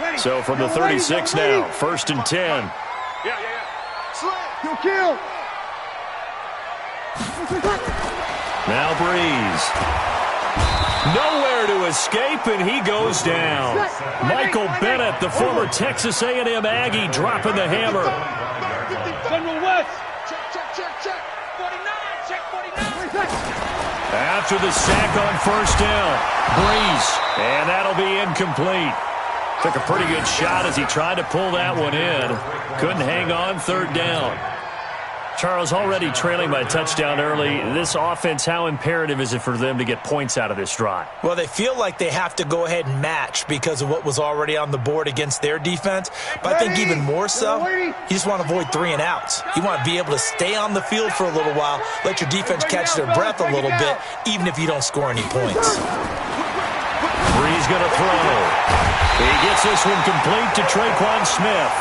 line. So from the 36 now, 1st and 10. Kill. Now Breeze. Nowhere to escape, and he goes down. Michael Bennett, the former Texas A&M Aggie, dropping the hammer. General West. Check. 49. Check 49. After the sack on first down, Breeze, and that'll be incomplete. Took a pretty good shot as he tried to pull that one in. Couldn't hang on, 3rd down. Charles, already trailing by a touchdown early. This offense, how imperative is it for them to get points out of this drive? Well, they feel like they have to go ahead and match because of what was already on the board against their defense. But I think even more so, you just want to avoid 3 and outs. You want to be able to stay on the field for a little while, let your defense catch their breath a little bit, even if you don't score any points. Breeze going to throw. He gets this one complete to Traquan Smith.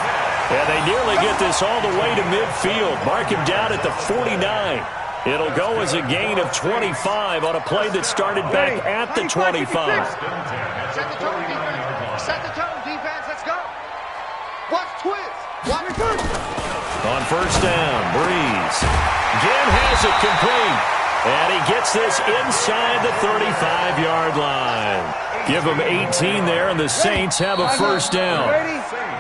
And they nearly get this all the way to midfield. Mark him down at the 49. It'll go as a gain of 25 on a play that started back at the 25. Set the tone, defense. Set the tone, defense. Let's go. Watch twist. Watch first. On first down, Breeze. Again has it complete. And he gets this inside the 35-yard line. Give him 18 there, and the Saints have a first down.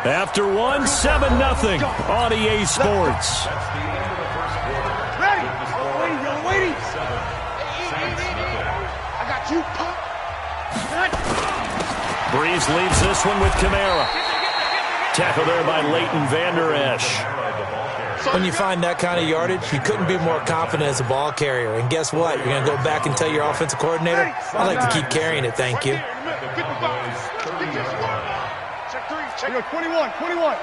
After one, 7-0 on EA Sports. Ready. Waiting. I got you. Breeze leaves this one with Kamara. tackle there by Leighton Vander Esch. When you find that kind of yardage, you couldn't be more confident as a ball carrier. And guess what? You're going to go back and tell your offensive coordinator, I'd like to keep carrying it, thank you. Check 21.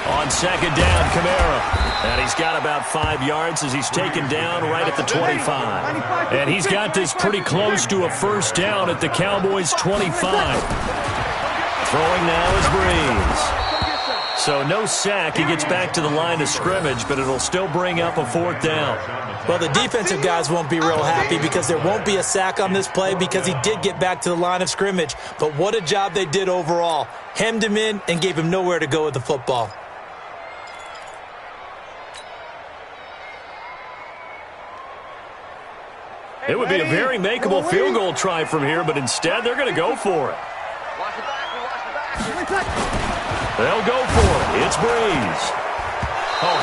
On second down, Kamara. And he's got about 5 yards as he's taken down right at the 25. And he's got this pretty close to a first down at the Cowboys' 25. Throwing now is Breeze. So no sack. He gets back to the line of scrimmage, but it'll still bring up a 4th down. Well, the defensive guys won't be real happy because there won't be a sack on this play because he did get back to the line of scrimmage. But what a job they did overall. Hemmed him in and gave him nowhere to go with the football. It would be a very makeable field goal try from here, but instead they're going to go for it. They'll go for it. It's Breeze.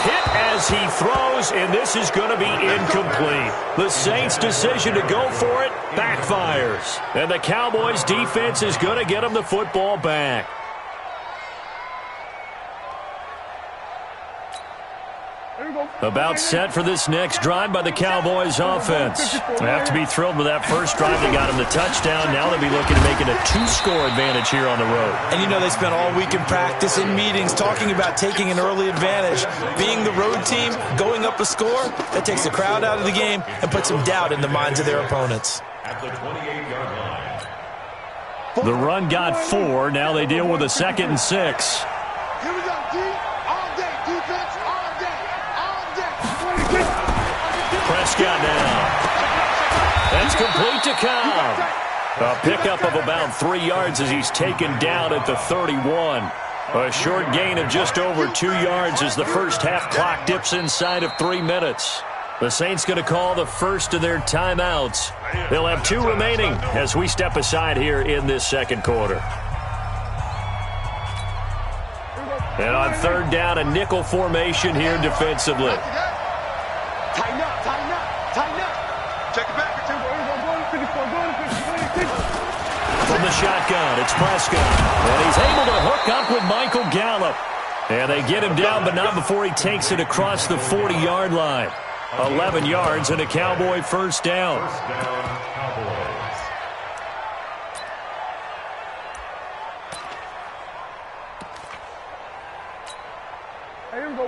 Hit as he throws, and this is going to be incomplete. The Saints' decision to go for it backfires. And the Cowboys' defense is going to get them the football back. About set for this next drive by the Cowboys offense. They have to be thrilled with that first drive. They got him the touchdown. Now they'll be looking to make it a 2-score advantage here on the road. And you know they spent all week in practice, in meetings, talking about taking an early advantage. Being the road team, going up a score, that takes the crowd out of the game and puts some doubt in the minds of their opponents. At the 28-yard line. The run got 4. Now they deal with a 2nd and 6. Here we go, D. All day. Defense, all day. Prescott now. That's complete to Cobb. A pickup of about 3 yards as he's taken down at the 31. A short gain of just over 2 yards as the first half clock dips inside of 3 minutes. The Saints going to call the first of their timeouts. They'll have 2 remaining as we step aside here in this second quarter. And on third down, a nickel formation here defensively. Tighten up. Check it back. From the shotgun, it's Prescott. And he's able to hook up with Michael Gallup. And they get him down, but not before he takes it across the 40-yard line. 11 yards and a Cowboy first down. First down, Cowboys.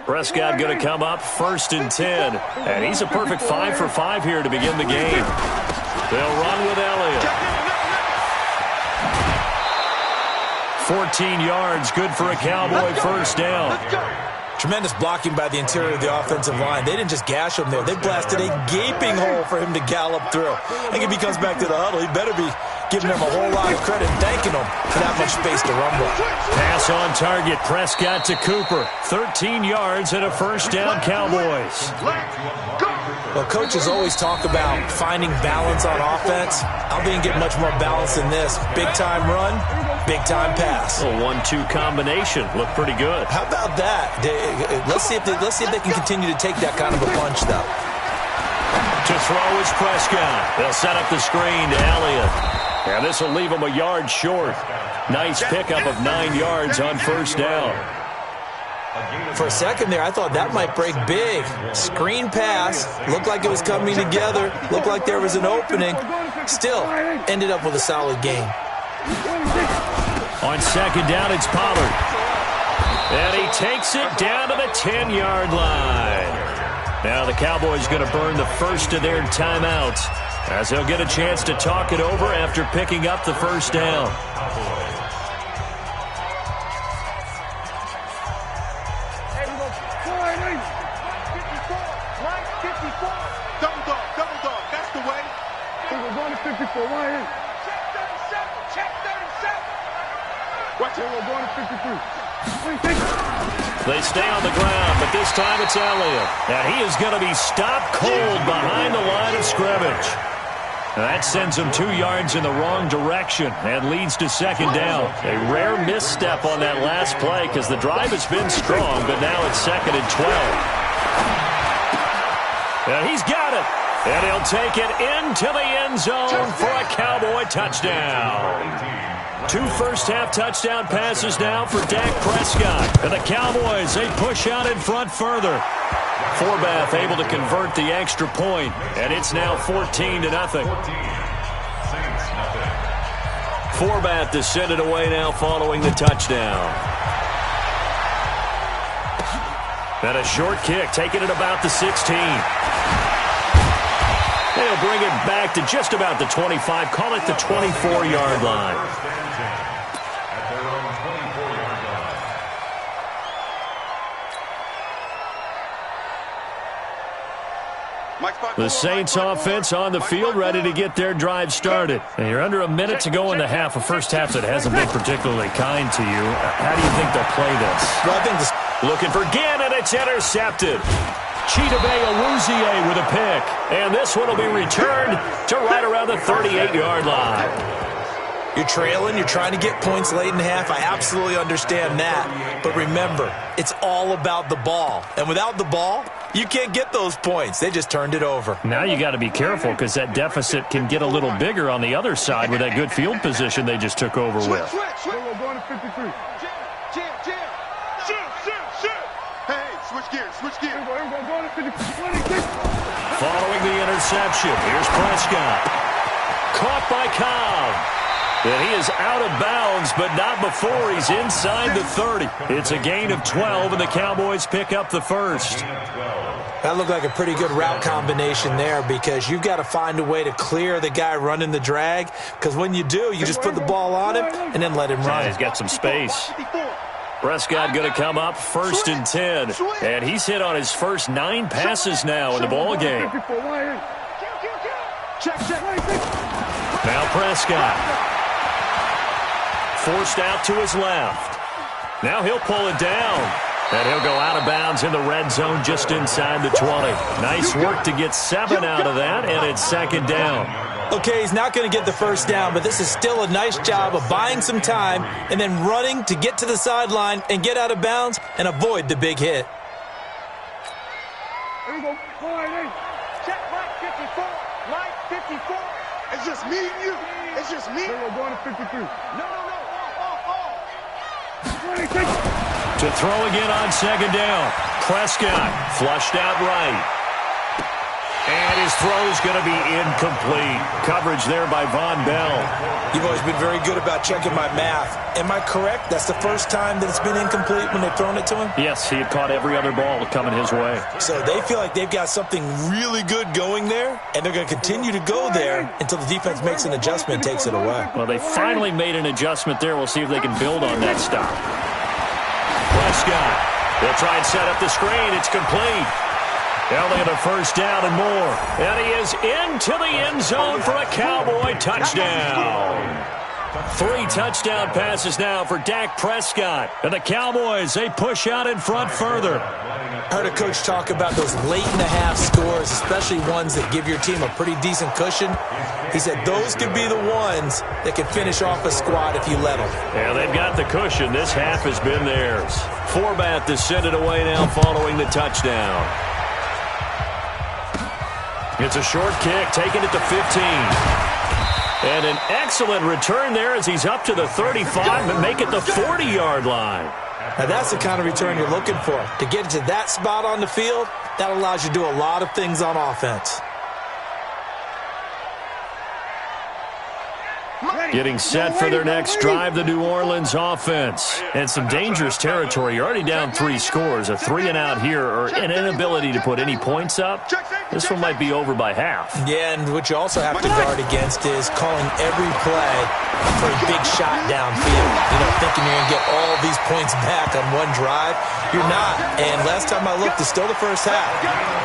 Prescott going to come up 1st and 10. And he's a perfect 5 for 5 here to begin the game. They'll run with Elliott. 14 yards, good for a Cowboy first down. Tremendous blocking by the interior of the offensive line. They didn't just gash him there. They blasted a gaping hole for him to gallop through. I think if he comes back to the huddle, he better be giving them a whole lot of credit and thanking them for that much space to rumble. Pass on target, Prescott to Cooper. 13 yards and a first down, Cowboys. Well, coaches always talk about finding balance on offense. I didn't get much more balance than this. Big-time run, big-time pass. A 1-2 combination. Looked pretty good. How about that? Let's see if they can continue to take that kind of a punch, though. To throw is Prescott. They'll set up the screen to Elliott. And this will leave him a yard short. Nice pickup of 9 yards on first down. For a second there, I thought that might break big. Screen pass. Looked like it was coming together. Looked like there was an opening. Still, ended up with a solid gain. On second down, it's Pollard. And he takes it down to the 10-yard line. Now the Cowboys going to burn the first of their timeouts as they'll get a chance to talk it over after picking up the first down. Double dog, that's the way. We're going to 54, right here. Check 37. Watch it, we're going to 53. They stay on the ground, but this time it's Elliott. Now he is going to be stopped cold behind the line of scrimmage. That sends him 2 yards in the wrong direction and leads to second down. A rare misstep on that last play because the drive has been strong, but now it's 2nd and 12. Now he's got it. And he'll take it into the end zone for a Cowboy touchdown. 2 first-half touchdown passes now for Dak Prescott. And the Cowboys, they push out in front further. Forbath able to convert the extra point, and it's now 14-0. Forbath to send it away now following the touchdown. And a short kick, taking it about the 16. They'll bring it back to just about the 25, call it the 24-yard line. The Saints offense on the field, ready to get their drive started. And you're under a minute to go in the half, a first half that hasn't been particularly kind to you. How do you think they'll play this? Well, I think this... Looking for Ginn, and it's intercepted. Chidobe Awuzie with a pick. And this one will be returned to right around the 38-yard line. You're trailing, you're trying to get points late in the half. I absolutely understand that. But remember, it's all about the ball. And without the ball, you can't get those points. They just turned it over. Now you got to be careful because that deficit can get a little bigger on the other side with that good field position they just took over with. Switch. We're going to 53. Jam. Hey, switch gears. Following the interception, here's Prescott. Caught by Cobb. And he is out of bounds, but not before he's inside the 30. It's a gain of 12, and the Cowboys pick up the first. That looked like a pretty good route combination there because you've got to find a way to clear the guy running the drag, because when you do, you just put the ball on him and then let him run. Yeah, he's got some space. Prescott going to come up 1st and 10, and he's hit on his first 9 passes now in the ball game. Now Prescott. Forced out to his left. Now he'll pull it down. And he'll go out of bounds in the red zone just inside the 20. Nice work to get 7 out of that, and it's 2nd down. Okay, he's not going to get the first down, but this is still a nice job of buying some time and then running to get to the sideline and get out of bounds and avoid the big hit. Here we go. Check Mike 54. Mike 54. It's just me and you. It's just me. We're going to 53. No. To throw again on 2nd down. Prescott flushed out right. And his throw is going to be incomplete. Coverage there by Von Bell. You've always been very good about checking my math. Am I correct? That's the first time that it's been incomplete when they've thrown it to him? Yes, he had caught every other ball coming his way. So they feel like they've got something really good going there, and they're going to continue to go there until the defense makes an adjustment and takes it away. Well, they finally made an adjustment there. We'll see if they can build on that stop. Prescott. They'll try and set up the screen. It's complete. They'll get a first down and more. And he is into the end zone for a Cowboy touchdown. 3 touchdown passes now for Dak Prescott. And the Cowboys, they push out in front further. I heard a coach talk about those late-in-the-half scores, especially ones that give your team a pretty decent cushion. He said those could be the ones that can finish off a squad if you let them. Yeah, they've got the cushion. This half has been theirs. Forbath to send it away now following the touchdown. It's a short kick, taking it to 15. And an excellent return there as he's up to the 35 and make it the 40-yard line. Now that's the kind of return you're looking for. To get to that spot on the field, that allows you to do a lot of things on offense. Getting set for their next drive, the New Orleans offense. And some dangerous territory. You're already down 3 scores. A 3-and-out here or an inability to put any points up. This one might be over by half. Yeah, and what you also have to guard against is calling every play for a big shot downfield. You know, thinking you're going to get all these points back on one drive. You're not. And last time I looked, it's still the first half.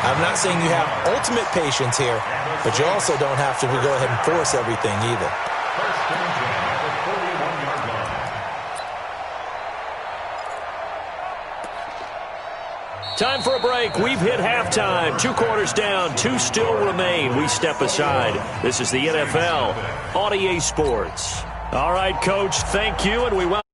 I'm not saying you have ultimate patience here, but you also don't have to go ahead and force everything either. Time for a break. We've hit halftime. 2 quarters down. 2 still remain. We step aside. This is the NFL on EA Sports. All right, Coach, thank you, and we welcome